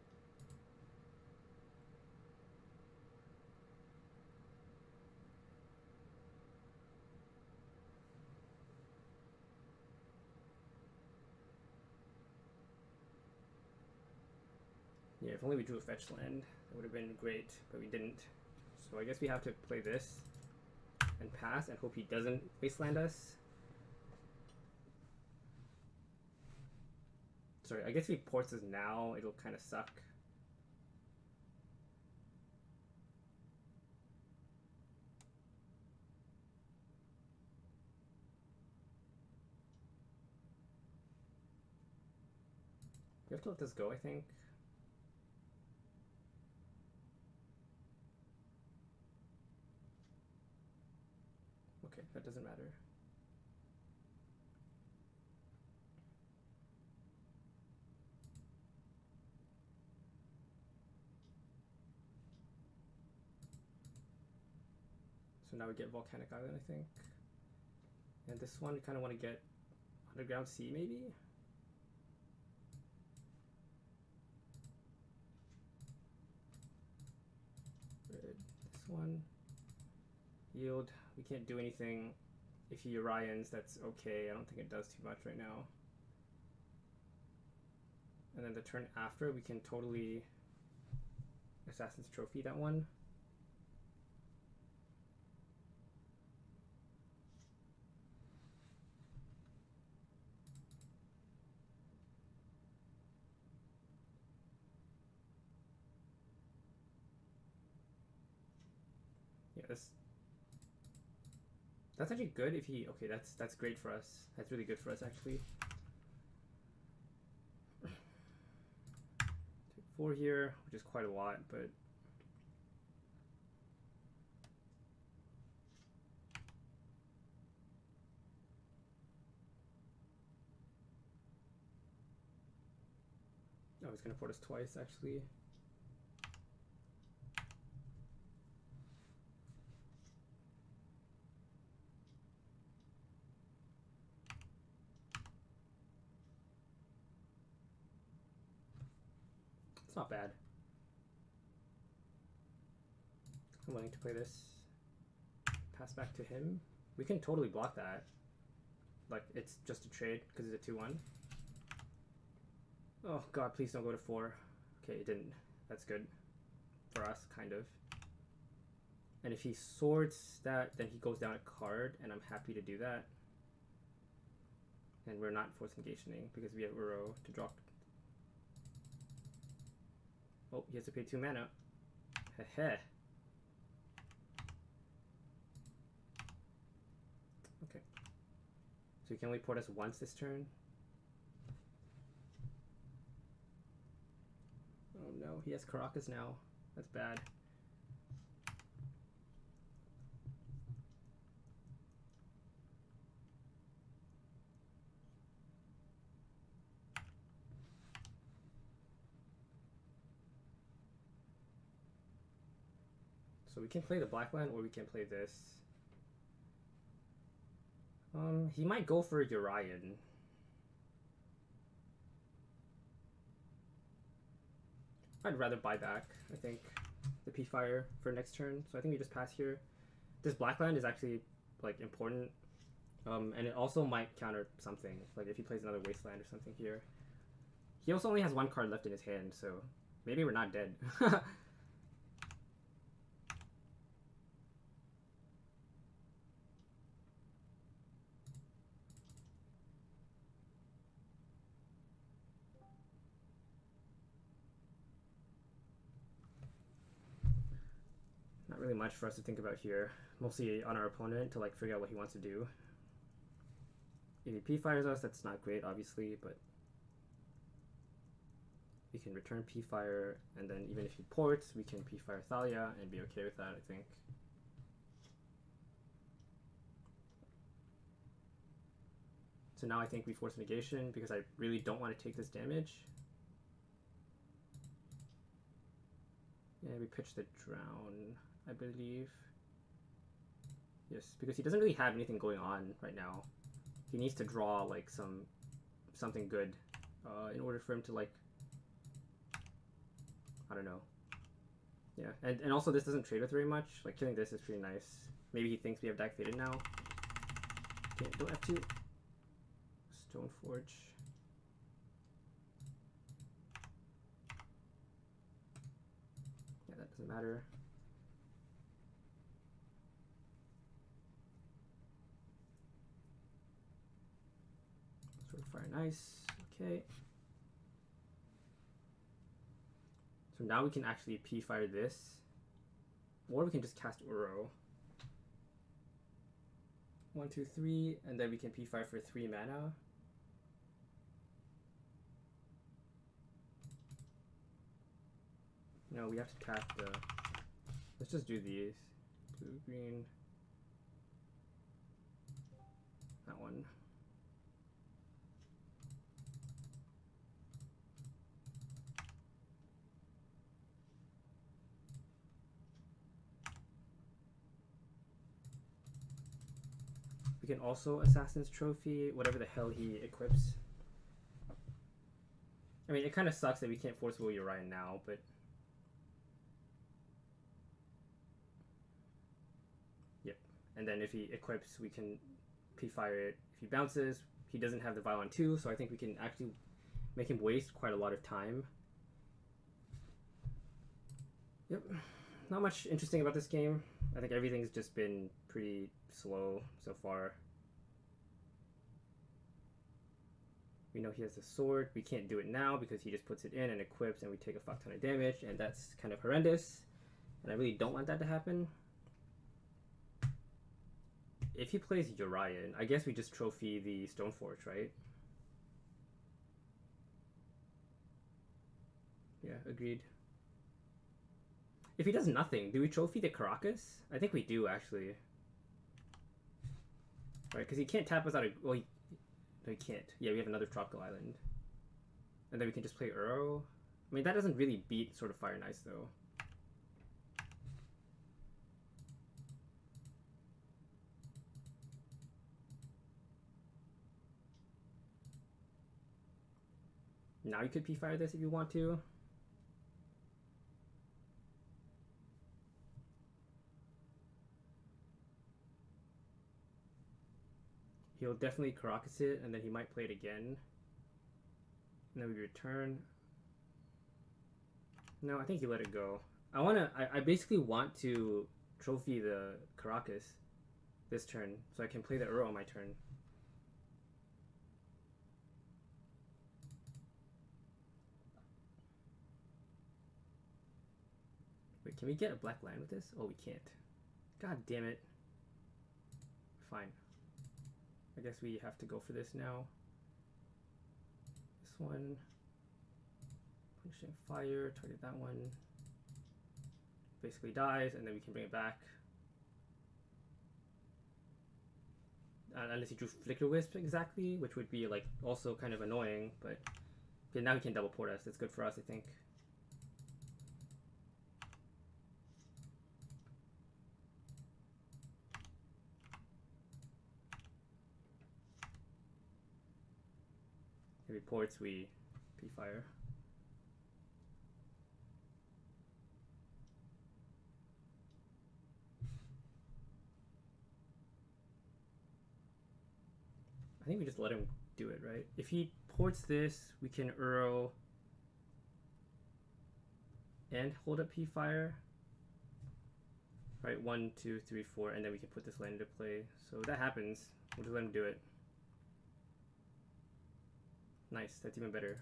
Yeah, if only we drew a fetch land, that would have been great, but we didn't. So I guess we have to play this and pass and hope he doesn't wasteland us. Sorry, I guess if he ports us now, it'll kind of suck. We have to let this go, I think. Okay, that doesn't matter. So now we get Volcanic Island, I think. And this one, we kind of want to get Underground Sea, maybe? Good. This one. Yield. We can't do anything. If he Orions, that's okay. I don't think it does too much right now. And then the turn after, we can totally Assassin's Trophy that one. Yeah, that's actually good if he... Okay, that's great for us. That's really good for us, actually. Take 4 here, which is quite a lot, but... Oh, he's gonna port us twice, actually. It's not bad. I'm willing to play this. Pass back to him. We can totally block that. Like, it's just a trade because it's a 2-1. Oh god, please don't go to 4. Okay, it didn't. That's good. For us, kind of. And if he swords that, then he goes down a card, and I'm happy to do that. And we're not force negationing because we have Uro to drop. Oh, he has to pay 2 mana. Heh. Okay. So he can only port us once this turn. Oh no, he has Caracas now. That's bad. So we can play the black land or we can play this. He might go for Yorion. I'd rather buy back, I think, the P-Fire for next turn. So I think we just pass here. This black land is actually like important. And it also might counter something. Like if he plays another wasteland or something here. He also only has 1 card left in his hand, so maybe we're not dead. Not really much for us to think about here. Mostly on our opponent to like figure out what he wants to do. If he P-Fires us, that's not great, obviously, but we can return P-Fire, and then even if he ports, we can P-Fire Thalia and be okay with that, I think. So now I think we force negation because I really don't want to take this damage. Yeah, we pitch the Drown, I believe. Yes, because he doesn't really have anything going on right now. He needs to draw like something good in order for him to like, I don't know. Yeah, and also this doesn't trade with very much. Like killing this is pretty nice. Maybe he thinks we have Dack Faded now. Okay, don't have to. Stoneforge. Yeah, that doesn't matter. Sort of fire nice. Okay. So now we can actually P-Fire this. Or we can just cast Uro. 1, 2, 3, and then we can P-Fire for 3 mana. No, we have to tap the... Let's just do these. Blue, green. That one. We can also Assassin's Trophy, whatever the hell he equips. I mean, it kind of sucks that we can't force will Yorion now, but... Yep. And then if he equips, we can P-Fire it. If he bounces, he doesn't have the Violon 2, so I think we can actually make him waste quite a lot of time. Yep. Not much interesting about this game. I think everything's just been pretty slow so far. We know he has a sword. We can't do it now because he just puts it in and equips and we take a fuck ton of damage, and that's kind of horrendous. And I really don't want that to happen. If he plays Yorion, I guess we just trophy the Stoneforge, right? Yeah, agreed. If he does nothing, do we trophy the Caracas? I think we do, actually. Right, because he can't tap us out of... Well, no, he can't. Yeah, we have another tropical island. And then we can just play Uro. I mean, that doesn't really beat sort of Fire Nice, though. Now you could P-Fire this if you want to. He'll definitely Caracas it, and then he might play it again. And then we return. No, I think he let it go. I basically want to trophy the Caracas this turn, so I can play the Uro on my turn. Can we get a black land with this? Oh, we can't. God damn it. Fine. I guess we have to go for this now. This one. Punishing fire. Target that one. Basically dies, and then we can bring it back. Unless he drew Flicker Wisp exactly, which would be like also kind of annoying, but okay, now he can double port us. That's good for us, I think. If he ports, we P-Fire. I think we just let him do it, right? If he ports this, we can Uro and hold up P-Fire. Right, 1, 2, 3, 4, and then we can put this land into play. So that happens. We'll just let him do it. Nice, that's even better.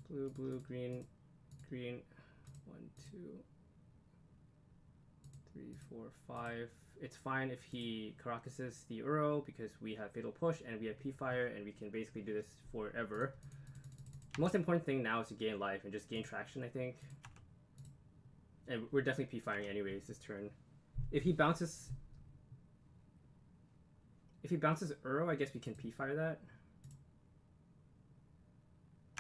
Blue, blue, green, green. 1, 2, 3, 4, 5. It's fine if he Caracases the Uro because we have Fatal Push and we have P-Fire and we can basically do this forever. The most important thing now is to gain life and just gain traction, I think. And we're definitely P-Firing anyways this turn. If he bounces Uro, I guess we can P-Fire that.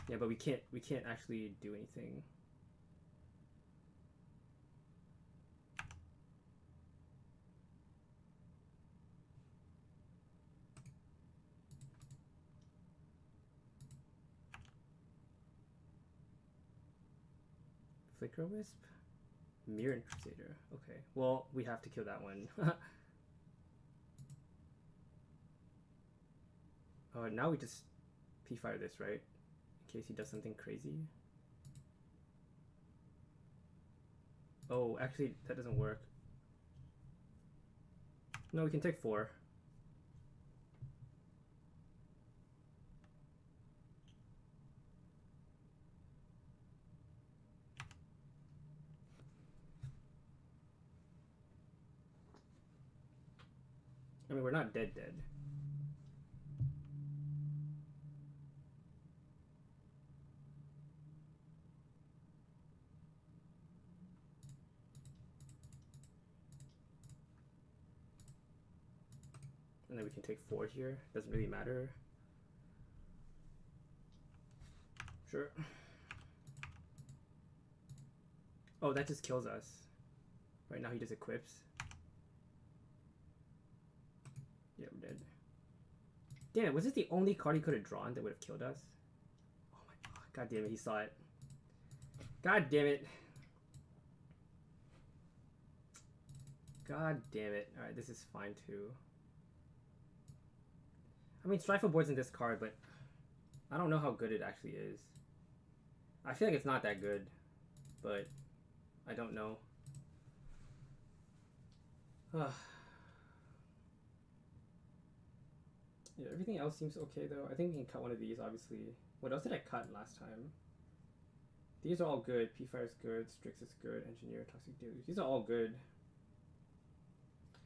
Yeah, but we can't actually do anything. Flicker Wisp? Mirror Crusader. Okay. Well, we have to kill that one. Now we just P-Fire this, right? In case he does something crazy. Oh, actually, that doesn't work. No, we can take 4. I mean, we're not dead. And then we can take 4 here. Doesn't really matter. Sure. Oh, that just kills us. Right now he just equips. Yeah, we're dead. Damn it, was this the only card he could have drawn that would have killed us? Oh my god. God damn it, he saw it. God damn it. God damn it. Alright, this is fine too. I mean, Strifle Board's in this card, but I don't know how good it actually is. I feel like it's not that good, but I don't know. Yeah, everything else seems okay though. I think we can cut one of these, obviously. What else did I cut last time? These are all good. P-Fire's good, Strix is good, Engineer, Toxic Deluge. These are all good.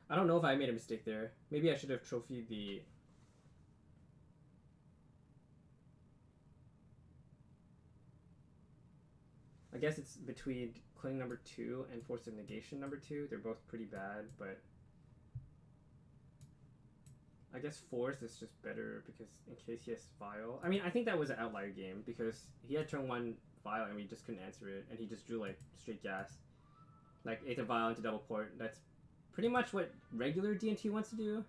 I don't know if I made a mistake there. Maybe I should have trophied the... I guess it's between Cling number 2 and Force of Negation number 2. They're both pretty bad, but... I guess Force is just better because in case he has Vile. I mean, I think that was an outlier game because he had turn 1 Vile and we just couldn't answer it. And he just drew like straight gas. Like Aether Vile into double port. That's pretty much what regular D&T wants to do.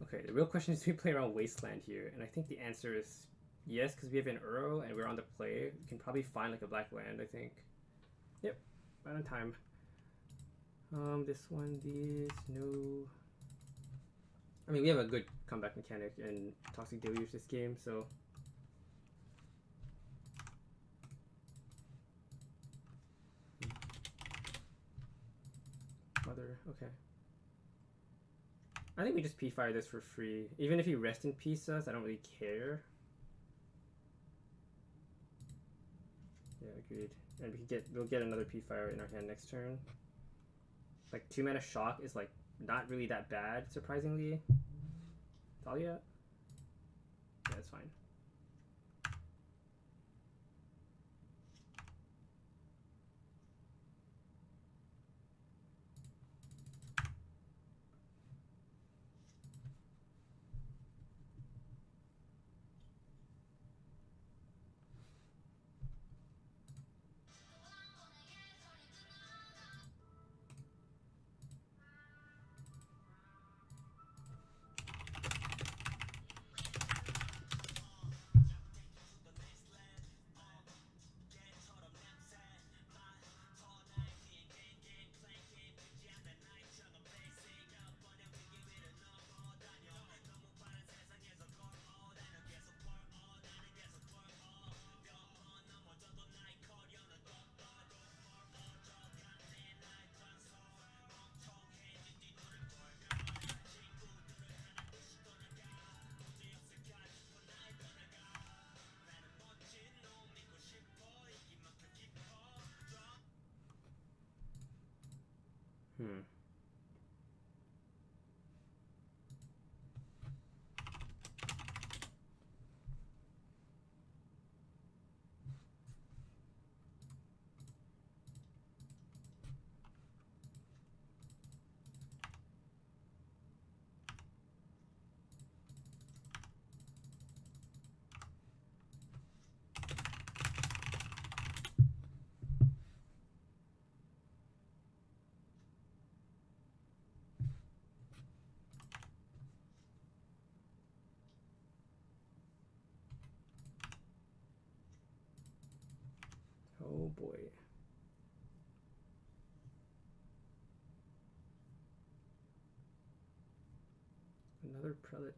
Okay, the real question is, do we play around Wasteland here? And I think the answer is yes, because we have an Uro and we're on the play. We can probably find like a black land, I think. Yep, right on time. This one, these, no. I mean, we have a good comeback mechanic in Toxic Deluge this game, so. Mother, okay. I think we just P-Fire this for free. Even if he rest in peace us, I don't really care. Yeah, agreed. And we'll get another P-Fire in our hand next turn. Like 2 mana shock is like not really that bad, surprisingly. Thalia? Yeah, that's fine. Oh boy. Another prelate.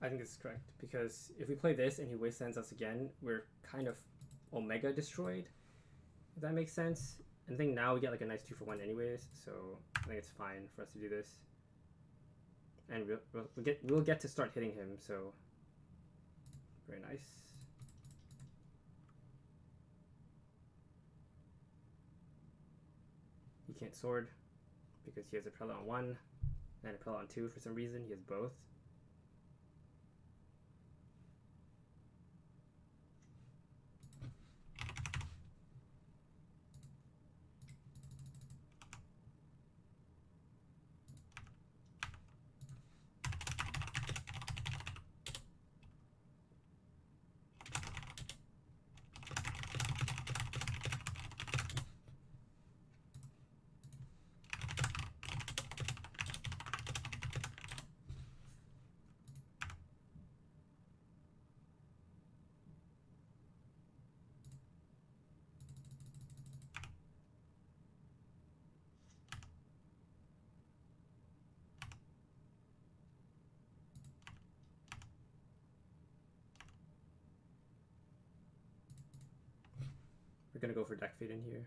I think this is correct, because if we play this and he wastelands us again, we're kind of Omega destroyed, if that makes sense. And I think now we get like a nice 2-for-1 anyways, so I think it's fine for us to do this. And we'll get to start hitting him, so very nice. He can't sword because he has a prelate on 1 and a prelate on 2 for some reason. He has both. We're gonna go for deck fade in here.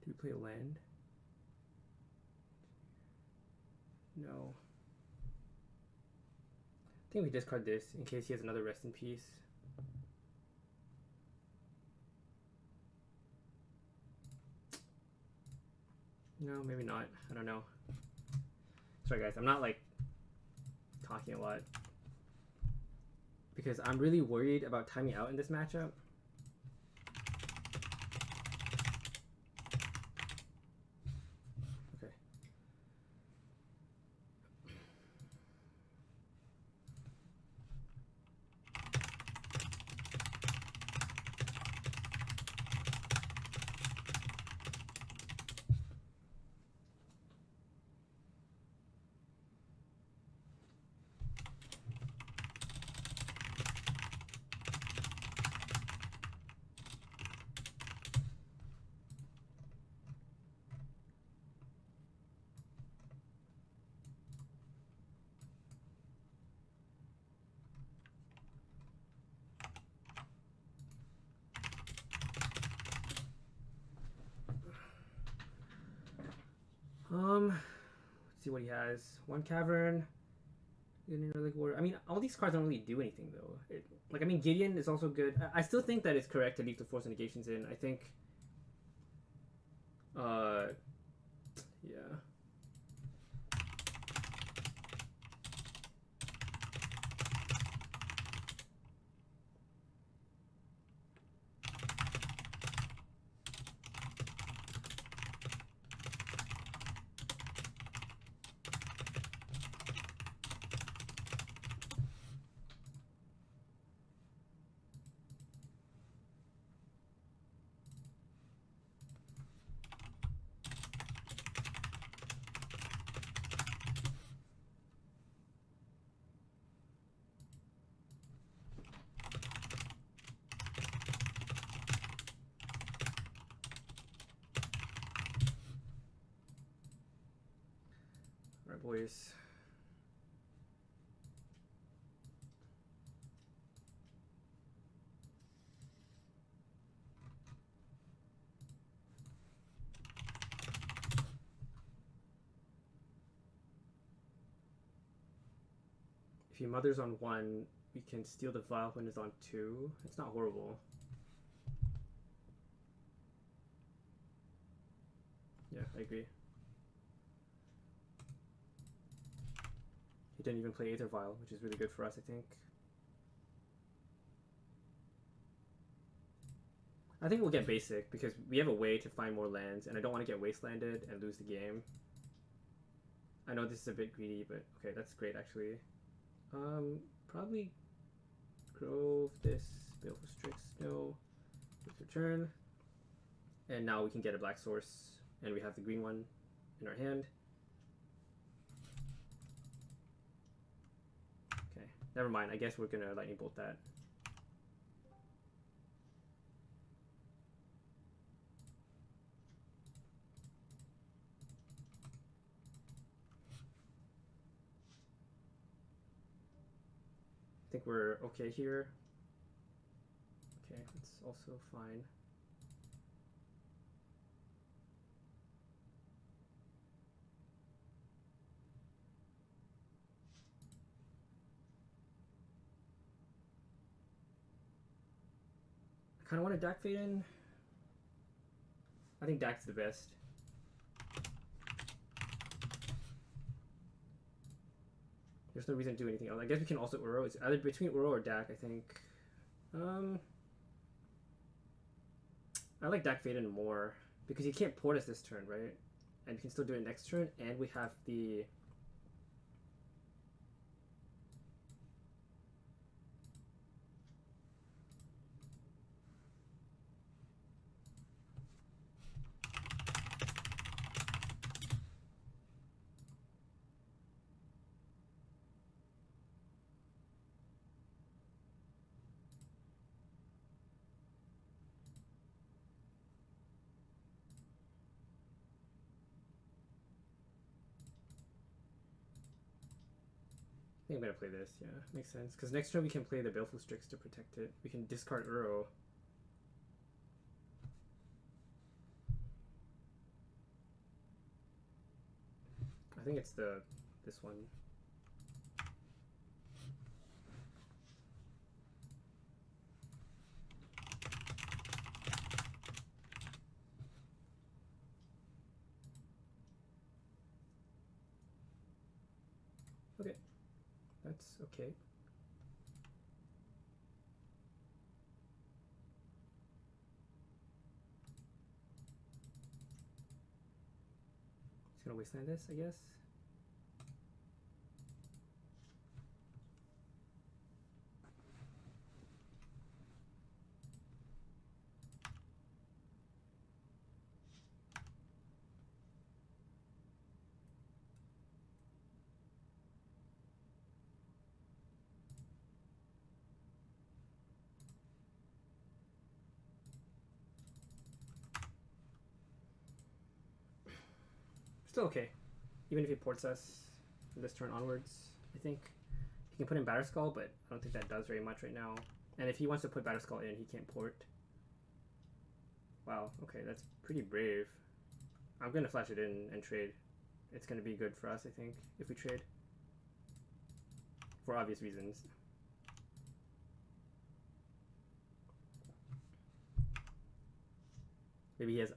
Do we play a land? No. I think we discard this in case he has another rest in peace. No, maybe not. I don't know. Sorry guys, I'm not like talking a lot because I'm really worried about timing out in this matchup. Okay. Let's see what he has. One cavern. I mean, all these cards don't really do anything though. Like, I mean, Gideon is also good. I still think that it's correct to leave the force negations in. I think, yeah. Alright, boys. If he mothers on 1, we can steal the vial when it's on 2. It's not horrible. Yeah, I agree. He didn't even play Aether Vial, which is really good for us, I think. I think we'll get basic because we have a way to find more lands, and I don't want to get wastelanded and lose the game. I know this is a bit greedy, but okay, that's great actually. Probably Grove this, Baleful Strix, no, return, and now we can get a black source, and we have the green one in our hand. Okay, never mind. I guess we're gonna lightning bolt that. I think we're okay here. Okay, that's also fine. I kind of want to Dak fade in. I think Dak's the best. There's no reason to do anything else. I guess we can also Uro. It's either between Uro or Dak, I think. I like Dak Faden more because he can't port us this turn, right? And we can still do it next turn, and we have the... I think I'm gonna play this. Yeah, makes sense. Because next turn we can play the Baleful Strix to protect it. We can discard Uro. I think it's this one. Okay, that's okay. Just gonna wasteland this, I guess. Still okay. Even if he ports us from this turn onwards, I think he can put in Batterskull, but I don't think that does very much right now. And if he wants to put Batterskull in, he can't port. Wow, okay, that's pretty brave. I'm gonna flash it in and trade. It's gonna be good for us, I think, if we trade. For obvious reasons. Maybe he has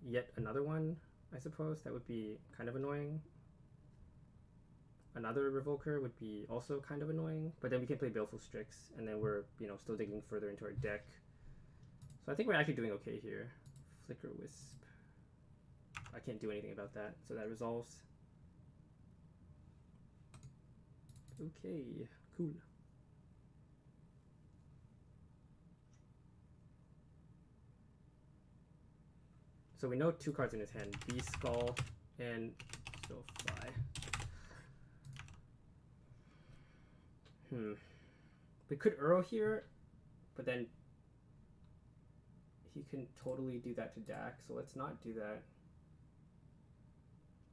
yet another one, I suppose. That would be kind of annoying. Another Revoker would be also kind of annoying. But then we can play Baleful Strix, and then we're, still digging further into our deck. So I think we're actually doing okay here. Flicker Wisp. I can't do anything about that, so that resolves. Okay, cool. So we know 2 cards in his hand, Beast Skull and Fly. We could Uro here, but then he can totally do that to Dak, so let's not do that.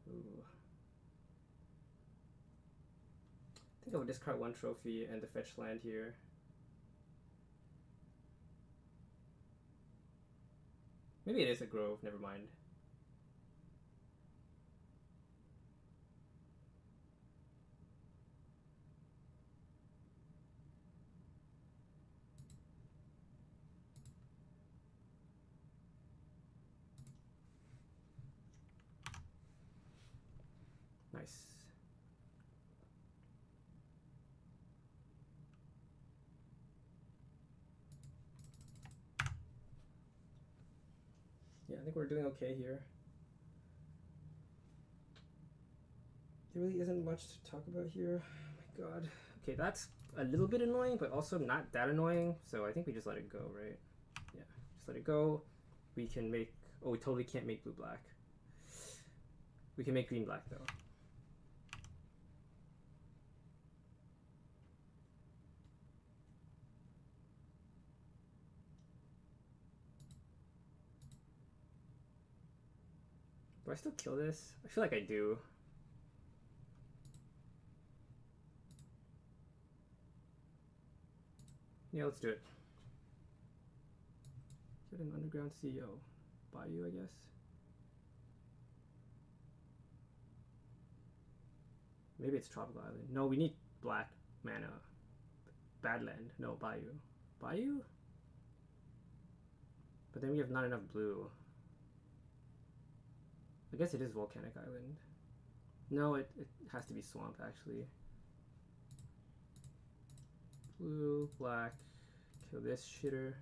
Ooh. I think I would discard 1 trophy and the fetch land here. Maybe it is a Grove, never mind. Nice. Yeah, I think we're doing okay here. There really isn't much to talk about here. Oh my god. Okay, that's a little bit annoying, but also not that annoying. So I think we just let it go, right? Yeah, just let it go. We can make... Oh, we totally can't make blue-black. We can make green-black, though. Do I still kill this? I feel like I do. Yeah, let's do it. Get an underground CEO. Bayou, I guess. Maybe it's Tropical Island. No, we need black mana. Badland. No, Bayou. Bayou? But then we have not enough blue. I guess it is Volcanic Island. No, it has to be Swamp, actually. Blue, black. Kill this shitter.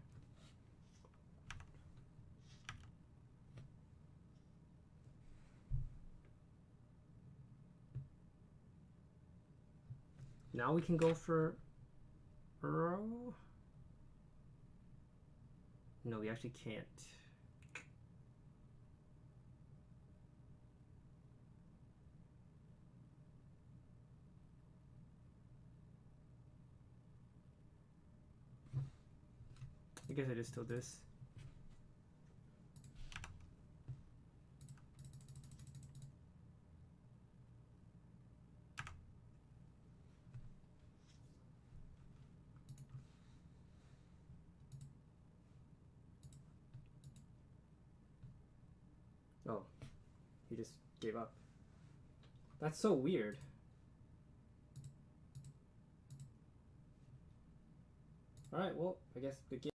Now we can go for Uro. No, we actually can't. I guess it is still this. Oh, he just gave up. That's so weird. Alright, well, I guess the game